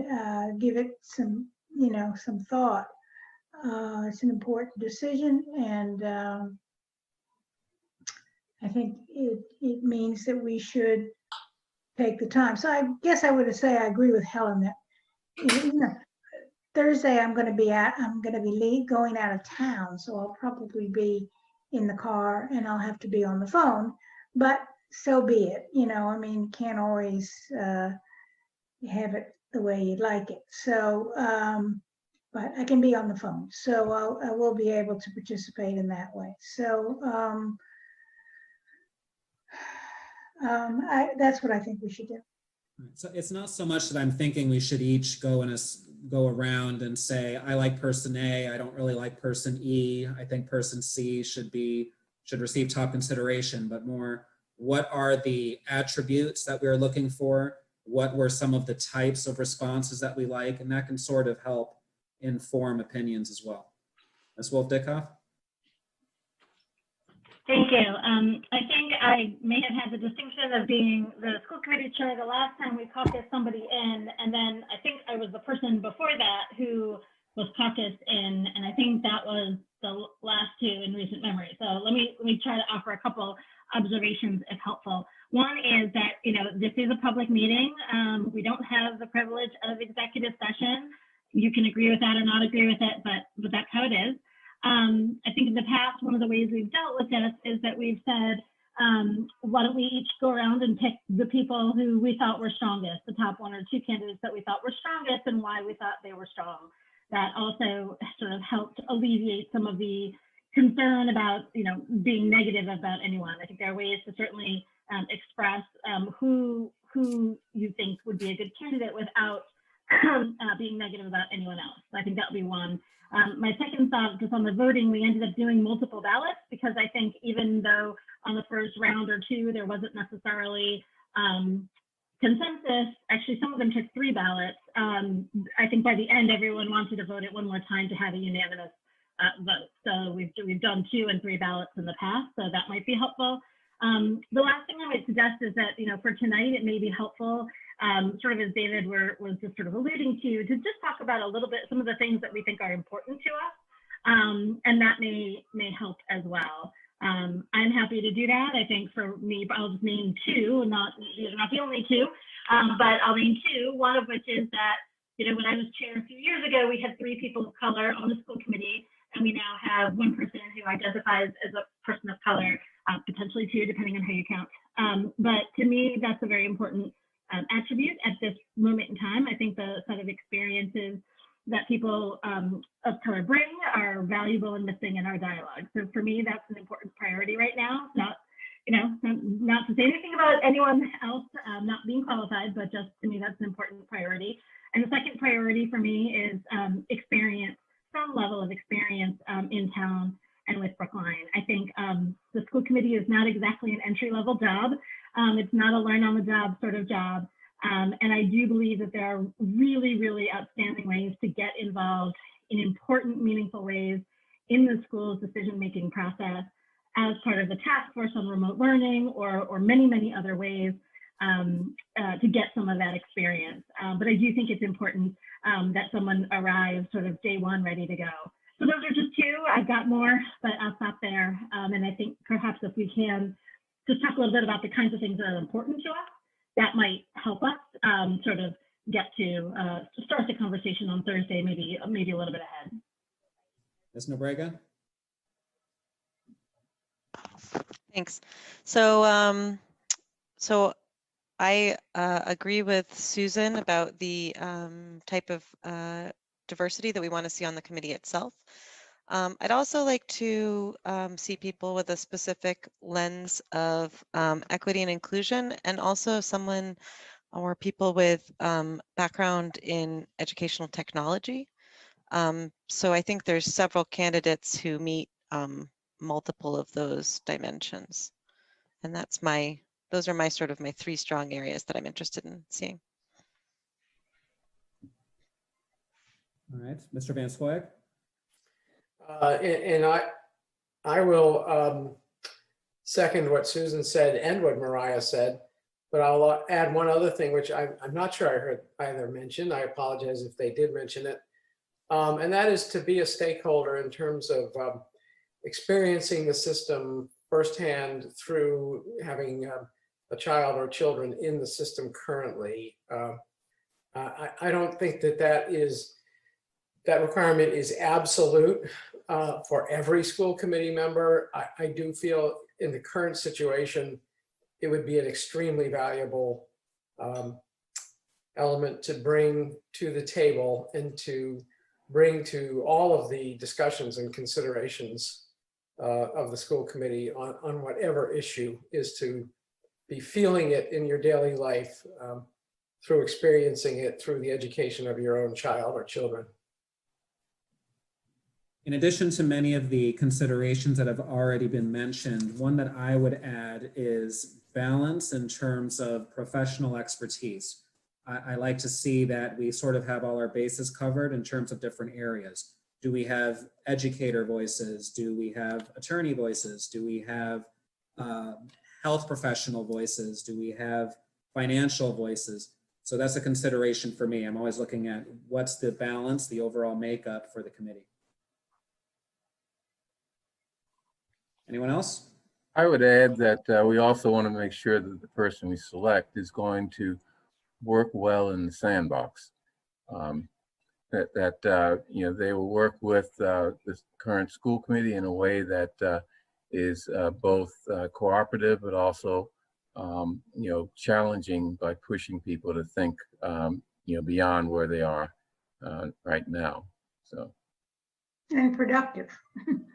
give it some thought. It's an important decision, and I think it means that we should take the time. So I guess I would say I agree with Helen that Thursday I'm going to be going out of town, so I'll probably be in the car and I'll have to be on the phone, but so be it. You can't always have it the way you'd like it. So, but I can be on the phone, so I will be able to participate in that way. So that's what I think we should do. So it's not so much that I'm thinking we should each go around and say, I like person A, I don't really like person E, I think person C should receive top consideration, but more, what are the attributes that we're looking for? What were some of the types of responses that we like? And that can sort of help inform opinions as well. Ms. Wolf-Dickoff? Thank you. I think I may have had the distinction of being the school committee chair the last time we caucused somebody in, and then I think I was the person before that who was caucused in, and I think that was the last two in recent memory. So let me try to offer a couple observations if helpful. One is that, this is a public meeting. We don't have the privilege of executive session. You can agree with that or not agree with it, but that's how it is. I think in the past, one of the ways we've dealt with this is that we've said, why don't we each go around and pick the people who we thought were strongest, the top one or two candidates that we thought were strongest and why we thought they were strong. That also sort of helped alleviate some of the concern about, being negative about anyone. I think there are ways to certainly express who you think would be a good candidate without being negative about anyone else. So I think that would be one. My second thought, just on the voting, we ended up doing multiple ballots because I think even though on the first round or two, there wasn't necessarily consensus, actually some of them took 3 ballots. I think by the end, everyone wanted to vote it one more time to have a unanimous vote. So we've done 2 and 3 ballots in the past, so that might be helpful. The last thing I would suggest is that, for tonight, it may be helpful, sort of as David was just sort of alluding to just talk about a little bit some of the things that we think are important to us, and that may help as well. I'm happy to do that. I think for me, I'll just name 2, these are not the only 2, but I'll name 2, one of which is that, when I was chair a few years ago, we had 3 people of color on the school committee, and we now have 1 person who identifies as a person of color, potentially 2, depending on how you count. But to me, that's a very important attribute at this moment in time. I think the set of experiences that people of color bring are valuable and missing in our dialogue. So for me, that's an important priority right now. Not to say anything about anyone else not being qualified, but just to me, that's an important priority. And the second priority for me is experience, some level of experience in town and with Brookline. I think the school committee is not exactly an entry-level job. It's not a learn-on-the-job sort of job. And I do believe that there are really, really outstanding ways to get involved in important, meaningful ways in the school's decision-making process as part of the task force on remote learning or many, many other ways to get some of that experience. But I do think it's important that someone arrives sort of day one ready to go. So those are just two. I've got more, but I'll stop there. And I think perhaps if we can just talk a little bit about the kinds of things that are important to us, that might help us sort of get to start the conversation on Thursday, maybe a little bit ahead. Ms. Nobrega? Thanks. So, so I agree with Susan about the type of diversity that we want to see on the committee itself. I'd also like to see people with a specific lens of equity and inclusion, and also someone or people with background in educational technology. So I think there's several candidates who meet multiple of those dimensions. And those are my sort of my three strong areas that I'm interested in seeing. All right, Mr. VanScoyoc? And I will second what Susan said and what Mariah said, but I'll add one other thing, which I'm not sure I heard either mention. I apologize if they did mention it. And that is to be a stakeholder in terms of experiencing the system firsthand through having a child or children in the system currently. I don't think that requirement is absolute for every school committee member. I do feel in the current situation, it would be an extremely valuable element to bring to the table and to bring to all of the discussions and considerations of the school committee on whatever issue, is to be feeling it in your daily life through experiencing it through the education of your own child or children. In addition to many of the considerations that have already been mentioned, one that I would add is balance in terms of professional expertise. I like to see that we sort of have all our bases covered in terms of different areas. Do we have educator voices? Do we have attorney voices? Do we have health professional voices? Do we have financial voices? So that's a consideration for me. I'm always looking at what's the balance, the overall makeup for the committee. Anyone else? I would add that we also want to make sure that the person we select is going to work well in the sandbox. You know, they will work with this current school committee in a way that is both cooperative, but also you know, challenging by pushing people to think you know, beyond where they are right now. So. And productive.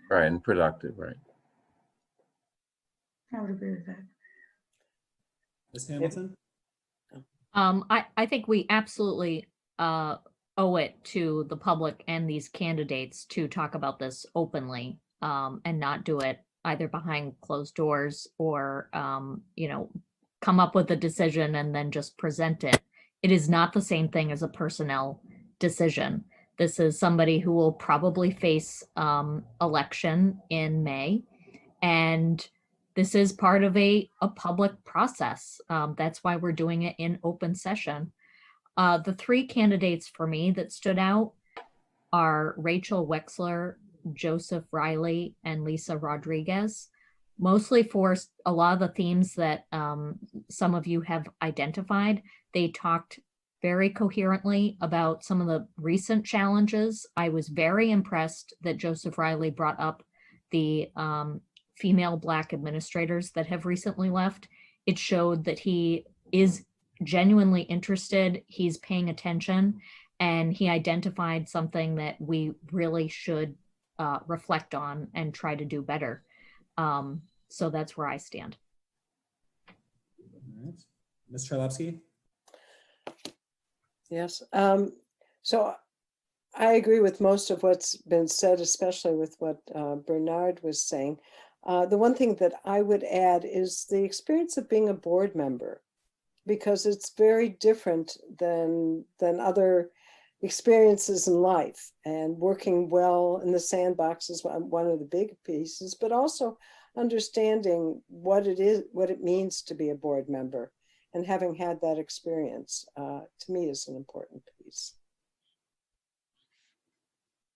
Right, and productive, right. I would agree with that. Ms. Hamilton? I think we absolutely owe it to the public and these candidates to talk about this openly and not do it either behind closed doors or, you know, come up with a decision and then just present it. It is not the same thing as a personnel decision. This is somebody who will probably face election in May, and this is part of a public process. That's why we're doing it in open session. The three candidates for me that stood out are Rachel Wexler, Joseph Riley, and Lisa Rodriguez, mostly for a lot of the themes that some of you have identified. They talked very coherently about some of the recent challenges. I was very impressed that Joseph Riley brought up the female Black administrators that have recently left. It showed that he is genuinely interested, he's paying attention, and he identified something that we really should reflect on and try to do better. So that's where I stand. All right. Ms. Charlowski? Yes. So I agree with most of what's been said, especially with what Bernard was saying. The one thing that I would add is the experience of being a board member. because it's very different than other experiences in life. And working well in the sandbox is one of the big pieces, but also understanding what it means to be a board member, and having had that experience, to me, is an important piece.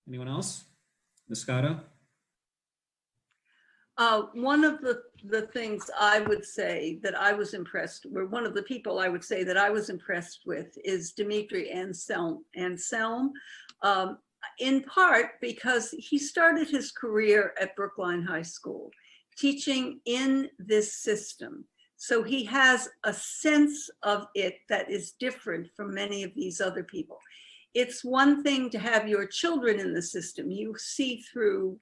Anyone else? Ms. Scotto? One of the things I would say that I was impressed, or one of the people I would say that I was impressed with, is Dimitri Anselm, in part because he started his career at Brookline High School, teaching in this system. So he has a sense of it that is different from many of these other people. It's one thing to have your children in the system. You see through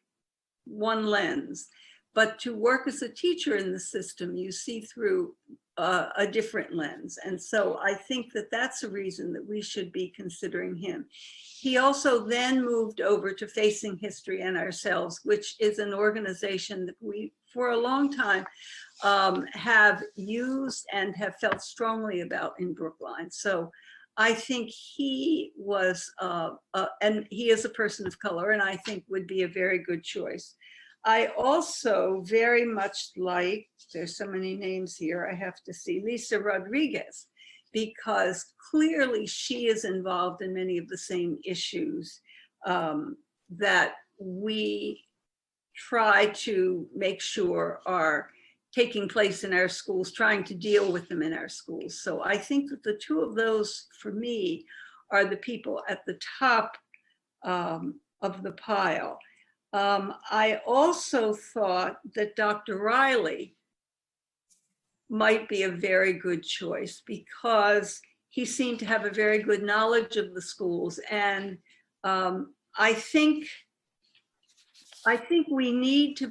one lens. But to work as a teacher in the system, you see through a different lens. And so I think that that's a reason that we should be considering him. He also then moved over to Facing History and Ourselves, which is an organization that we, for a long time, have used and have felt strongly about in Brookline. So I think he was, and he is a person of color, and I think would be a very good choice. I also very much like, there's so many names here, I have to see, Lisa Rodriguez, because clearly she is involved in many of the same issues that we try to make sure are taking place in our schools, trying to deal with them in our schools. So I think that the two of those, for me, are the people at the top of the pile. I also thought that Dr. Riley might be a very good choice because he seemed to have a very good knowledge of the schools. And I think we need to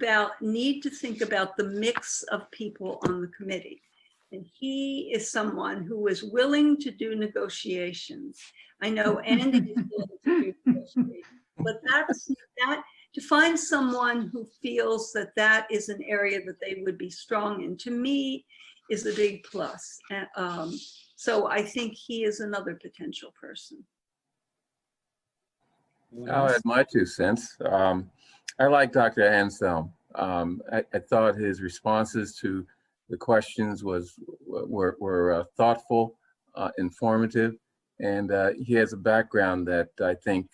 think about the mix of people on the committee. And he is someone who is willing to do negotiations. I know Andy is willing to do negotiations, but to find someone who feels that that is an area that they would be strong in, to me, is a big plus. And, so I think he is another potential person. I'll add my 2 cents. I like Dr. Anselm. I thought his responses to the questions were thoughtful, informative, and he has a background that I think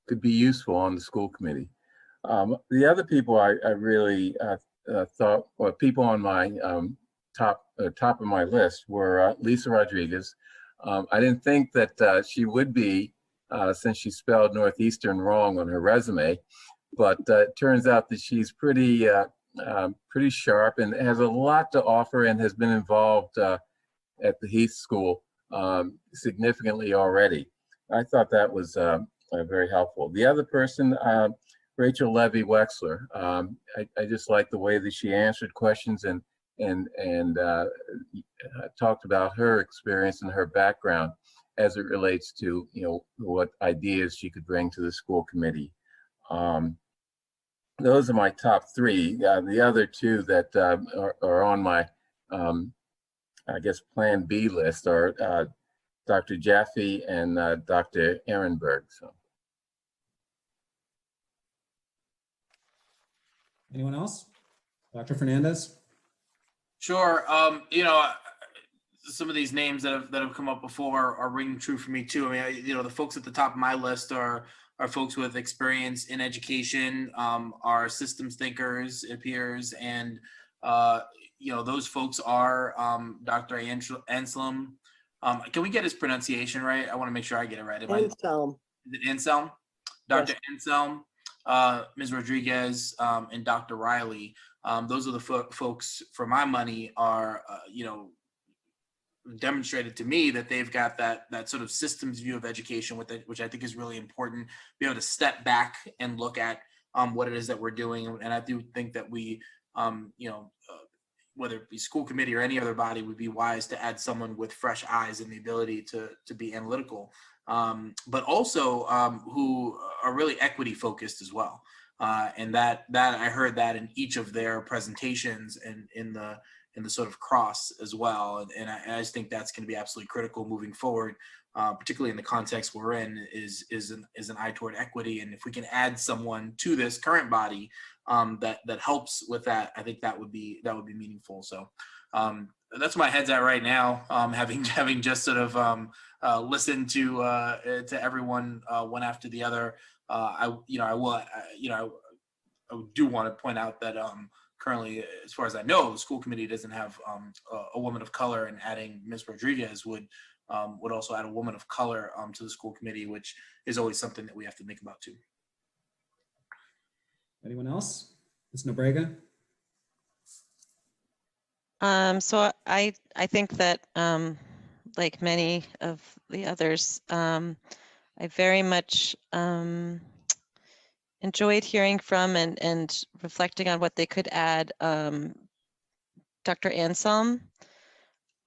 could be useful on the school committee. The other people I really thought, or people on my top of my list were Lisa Rodriguez. I didn't think that she would be, since she spelled Northeastern wrong on her resume, but it turns out that she's pretty sharp and has a lot to offer and has been involved at the Heath School significantly already. I thought that was very helpful. The other person, Rachel Levy Wexler, I just like the way that she answered questions and talked about her experience and her background as it relates to, what ideas she could bring to the school committee. Those are my top 3. The other 2 that are on my, I guess, Plan B list are Dr. Jaffe and Dr. Ehrenberg. So. Anyone else? Dr. Fernandez? Sure. Some of these names that have come up before are ringing true for me too. I mean, the folks at the top of my list are folks with experience in education, are systems thinkers, it appears, and those folks are Dr. Anselm. Can we get his pronunciation right? I want to make sure I get it right. Anselm. Is it Anselm? Dr. Yes. Anselm, Ms. Rodriguez, and Dr. Riley. Those are the folks, for my money, are demonstrated to me that they've got that sort of systems view of education with it, which I think is really important. Be able to step back and look at what it is that we're doing, and I do think that we, whether it be school committee or any other body, would be wise to add someone with fresh eyes and the ability to be analytical, but also who are really equity focused as well. And that I heard that in each of their presentations and in the sort of cross as well. And I just think that's going to be absolutely critical moving forward, particularly in the context we're in, is an eye toward equity. And if we can add someone to this current body that helps with that, I think that would be meaningful. So that's where my head's at right now. Having just sort of listened to everyone one after the other, I do want to point out that currently, as far as I know, the school committee doesn't have a woman of color, and adding Ms. Rodriguez would also add a woman of color to the school committee, which is always something that we have to think about too. Anyone else? Ms. Nobrega? So I think that like many of the others, I very much enjoyed hearing from and reflecting on what they could add. Dr. Anselm,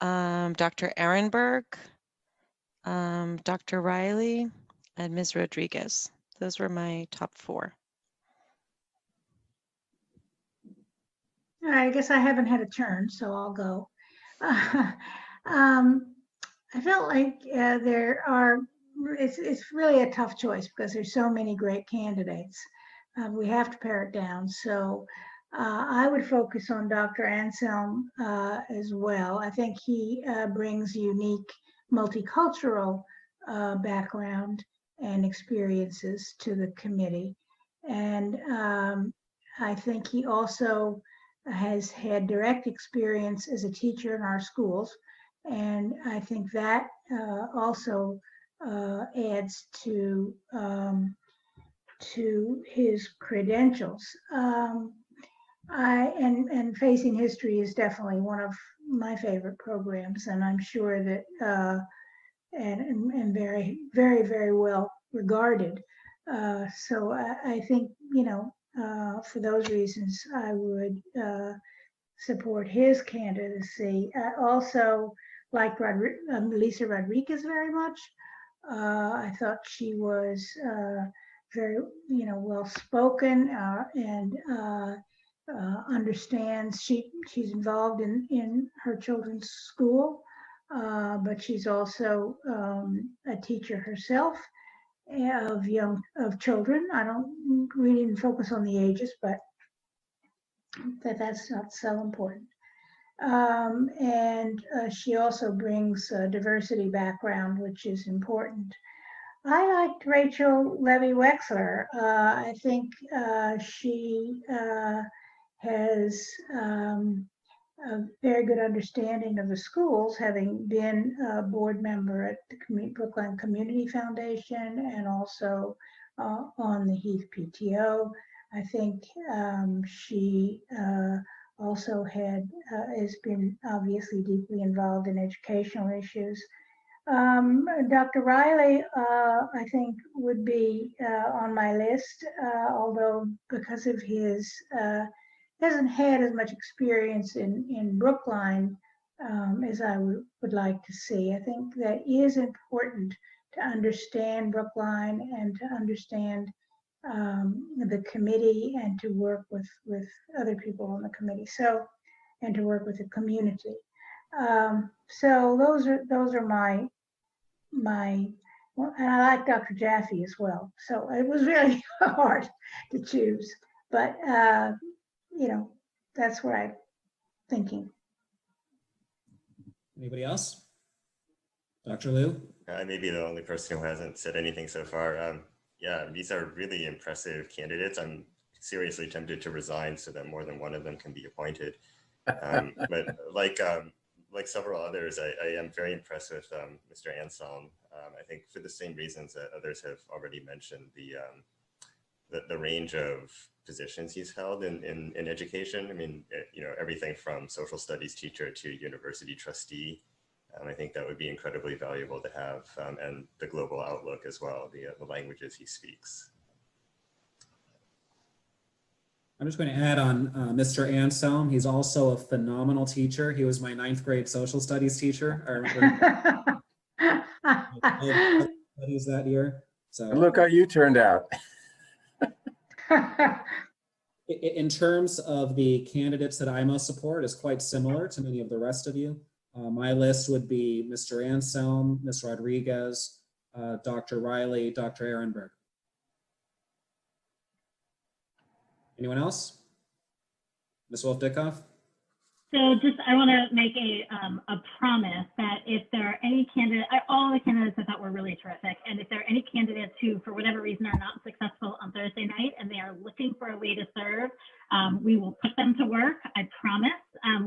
Dr. Ehrenberg, Dr. Riley, and Ms. Rodriguez. Those were my top 4. All right, I guess I haven't had a turn, so I'll go. I felt like it's really a tough choice because there's so many great candidates. We have to pare it down. So I would focus on Dr. Anselm as well. I think he brings unique multicultural background and experiences to the committee. And I think he also has had direct experience as a teacher in our schools. And I think that also adds to his credentials. And Facing History is definitely one of my favorite programs, and I'm sure that and very, very, very well regarded. So I think, for those reasons, I would support his candidacy. I also like Lisa Rodriguez very much. I thought she was very, well spoken and understands. She's involved in her children's school, but she's also a teacher herself of children. We didn't focus on the ages, but that's not so important. And she also brings a diversity background, which is important. I liked Rachel Levy-Wexler. I think she has a very good understanding of the schools, having been a board member at the Brookline Community Foundation and also on the Heath PTO. I think she also has been obviously deeply involved in educational issues. Dr. Riley, I think, would be on my list, although because of his hasn't had as much experience in Brookline as I would like to see. I think that is important to understand Brookline and to understand the committee and to work with other people on the committee. So, and to work with the community. So those are my, and I like Dr. Jaffe as well. So it was really hard to choose, but that's what I'm thinking. Anybody else? Dr. Liu? I may be the only person who hasn't said anything so far. Yeah, these are really impressive candidates. I'm seriously tempted to resign so that more than one of them can be appointed. But like several others, I am very impressed with Mr. Anselm. I think for the same reasons that others have already mentioned, the range of positions he's held in education. I mean, everything from social studies teacher to university trustee. I think that would be incredibly valuable to have, and the global outlook as well, the languages he speaks. I'm just going to add on Mr. Anselm. He's also a phenomenal teacher. He was my 9th grade social studies teacher. I remember studies that year. So look how you turned out. In terms of the candidates that I most support is quite similar to many of the rest of you. My list would be Mr. Anselm, Ms. Rodriguez, Dr. Riley, Dr. Ehrenberg. Anyone else? Ms. Wolf-Dickoff? So just, I want to make a promise that if there are any candidates, all the candidates I thought were really terrific. And if there are any candidates who, for whatever reason, are not successful on Thursday night and they are looking for a way to serve, we will put them to work, I promise.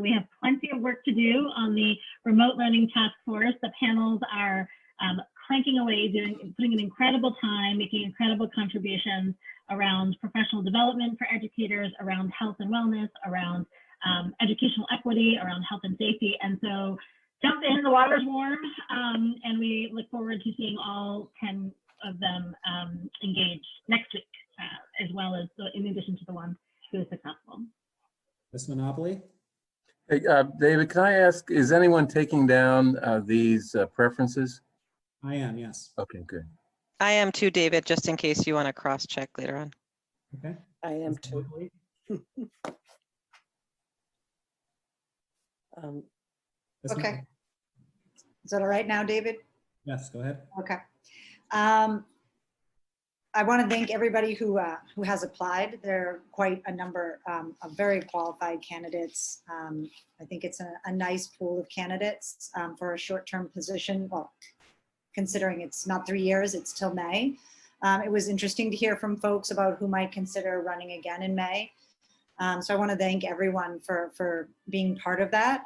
We have plenty of work to do on the remote learning task force. The panels are cranking away, putting in incredible time, making incredible contributions around professional development for educators, around health and wellness, around educational equity, around health and safety. And so jump in, the water's warm, and we look forward to seeing all 10 of them engaged next week, as well as in addition to the one who is successful. Ms. Monopoly? Hey, David, can I ask, is anyone taking down these preferences? I am, yes. Okay, good. I am too, David, just in case you want to cross-check later on. Okay. I am too. Okay. Is that all right now, David? Yes, go ahead. Okay. I want to thank everybody who has applied. There are quite a number of very qualified candidates. I think it's a nice pool of candidates for a short-term position. Well, considering it's not 3 years, it's till May. It was interesting to hear from folks about who might consider running again in May. So I want to thank everyone for being part of that.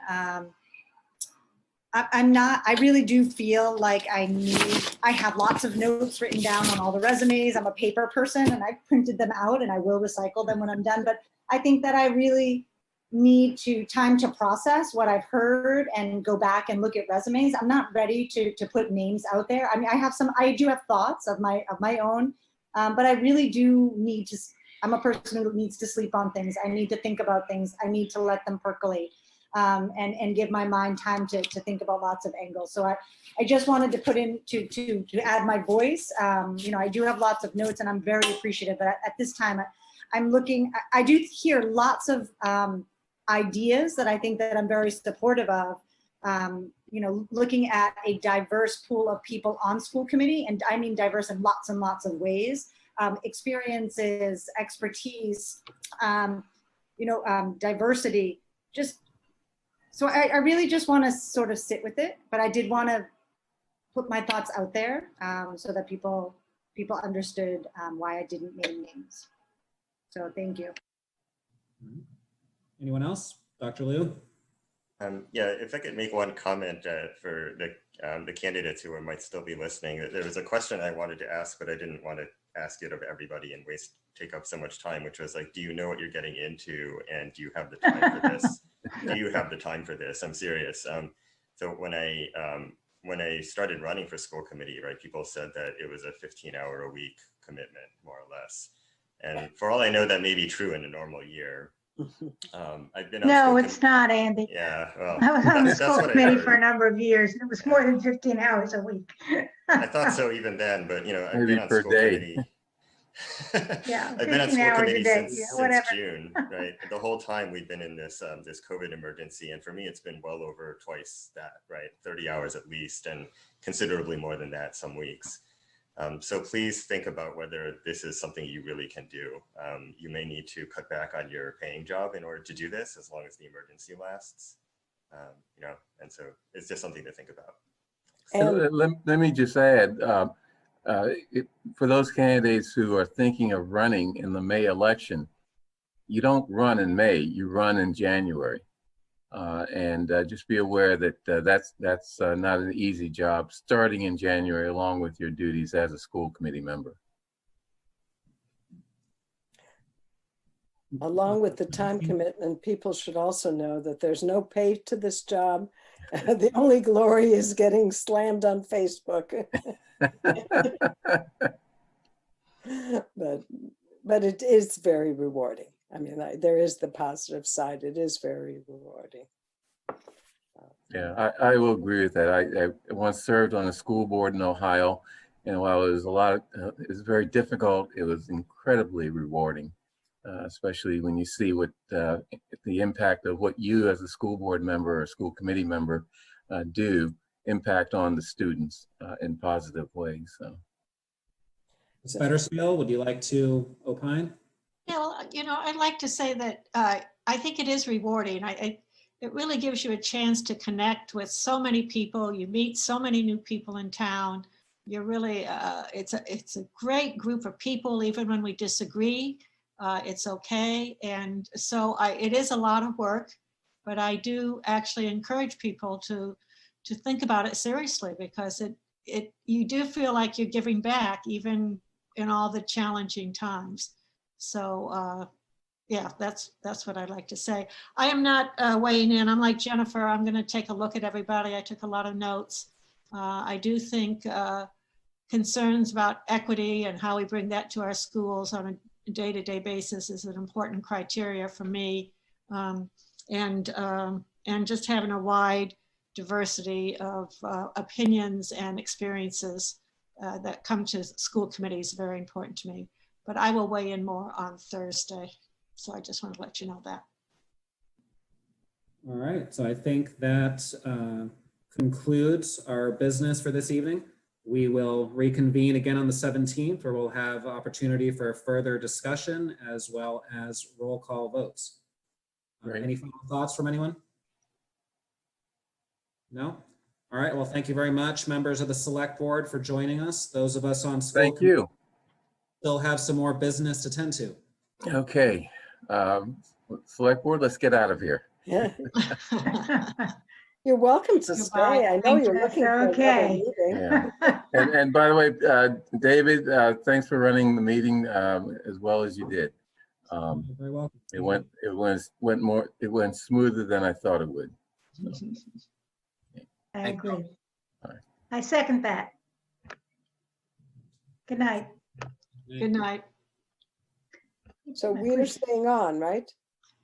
I really do feel like I have lots of notes written down on all the resumes. I'm a paper person and I printed them out and I will recycle them when I'm done. But I think that I really need time to process what I've heard and go back and look at resumes. I'm not ready to put names out there. I mean, I do have thoughts of my own, but I really do need to, I'm a person who needs to sleep on things. I need to think about things. I need to let them percolate. And give my mind time to think about lots of angles. So I just wanted to put in to add my voice. You know, I do have lots of notes and I'm very appreciative, but at this time I'm looking, I do hear lots of ideas that I think that I'm very supportive of. You know, looking at a diverse pool of people on school committee, and I mean diverse in lots and lots of ways, experiences, expertise, you know, diversity, just. So I really just want to sort of sit with it, but I did want to put my thoughts out there so that people understood why I didn't name names. So thank you. Anyone else? Dr. Liu? Yeah, if I could make one comment for the candidates who might still be listening. There was a question I wanted to ask, but I didn't want to ask it of everybody and take up so much time, which was like, do you know what you're getting into and do you have the time for this? Do you have the time for this? I'm serious. So when I started running for school committee, right, people said that it was a 15-hour-a-week commitment, more or less. And for all I know, that may be true in a normal year. I've been on No, it's not, Andy. Yeah, well, I was on the school committee for a heard. number of years, and it was more than 15 hours a week. I thought so even then, but you know, I've Maybe been on per school day. committee. Yeah, I've been on 15 school hours a committee day, since whatever. June, right? The whole time we've been in this this COVID emergency, and for me, it's been well over twice that, right? 30 hours at least, and considerably more than that some weeks. So please think about whether this is something you really can do. You may need to cut back on your paying job in order to do this, as long as the emergency lasts. You know, and so it's just something to think about. Let me just add, for those candidates who are thinking of running in the May election, you don't run in May, you run in January. And just be aware that that's not an easy job starting in January along with your duties as a school committee member. Along with the time commitment, people should also know that there's no pay to this job. The only glory is getting slammed on Facebook. But it is very rewarding. I mean, there is the positive side. It is very rewarding. Yeah, I will agree with that. I once served on a school board in Ohio, and while it was it was very difficult, it was incredibly rewarding. especially when you see what the impact of what you as a school board member or school committee member do impact on the students in positive ways. So. Ms. Feders, would you like to opine? Yeah, well, I'd like to say that I think it is rewarding. It really gives you a chance to connect with so many people. You meet so many new people in town. You're really, it's a great group of people, even when we disagree, it's okay. And so it is a lot of work, but I do actually encourage people to think about it seriously, because you do feel like you're giving back even in all the challenging times. So yeah, that's what I'd like to say. I am not weighing in. I'm like Jennifer. I'm going to take a look at everybody. I took a lot of notes. I do think concerns about equity and how we bring that to our schools on a day-to-day basis is an important criteria for me. And just having a wide diversity of opinions and experiences that come to school committee is very important to me. But I will weigh in more on Thursday. So I just want to let you know that. All right, so I think that concludes our business for this evening. We will reconvene again on the 17th, where we'll have opportunity for further discussion as well as roll call votes. Any final thoughts from anyone? No? All right, well, thank you very much, members of the select board, for joining us. Those of us on school. Thank you. Still have some more business to tend to. Okay. Select board, let's get out of here. Yeah. You're welcome to stay. I know you're looking for another meeting. Yeah. And by the way, David, thanks for running the meeting as well as you did. You're very welcome. It went smoother than I thought it would. So. I agree. All right. I second that. Good night. Good night. So we're staying on, right?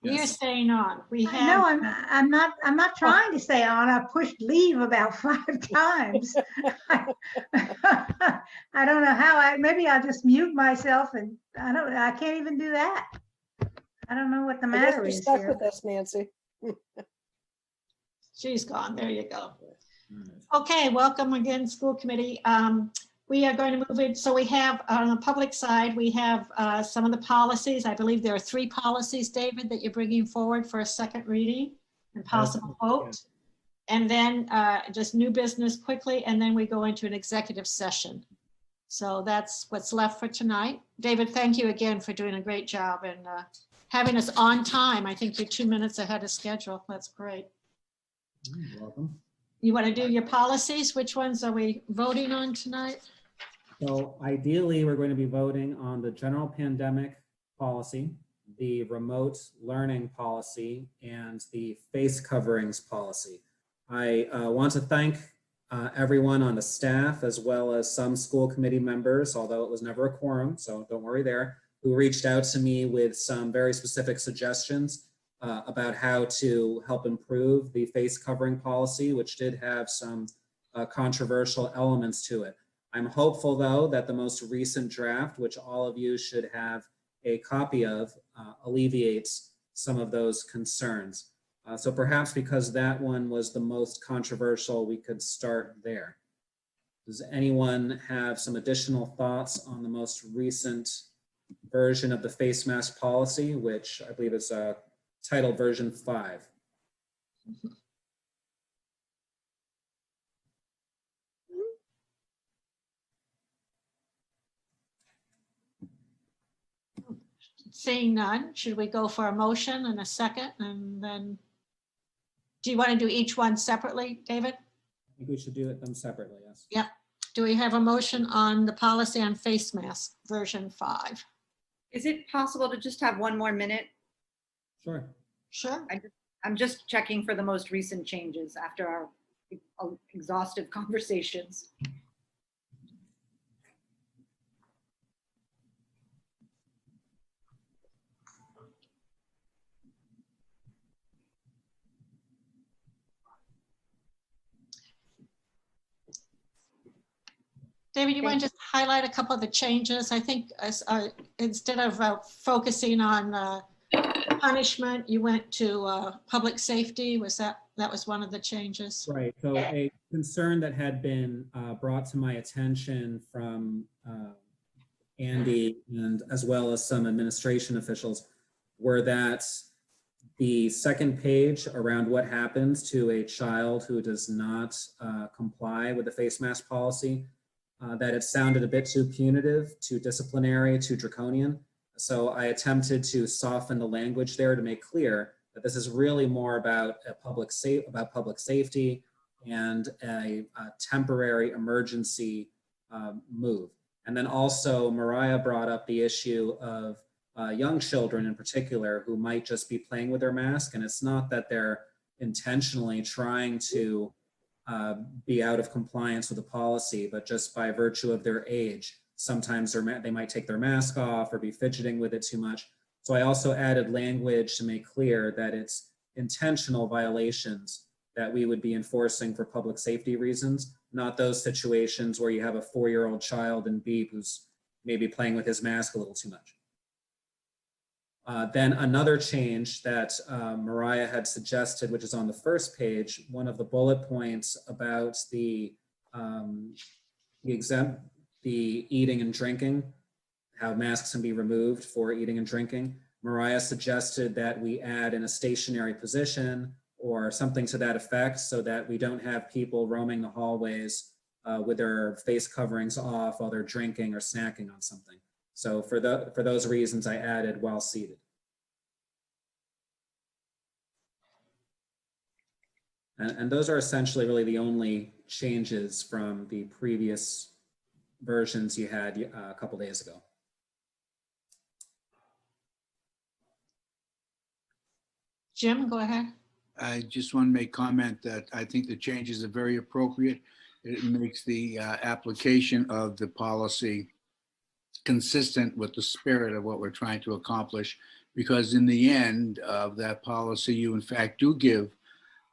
We are staying on. We have. No, I'm not trying to stay on. I pushed leave about 5 times. I don't know how. Maybe I'll just mute myself, and I can't even do that. I don't know what the matter is stuck here. with us, Nancy. She's gone. There you go. Okay, welcome again, school committee. We are going to move in. So we have on the public side, we have some of the policies. I believe there are 3 policies, David, that you're bringing forward for a second reading and possible vote. And then just new business quickly, and then we go into an executive session. So that's what's left for tonight. David, thank you again for doing a great job and having us on time. I think you're 2 minutes ahead of schedule. That's great. You're welcome. You want to do your policies? Which ones are we voting on tonight? So ideally, we're going to be voting on the general pandemic policy, the remote learning policy, and the face coverings policy. I want to thank everyone on the staff, as well as some school committee members, although it was never a quorum, so don't worry there, who reached out to me with some very specific suggestions about how to help improve the face covering policy, which did have some controversial elements to it. I'm hopeful, though, that the most recent draft, which all of you should have a copy of, alleviates some of those concerns. So perhaps because that one was the most controversial, we could start there. Does anyone have some additional thoughts on the most recent version of the face mask policy, which I believe is titled version 5? Seeing none, should we go for a motion and a second? And then, do you want to do each one separately, David? I think we should do them separately, yes. Yep. Do we have a motion on the policy on face mask version 5? Is it possible to just have 1 more minute? Sure. Sure. I'm just checking for the most recent changes after our exhaustive conversations. David, you want to just highlight a couple of the changes? I think instead of focusing on punishment, you went to public safety. That was one of the changes? Right. So a concern that had been brought to my attention from Andy and as well as some administration officials were that the second page around what happens to a child who does not comply with the face mask policy, that it sounded a bit too punitive, too disciplinary, too draconian. So I attempted to soften the language there to make clear that this is really more about public safety and a temporary emergency move. And then also Mariah brought up the issue of young children in particular who might just be playing with their mask, and it's not that they're intentionally trying to be out of compliance with the policy, but just by virtue of their age, sometimes they might take their mask off or be fidgeting with it too much. So I also added language to make clear that it's intentional violations that we would be enforcing for public safety reasons, not those situations where you have a 4-year-old child in Beep who's maybe playing with his mask a little too much. Then another change that Mariah had suggested, which is on the first page, one of the bullet points about the eating and drinking, how masks can be removed for eating and drinking. Mariah suggested that we add in a stationary position or something to that effect so that we don't have people roaming the hallways with their face coverings off while they're drinking or snacking on something. So for those reasons, I added while seated. And those are essentially really the only changes from the previous versions you had a couple days ago. Jim, go ahead. I just want to make comment that I think the changes are very appropriate. It makes the application of the policy consistent with the spirit of what we're trying to accomplish, because in the end of that policy, you in fact do give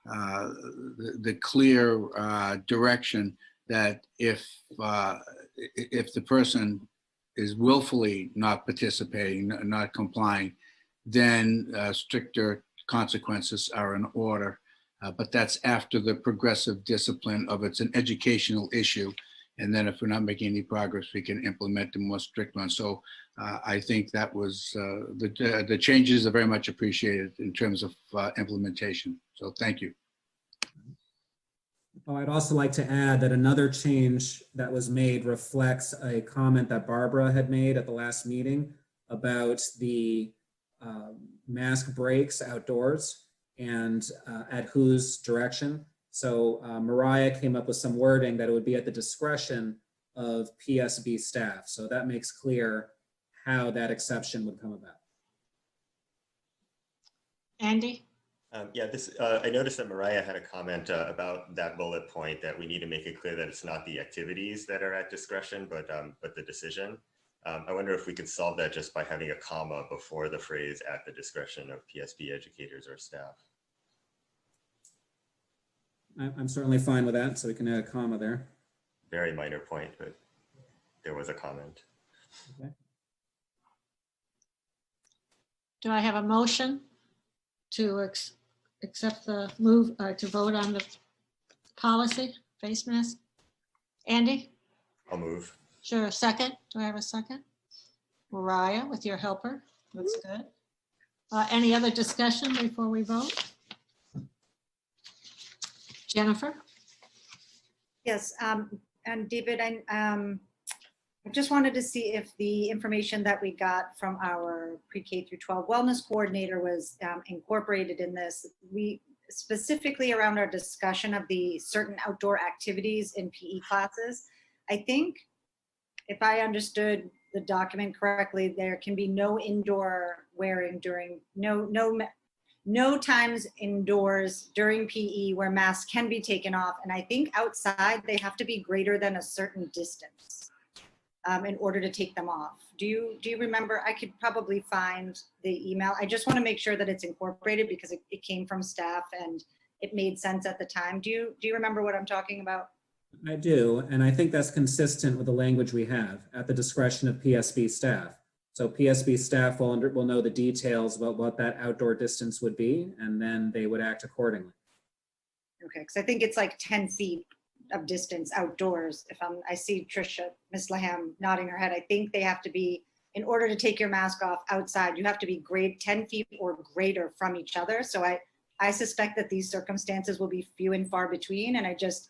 the clear direction that if the person is willfully not participating, not complying, then stricter consequences are in order. But that's after the progressive discipline of it's an educational issue. And then if we're not making any progress, we can implement the more strict ones. So I think that was the changes are very much appreciated in terms of implementation. So thank you. Oh, I'd also like to add that another change that was made reflects a comment that Barbara had made at the last meeting about the mask breaks outdoors and at whose direction. So Mariah came up with some wording that it would be at the discretion of PSB staff. So that makes clear how that exception would come about. Andy? Yeah, I noticed that Mariah had a comment about that bullet point that we need to make it clear that it's not the activities that are at discretion, but the decision. I wonder if we could solve that just by having a comma before the phrase "at the discretion of PSB educators or staff." I'm certainly fine with that, so we can add a comma there. Very minor point, but there was a comment. Okay. Do I have a motion to accept the move, to vote on the policy, face mask? Andy? I'll move. Sure, a second. Do I have a second? Mariah, with your helper. That's good. Any other discussion before we vote? Jennifer? Yes, and David, I just wanted to see if the information that we got from our pre-K through 12 wellness coordinator was incorporated in this. We specifically around our discussion of the certain outdoor activities in PE classes. I think if I understood the document correctly, there can be no indoor wearing during, no times indoors during PE where masks can be taken off. And I think outside they have to be greater than a certain distance in order to take them off. Do you remember? I could probably find the email. I just want to make sure that it's incorporated because it came from staff and it made sense at the time. Do you remember what I'm talking about? I do, and I think that's consistent with the language we have at the discretion of PSB staff. So PSB staff will know the details about what that outdoor distance would be, and then they would act accordingly. Okay, because I think it's like 10 feet of distance outdoors. I see Trisha, Ms. Laham nodding her head. I think they have to be, in order to take your mask off outside, you have to be 10 feet or greater from each other. So I suspect that these circumstances will be few and far between, and I just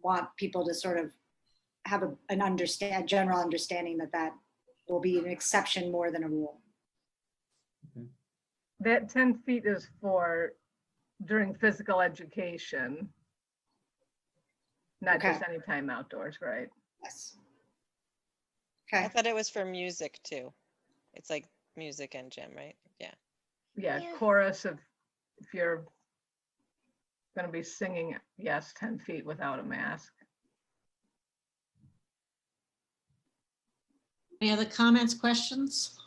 want people to sort of have a general understanding that will be an exception more than a rule. Okay. That 10 feet is for during physical education, not just any time outdoors, right? Yes. I thought it was for music too. It's like music and gym, right? Yeah. Yeah, chorus if you're going to be singing, yes, 10 feet without a mask. Any other comments, questions?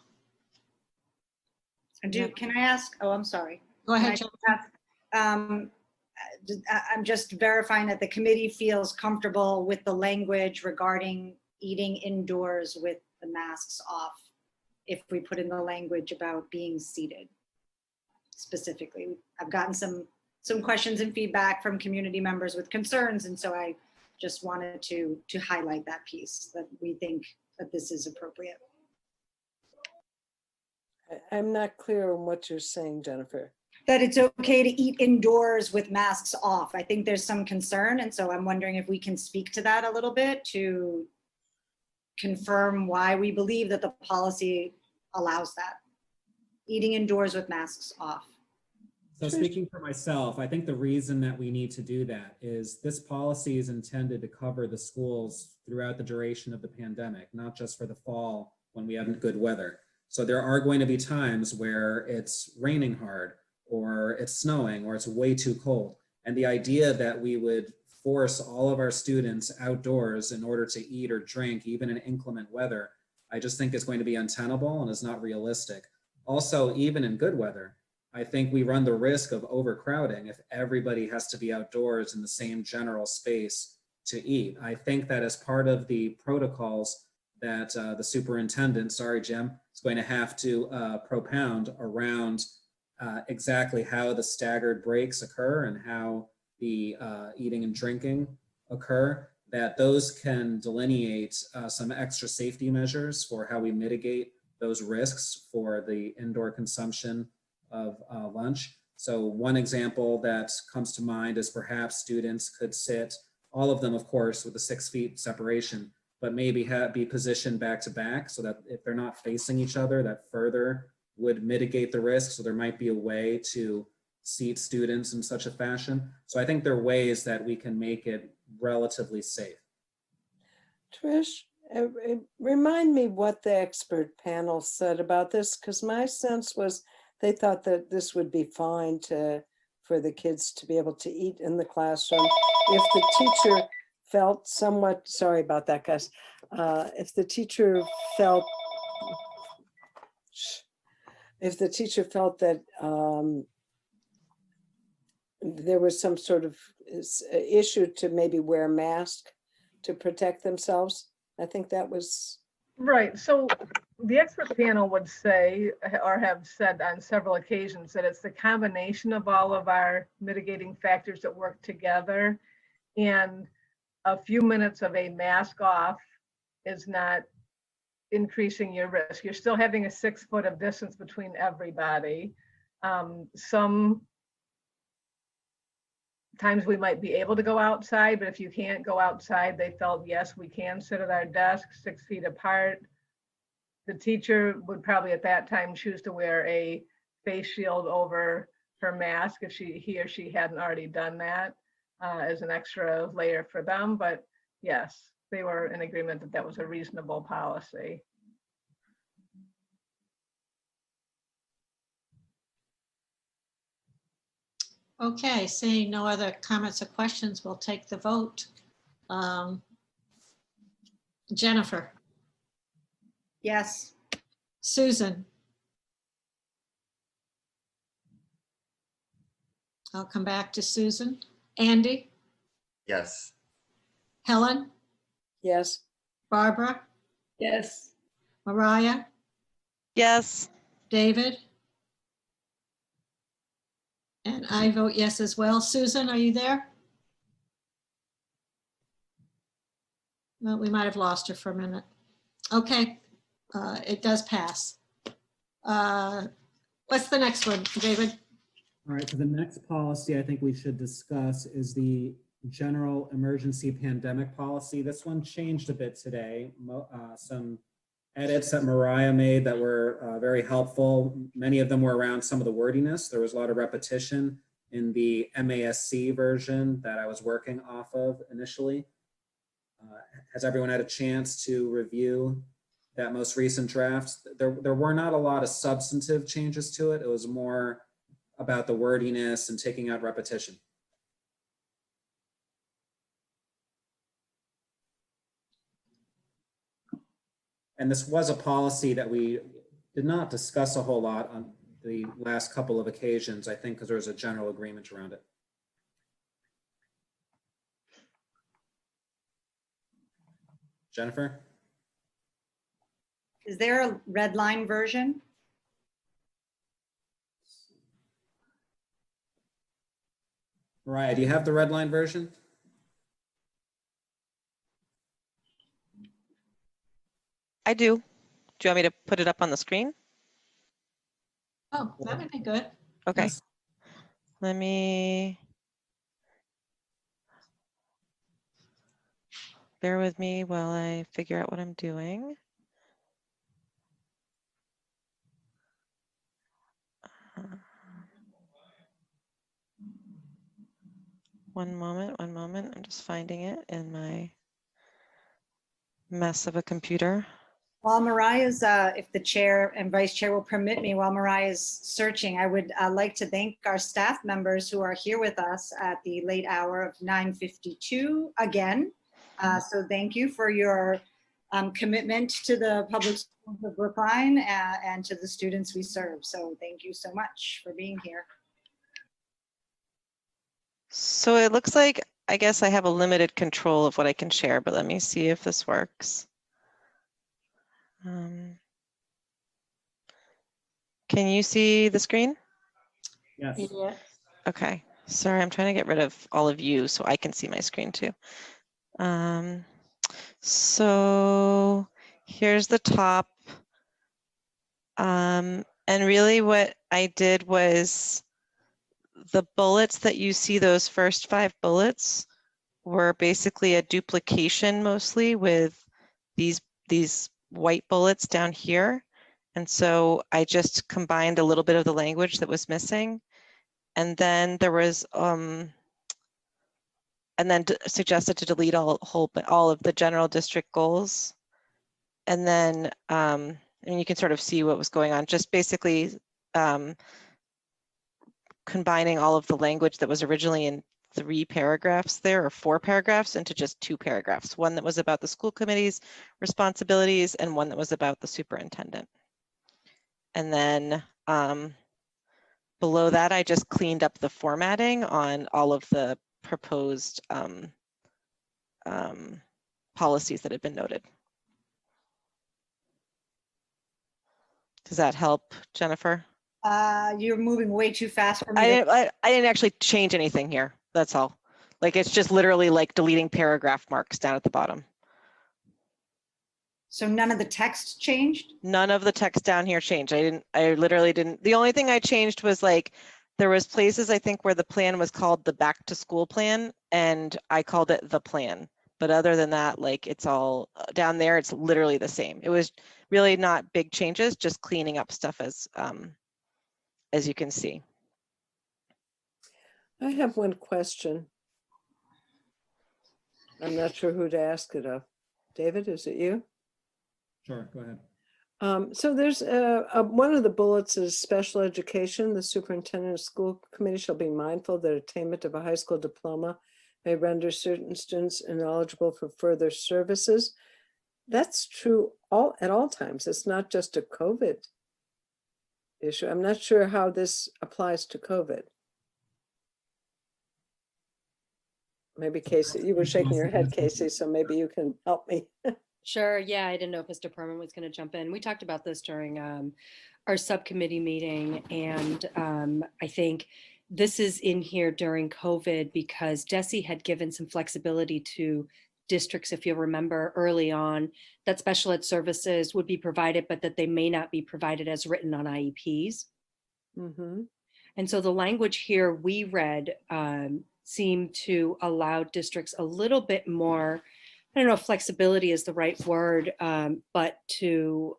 Can I ask? Oh, I'm sorry. Go ahead, Can I ask, I'm just verifying that the committee feels comfortable with the language regarding eating indoors with the masks off, if we put in the language about being seated specifically. I've gotten some questions and feedback from community members with concerns, and so I just wanted to highlight that piece, that we think that this is appropriate. I'm not clear on what you're saying, Jennifer. That it's okay to eat indoors with masks off. I think there's some concern, and so I'm wondering if we can speak to that a little bit to confirm why we believe that the policy allows that. Eating indoors with masks off. So speaking for myself, I think the reason that we need to do that is this policy is intended to cover the schools throughout the duration of the pandemic, not just for the fall when we have good weather. So there are going to be times where it's raining hard, or it's snowing, or it's way too cold. And the idea that we would force all of our students outdoors in order to eat or drink, even in inclement weather, I just think is going to be untenable and is not realistic. Also, even in good weather, I think we run the risk of overcrowding if everybody has to be outdoors in the same general space to eat. I think that as part of the protocols that the superintendent, sorry, Jim, is going to have to propound around exactly how the staggered breaks occur and how the eating and drinking occur, that those can delineate some extra safety measures for how we mitigate those risks for the indoor consumption of lunch. So one example that comes to mind is perhaps students could sit, all of them, of course, with a 6 feet separation, but maybe be positioned back to back so that if they're not facing each other, that further would mitigate the risk. So there might be a way to seat students in such a fashion. So I think there are ways that we can make it relatively safe. Trish, remind me what the expert panel said about this, because my sense was they thought that this would be fine for the kids to be able to eat in the classroom. If the teacher felt somewhat, sorry about that, guys. If the teacher felt that there was some sort of issue to maybe wear a mask to protect themselves, I think that was. Right. So the expert panel would say, or have said on several occasions, that it's the combination of all of our mitigating factors that work together, and a few minutes of a mask off is not increasing your risk. You're still having a 6 foot of distance between everybody. Some times we might be able to go outside, but if you can't go outside, they felt, yes, we can sit at our desk 6 feet apart. The teacher would probably at that time choose to wear a face shield over her mask if he or she hadn't already done that as an extra layer for them. But yes, they were in agreement that that was a reasonable policy. Okay, seeing no other comments or questions, we'll take the vote. Jennifer? Yes. Susan? I'll come back to Susan. Andy? Yes. Helen, Yes. Barbara, Yes. Mariah, Yes. David. And I vote yes as well. Susan, are you there? Well, we might have lost her for a minute. Okay, it does pass. What's the next one, David? All right, so the next policy I think we should discuss is the general emergency pandemic policy. This one changed a bit today. Some edits that Mariah made that were very helpful. Many of them were around some of the wordiness. There was a lot of repetition in the MASC version that I was working off of initially. Has everyone had a chance to review that most recent draft? There were not a lot of substantive changes to it. It was more about the wordiness and taking out repetition. And this was a policy that we did not discuss a whole lot on the last couple of occasions, I think, because there was a general agreement around it. Jennifer? Is there a red line version? Mariah, do you have the red line version? I do. Do you want me to put it up on the screen? Oh, that would be good. Okay. Yes. Let me. Bear with me while I figure out what I'm doing. One moment, I'm just finding it in my mess of a computer. While Mariah's, if the chair and vice chair will permit me, while Mariah's searching, I would like to thank our staff members who are here with us at the late hour of 9:52 again. So thank you for your commitment to the public schools of Brookline and to the students we serve. So thank you so much for being here. So it looks like, I guess I have a limited control of what I can share, but let me see if this works. Can you see the screen? Yes. Yeah. Okay, sorry, I'm trying to get rid of all of you so I can see my screen too. So here's the top. And really what I did was the bullets that you see, those first 5 bullets, were basically a duplication mostly with these white bullets down here. And so I just combined a little bit of the language that was missing. And then there was, and then suggested to delete all of the general district goals. And then, and you can sort of see what was going on, just basically combining all of the language that was originally in 3 paragraphs there, or 4 paragraphs, into just 2 paragraphs. One that was about the school committee's responsibilities and one that was about the superintendent. And then below that, I just cleaned up the formatting on all of the proposed policies that had been noted. Does that help, Jennifer? You're moving way too fast for me. I didn't actually change anything here. That's all. Like, it's just literally like deleting paragraph marks down at the bottom. So none of the text changed? None of the text down here changed. I literally didn't. The only thing I changed was, like, there was places, I think, where the plan was called the back to school plan, and I called it the plan. But other than that, like, it's all down there. It's literally the same. It was really not big changes, just cleaning up stuff as you can see. I have one question. I'm not sure who to ask it of. David, is it you? Sure, go ahead. So there's one of the bullets is special education. The superintendent of school committee shall be mindful that attainment of a high school diploma may render certain students ineligible for further services. That's true at all times. It's not just a COVID issue. I'm not sure how this applies to COVID. maybe Casey, you were shaking your head, Casey, so maybe you can help me. Sure. Yeah, I didn't know if Mr. Perman was going to jump in. We talked about this during our subcommittee meeting, and I think this is in here during COVID because DESE had given some flexibility to districts, if you'll remember early on, that special ed services would be provided, but that they may not be provided as written on IEPs. Mm-hmm. And so the language here we read seemed to allow districts a little bit more, I don't know if flexibility is the right word, but to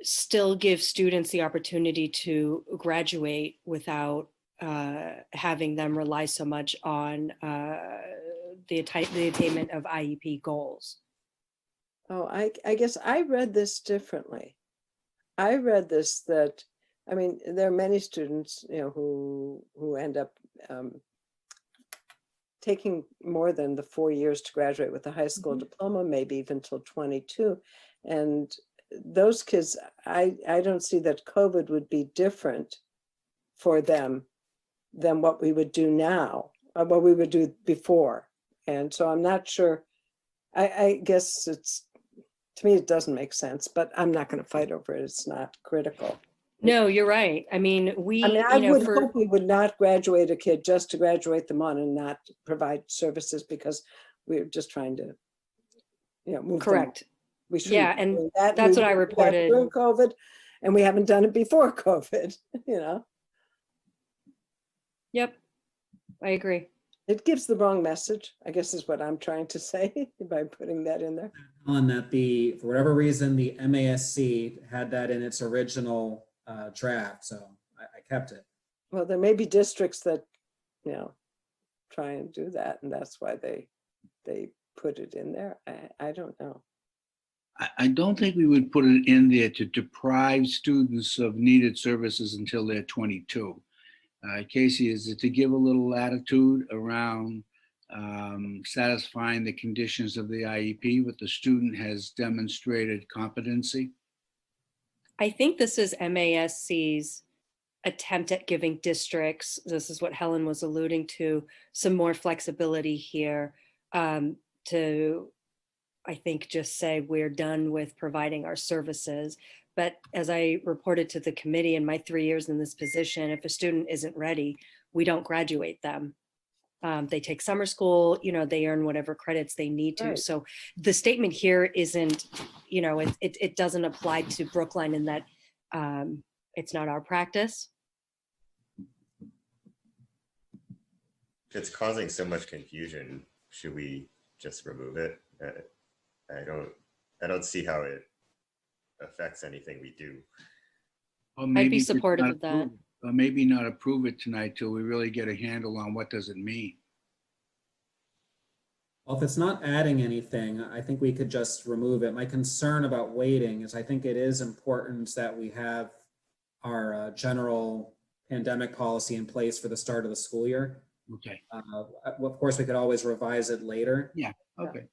still give students the opportunity to graduate without having them rely so much on the attainment of IEP goals. Oh, I guess I read this differently. I read this that, I mean, there are many students, you know, who end up taking more than the 4 years to graduate with a high school diploma, maybe even till 22. And those kids, I don't see that COVID would be different for them than what we would do now, or what we would do before. And so I'm not sure, I guess it's, to me, it doesn't make sense, but I'm not going to fight over it. It's not critical. No, you're right. I mean, I would hope we would not graduate a kid just to graduate them on and not provide services because we're just trying to, you know, move them. Correct. We should. Yeah, and that's what I reported. During COVID, and we haven't done it before COVID, you know? Yep, I agree. It gives the wrong message, I guess is what I'm trying to say by putting that in there. On that for whatever reason, the MASC had that in its original draft, so I kept it. Well, there may be districts that, you know, try and do that, and that's why they put it in there. I don't know. I don't think we would put it in there to deprive students of needed services until they're 22. Casey, is it to give a little latitude around satisfying the conditions of the IEP, but the student has demonstrated competency? I think this is MASC's attempt at giving districts, this is what Helen was alluding to, some more flexibility here to, I think, just say we're done with providing our services. But as I reported to the committee in my 3 years in this position, if a student isn't ready, we don't graduate them. They take summer school, you know, they earn whatever credits they need to. Right. So the statement here isn't, you know, it doesn't apply to Brookline in that it's not our practice. If it's causing so much confusion, should we just remove it? I don't see how it affects anything we do. Or I'd be just supportive not of that. approve it. Or maybe not approve it tonight till we really get a handle on what does it mean. Well, if it's not adding anything, I think we could just remove it. My concern about waiting is I think it is important that we have our general pandemic policy in place for the start of the school year. Okay. Of course, we could always revise it later. Yeah, okay.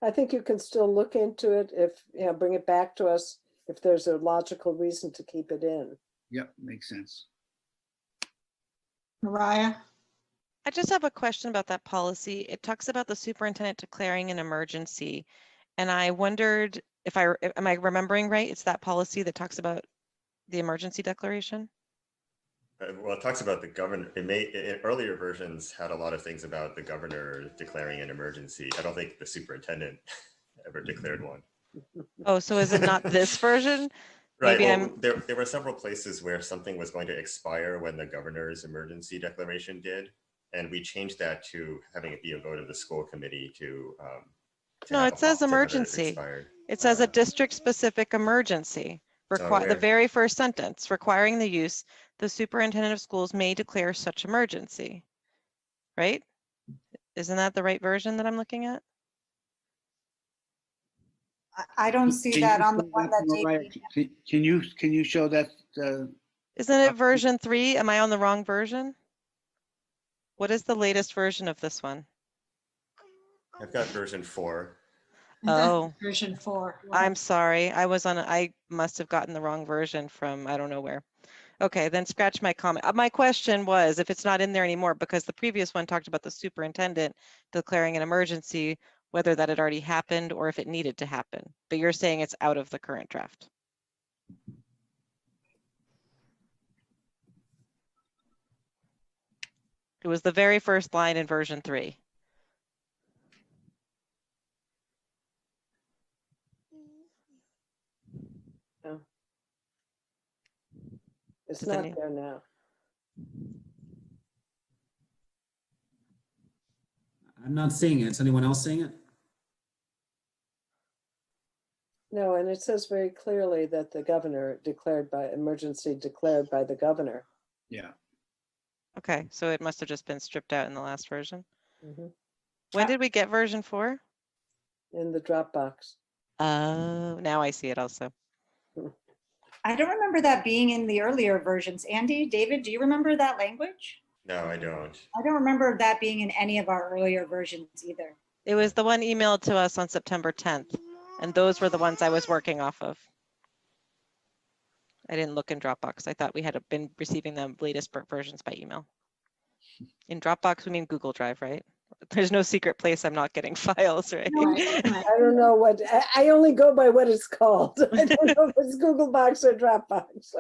I think you can still look into it if, you know, bring it back to us if there's a logical reason to keep it in. Yep, makes sense. Mariah? I just have a question about that policy. It talks about the superintendent declaring an emergency. And I wondered if am I remembering right? It's that policy that talks about the emergency declaration? Well, it talks about the governor. Earlier versions had a lot of things about the governor declaring an emergency. I don't think the superintendent ever declared one. Oh, so is it not this version? Right. Maybe Well, there were several places where something was going to expire when the governor's emergency declaration did. And we changed that to having it be a vote of the school committee to No, it says emergency. It says a district-specific emergency. The where? very first sentence, requiring the use, the superintendent of schools may declare such emergency. Right? Isn't that the right version that I'm looking at? I don't see that on the one that JP. Can you show that? Isn't it version 3? Am I on the wrong version? What is the latest version of this one? I've got version 4. Oh, Version 4. I'm sorry. I must have gotten the wrong version from, I don't know where. Okay, then scratch my comment. My question was if it's not in there anymore, because the previous one talked about the superintendent declaring an emergency, whether that had already happened or if it needed to happen. But you're saying it's out of the current draft. It was the very first line in version 3. Oh. It's Does not any- there now. I'm not seeing it. Is anyone else seeing it? No, and it says very clearly that the governor declared by emergency declared by the governor. Yeah. Okay, so it must have just been stripped out in the last version. Mhm. When did we get version 4? In the Dropbox. Oh, now I see it also. I don't remember that being in the earlier versions. Andy, David, do you remember that language? No, I don't. I don't remember that being in any of our earlier versions either. It was the one emailed to us on September 10th, and those were the ones I was working off of. I didn't look in Dropbox. I thought we had been receiving the latest versions by email. In Dropbox, we mean Google Drive, right? There's no secret place I'm not getting files, right? I don't know what, I only go by what it's called. I don't know if it's Google Box or Dropbox.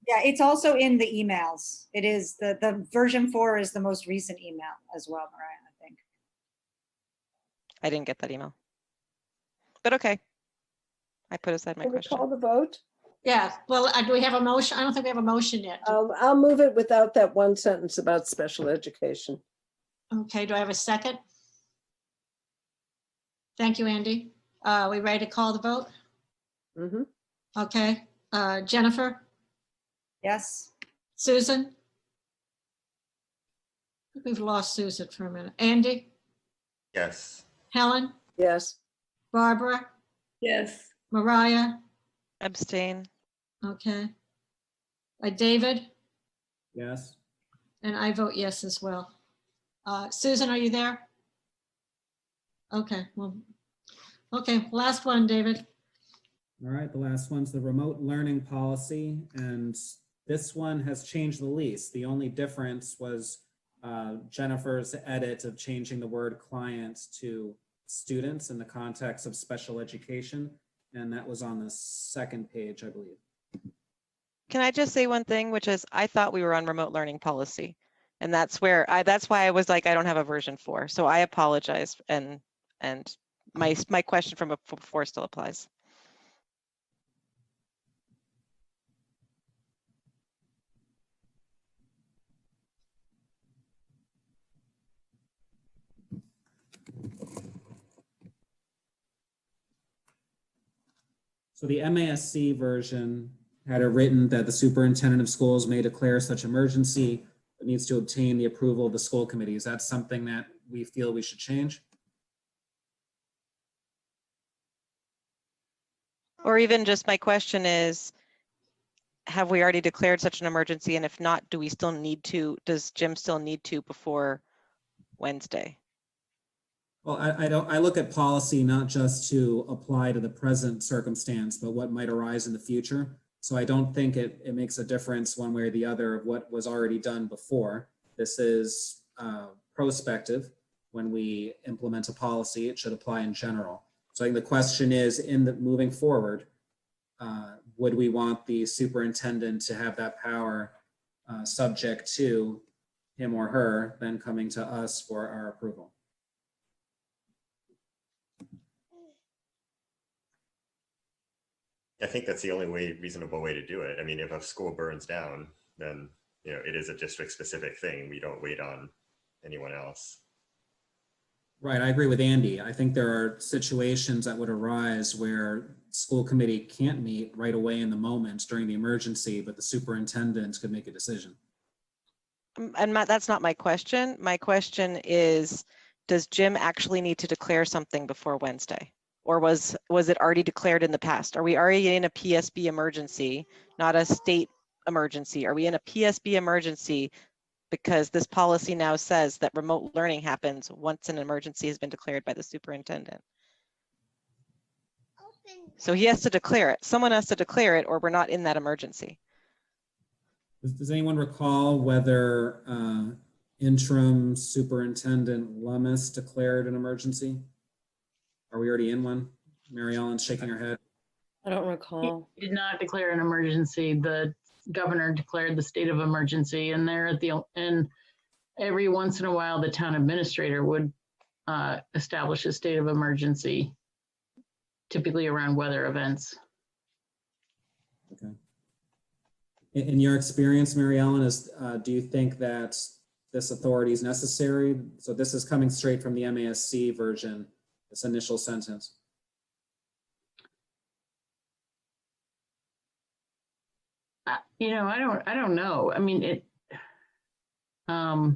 Yeah, it's also in the emails. It is the version 4 is the most recent email as well, Mariah, I think. I didn't get that email. But okay. I put aside my Can we question. call the vote? Yeah, well, do we have a motion? I don't think we have a motion yet. I'll move it without that one sentence about special education. Okay, do I have a second? Thank you, Andy. We ready to call the vote? Mm-hmm. Okay, Jennifer, Yes. Susan? I think we've lost Susan for a minute. Andy, Yes. Helen, Yes. Barbara, Yes. Mariah, Abstain. okay. David, Yes. and I vote yes as well. Susan, are you there? Okay, well, okay, last one, David. All right, the last one's the remote learning policy, and this one has changed the least. The only difference was Jennifer's edit of changing the word client to students in the context of special education, and that was on the second page, I believe. Can I just say one thing, which is I thought we were on remote learning policy. And that's where that's why I was like, I don't have a version 4. So I apologize. And my question from before still applies. So the MASC version had it written that the superintendent of schools may declare such emergency, but needs to obtain the approval of the school committee. Is that something that we feel we should change? Or even just my question is, have we already declared such an emergency? And if not, do we still need to, does Jim still need to before Wednesday? Well, I look at policy not just to apply to the present circumstance, but what might arise in the future. So I don't think it makes a difference one way or the other of what was already done before. This is prospective. When we implement a policy, it should apply in general. So I think the question is, moving forward, would we want the superintendent to have that power subject to him or her then coming to us for our approval? I think that's the only reasonable way to do it. I mean, if a school burns down, then it is a district specific thing. We don't wait on anyone else. Right, I agree with Andy. I think there are situations that would arise where school committee can't meet right away in the moment during the emergency, but the superintendent could make a decision. And that's not my question. My question is, does Jim actually need to declare something before Wednesday? Or was it already declared in the past? Are we already in a PSB emergency, not a state emergency? Are we in a PSB emergency because this policy now says that remote learning happens once an emergency has been declared by the superintendent? So he has to declare it. Someone has to declare it or we're not in that emergency. Does anyone recall whether interim superintendent Lummis declared an emergency? Are we already in one? Mary Ellen's shaking her head. I don't recall. Did not declare an emergency. The governor declared the state of emergency, and every once in a while, the town administrator would establish a state of emergency, typically around weather events. Okay. In your experience, Mary Ellen, do you think that this authority is necessary? So this is coming straight from the MASC version, this initial sentence. I don't know. I mean, I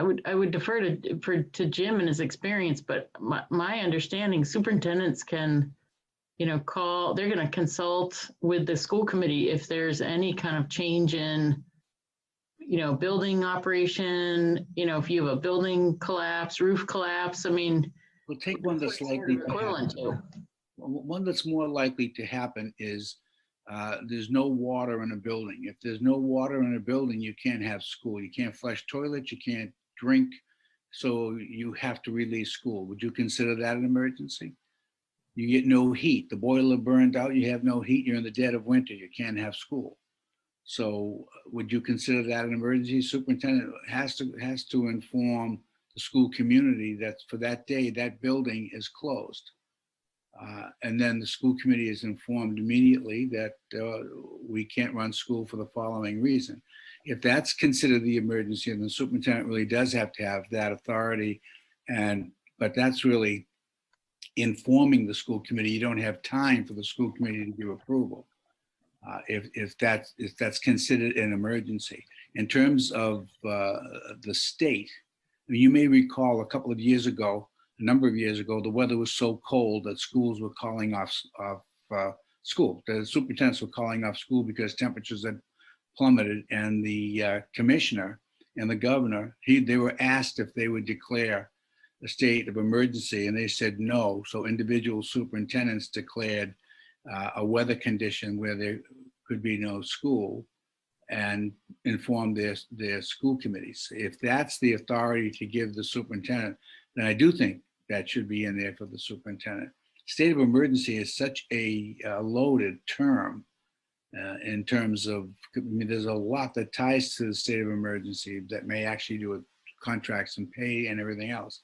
would defer to Jim and his experience, but my understanding, superintendents can, they're going to consult with the school committee if there's any kind of change in, building operation, if you have a building collapse, roof collapse. I mean, we'll take one that's likely to happen. One that's more likely to happen is there's no water in a building. If there's no water in a building, you can't have school. You can't flush toilets, you can't drink, so you have to release school. Would you consider that an emergency? You get no heat, the boiler burned out, you have no heat, you're in the dead of winter, you can't have school. So would you consider that an emergency? Superintendent has to inform the school community that for that day, that building is closed. And then the school committee is informed immediately that we can't run school for the following reason. If that's considered the emergency, then the superintendent really does have to have that authority. But that's really informing the school committee. You don't have time for the school committee to give approval if that's considered an emergency. In terms of the state, you may recall a number of years ago, the weather was so cold that schools were calling off school. The superintendents were calling off school because temperatures had plummeted, and the commissioner and the governor, they were asked if they would declare a state of emergency, and they said no. So individual superintendents declared a weather condition where there could be no school and informed their school committees. If that's the authority to give the superintendent, then I do think that should be in there for the superintendent. State of emergency is such a loaded term in terms of, there's a lot that ties to the state of emergency that may actually do with contracts and pay and everything else.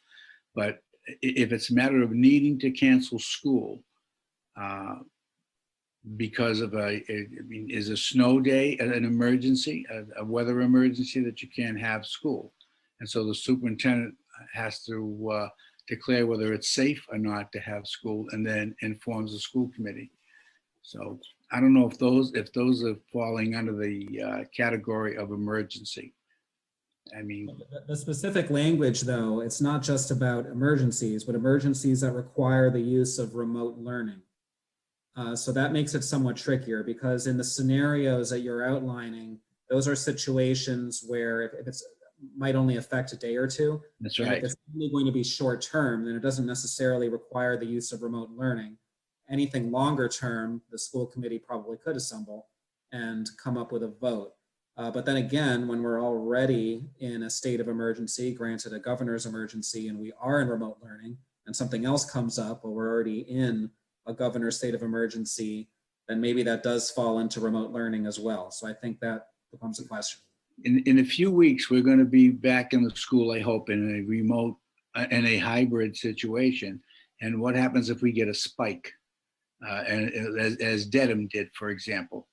But if it's a matter of needing to cancel school because of is a snow day an emergency, a weather emergency that you can't have school? And so the superintendent has to declare whether it's safe or not to have school, and then informs the school committee. So I don't know if those are falling under the category of emergency. I mean, the specific language, though, it's not just about emergencies, but emergencies that require the use of remote learning. So that makes it somewhat trickier, because in the scenarios that you're outlining, those are situations where if it's might only affect a day or two. That's right. right. If it's only going to be short term, then it doesn't necessarily require the use of remote learning. Anything longer term, the school committee probably could assemble and come up with a vote. But then again, when we're already in a state of emergency, granted a governor's emergency, and we are in remote learning, and something else comes up, or we're already in a governor's state of emergency, then maybe that does fall into remote learning as well. So I think that becomes a question. In a few weeks, we're going to be back in the school, I hope, in a remote, in a hybrid situation. And what happens if we get a spike, and as Dedham did, for example,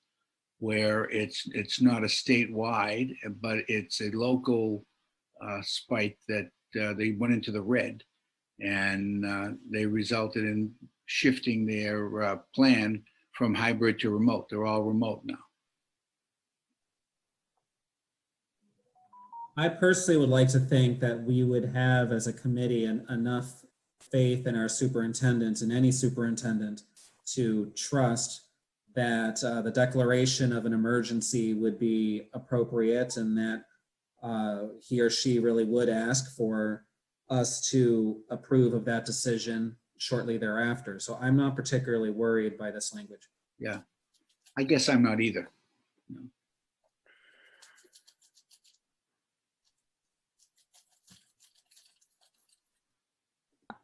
where it's not a statewide, but it's a local spike that they went into the red, and they resulted in shifting their plan from hybrid to remote. They're all remote now. I personally would like to think that we would have, as a committee, enough faith in our superintendent and any superintendent to trust that the declaration of an emergency would be appropriate, and that he or she really would ask for us to approve of that decision shortly thereafter. So I'm not particularly worried by this language. Yeah, I guess I'm not either.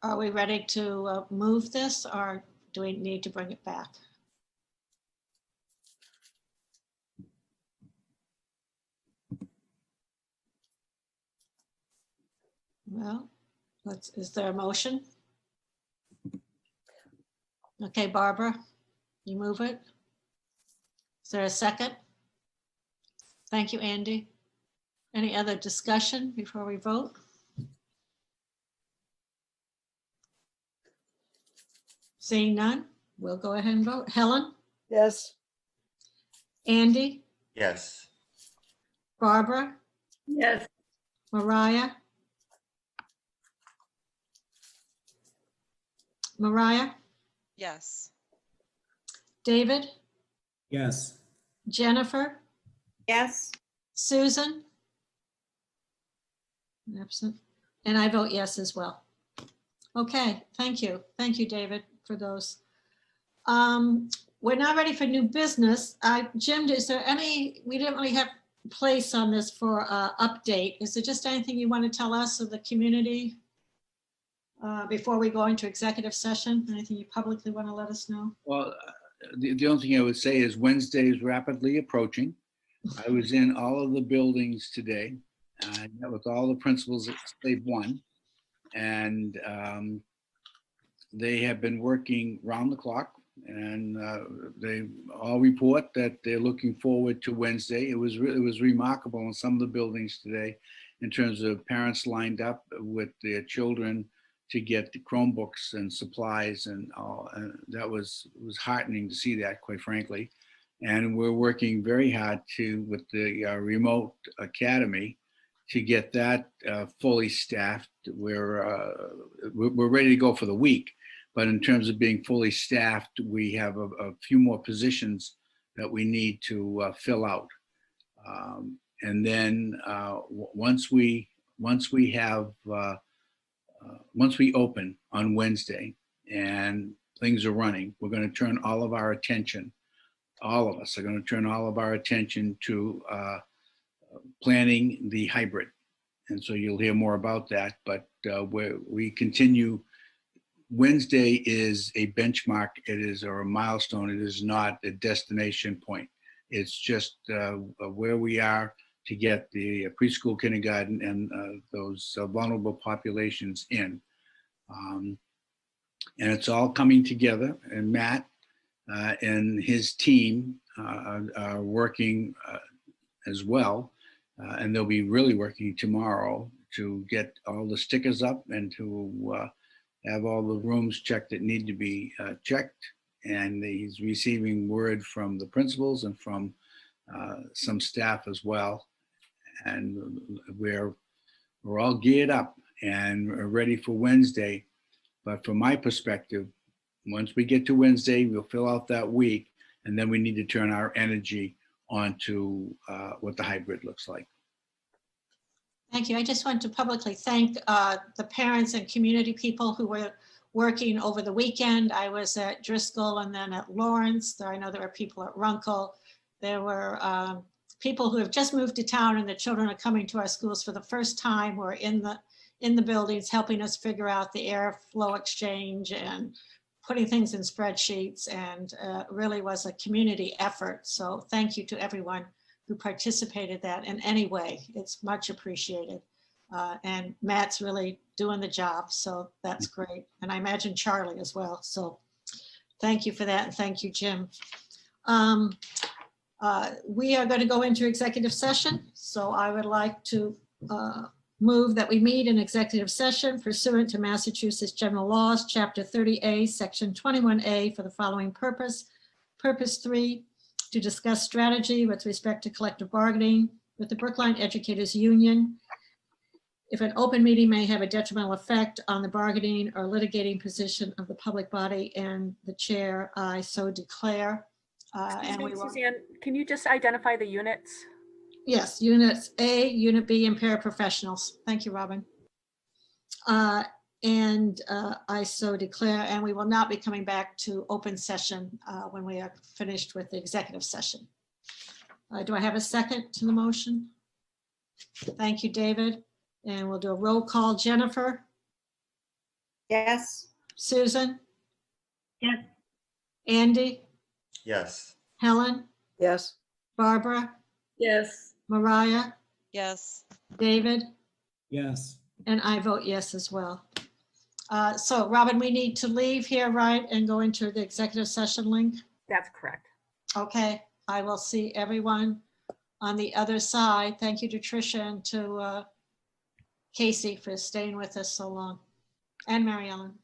Are we ready to move this, or do we need to bring it back? Well, is there a motion? Okay, Barbara, you move it. Is there a second? Thank you, Andy. Any other discussion before we vote? Seeing none, we'll go ahead and vote. Helen? Yes. Andy? Yes. Barbara? Yes. Mariah? Mariah? Yes. David? Yes. Jennifer? Yes. Susan? Absent. And I vote yes as well. Okay, thank you. Thank you, David, for those. We're now ready for new business. Jim, is there any, we didn't really have place on this for update. Is there just anything you want to tell us of the community before we go into executive session? Anything you publicly want to let us know? Well, the only thing I would say is Wednesday is rapidly approaching. I was in all of the buildings today. I met with all the principals save one. And they have been working round the clock, and they all report that they're looking forward to Wednesday. It was remarkable in some of the buildings today in terms of parents lined up with their children to get the Chromebooks and supplies and all. And that was heartening to see that, quite frankly. And we're working very hard with the remote academy to get that fully staffed. We're ready to go for the week, but in terms of being fully staffed, we have a few more positions that we need to fill out. And then once we open on Wednesday and things are running, we're going to turn all of our attention. All of us are going to turn all of our attention to planning the hybrid. And so you'll hear more about that, but we continue. Wednesday is a benchmark. It is a milestone. It is not a destination point. It's just where we are to get the preschool, kindergarten, and those vulnerable populations in. And it's all coming together. And Matt and his team are working as well. And they'll be really working tomorrow to get all the stickers up and to have all the rooms checked that need to be checked. And he's receiving word from the principals and from some staff as well. And we're all geared up and ready for Wednesday. But from my perspective, once we get to Wednesday, we'll fill out that week, and then we need to turn our energy onto what the hybrid looks like. Thank you. I just want to publicly thank the parents and community people who were working over the weekend. I was at Driscoll and then at Lawrence. I know there were people at Runkle. There were people who have just moved to town and the children are coming to our schools for the first time. We're in the buildings helping us figure out the airflow exchange and putting things in spreadsheets, and really was a community effort. So thank you to everyone who participated that in any way. It's much appreciated. And Matt's really doing the job, so that's great. And I imagine Charlie as well. So thank you for that, and thank you, Jim. We are going to go into executive session. So I would like to move that we meet in executive session pursuant to Massachusetts General Laws, Chapter 30A, Section 21A, for the following purpose. Purpose 3, to discuss strategy with respect to collective bargaining with the Brookline Educators Union. If an open meeting may have a detrimental effect on the bargaining or litigating position of the public body and the chair, I so declare. And we will, Suzanne, can you just identify the units? yes, units A, unit B, and paraprofessionals. Thank you, Robin. And I so declare, and we will not be coming back to open session when we are finished with the executive session. Do I have a second to the motion? Thank you, David. And we'll do a roll call. Jennifer? Yes. Susan? Yes. Andy? Yes. Helen? Yes. Barbara? Yes. Mariah? Yes. David? Yes. And I vote yes as well. So Robin, we need to leave here, right, and go into the executive session link? That's correct. Okay, I will see everyone on the other side. Thank you to Tricia and to Casey for staying with us so long, and Mary Ellen.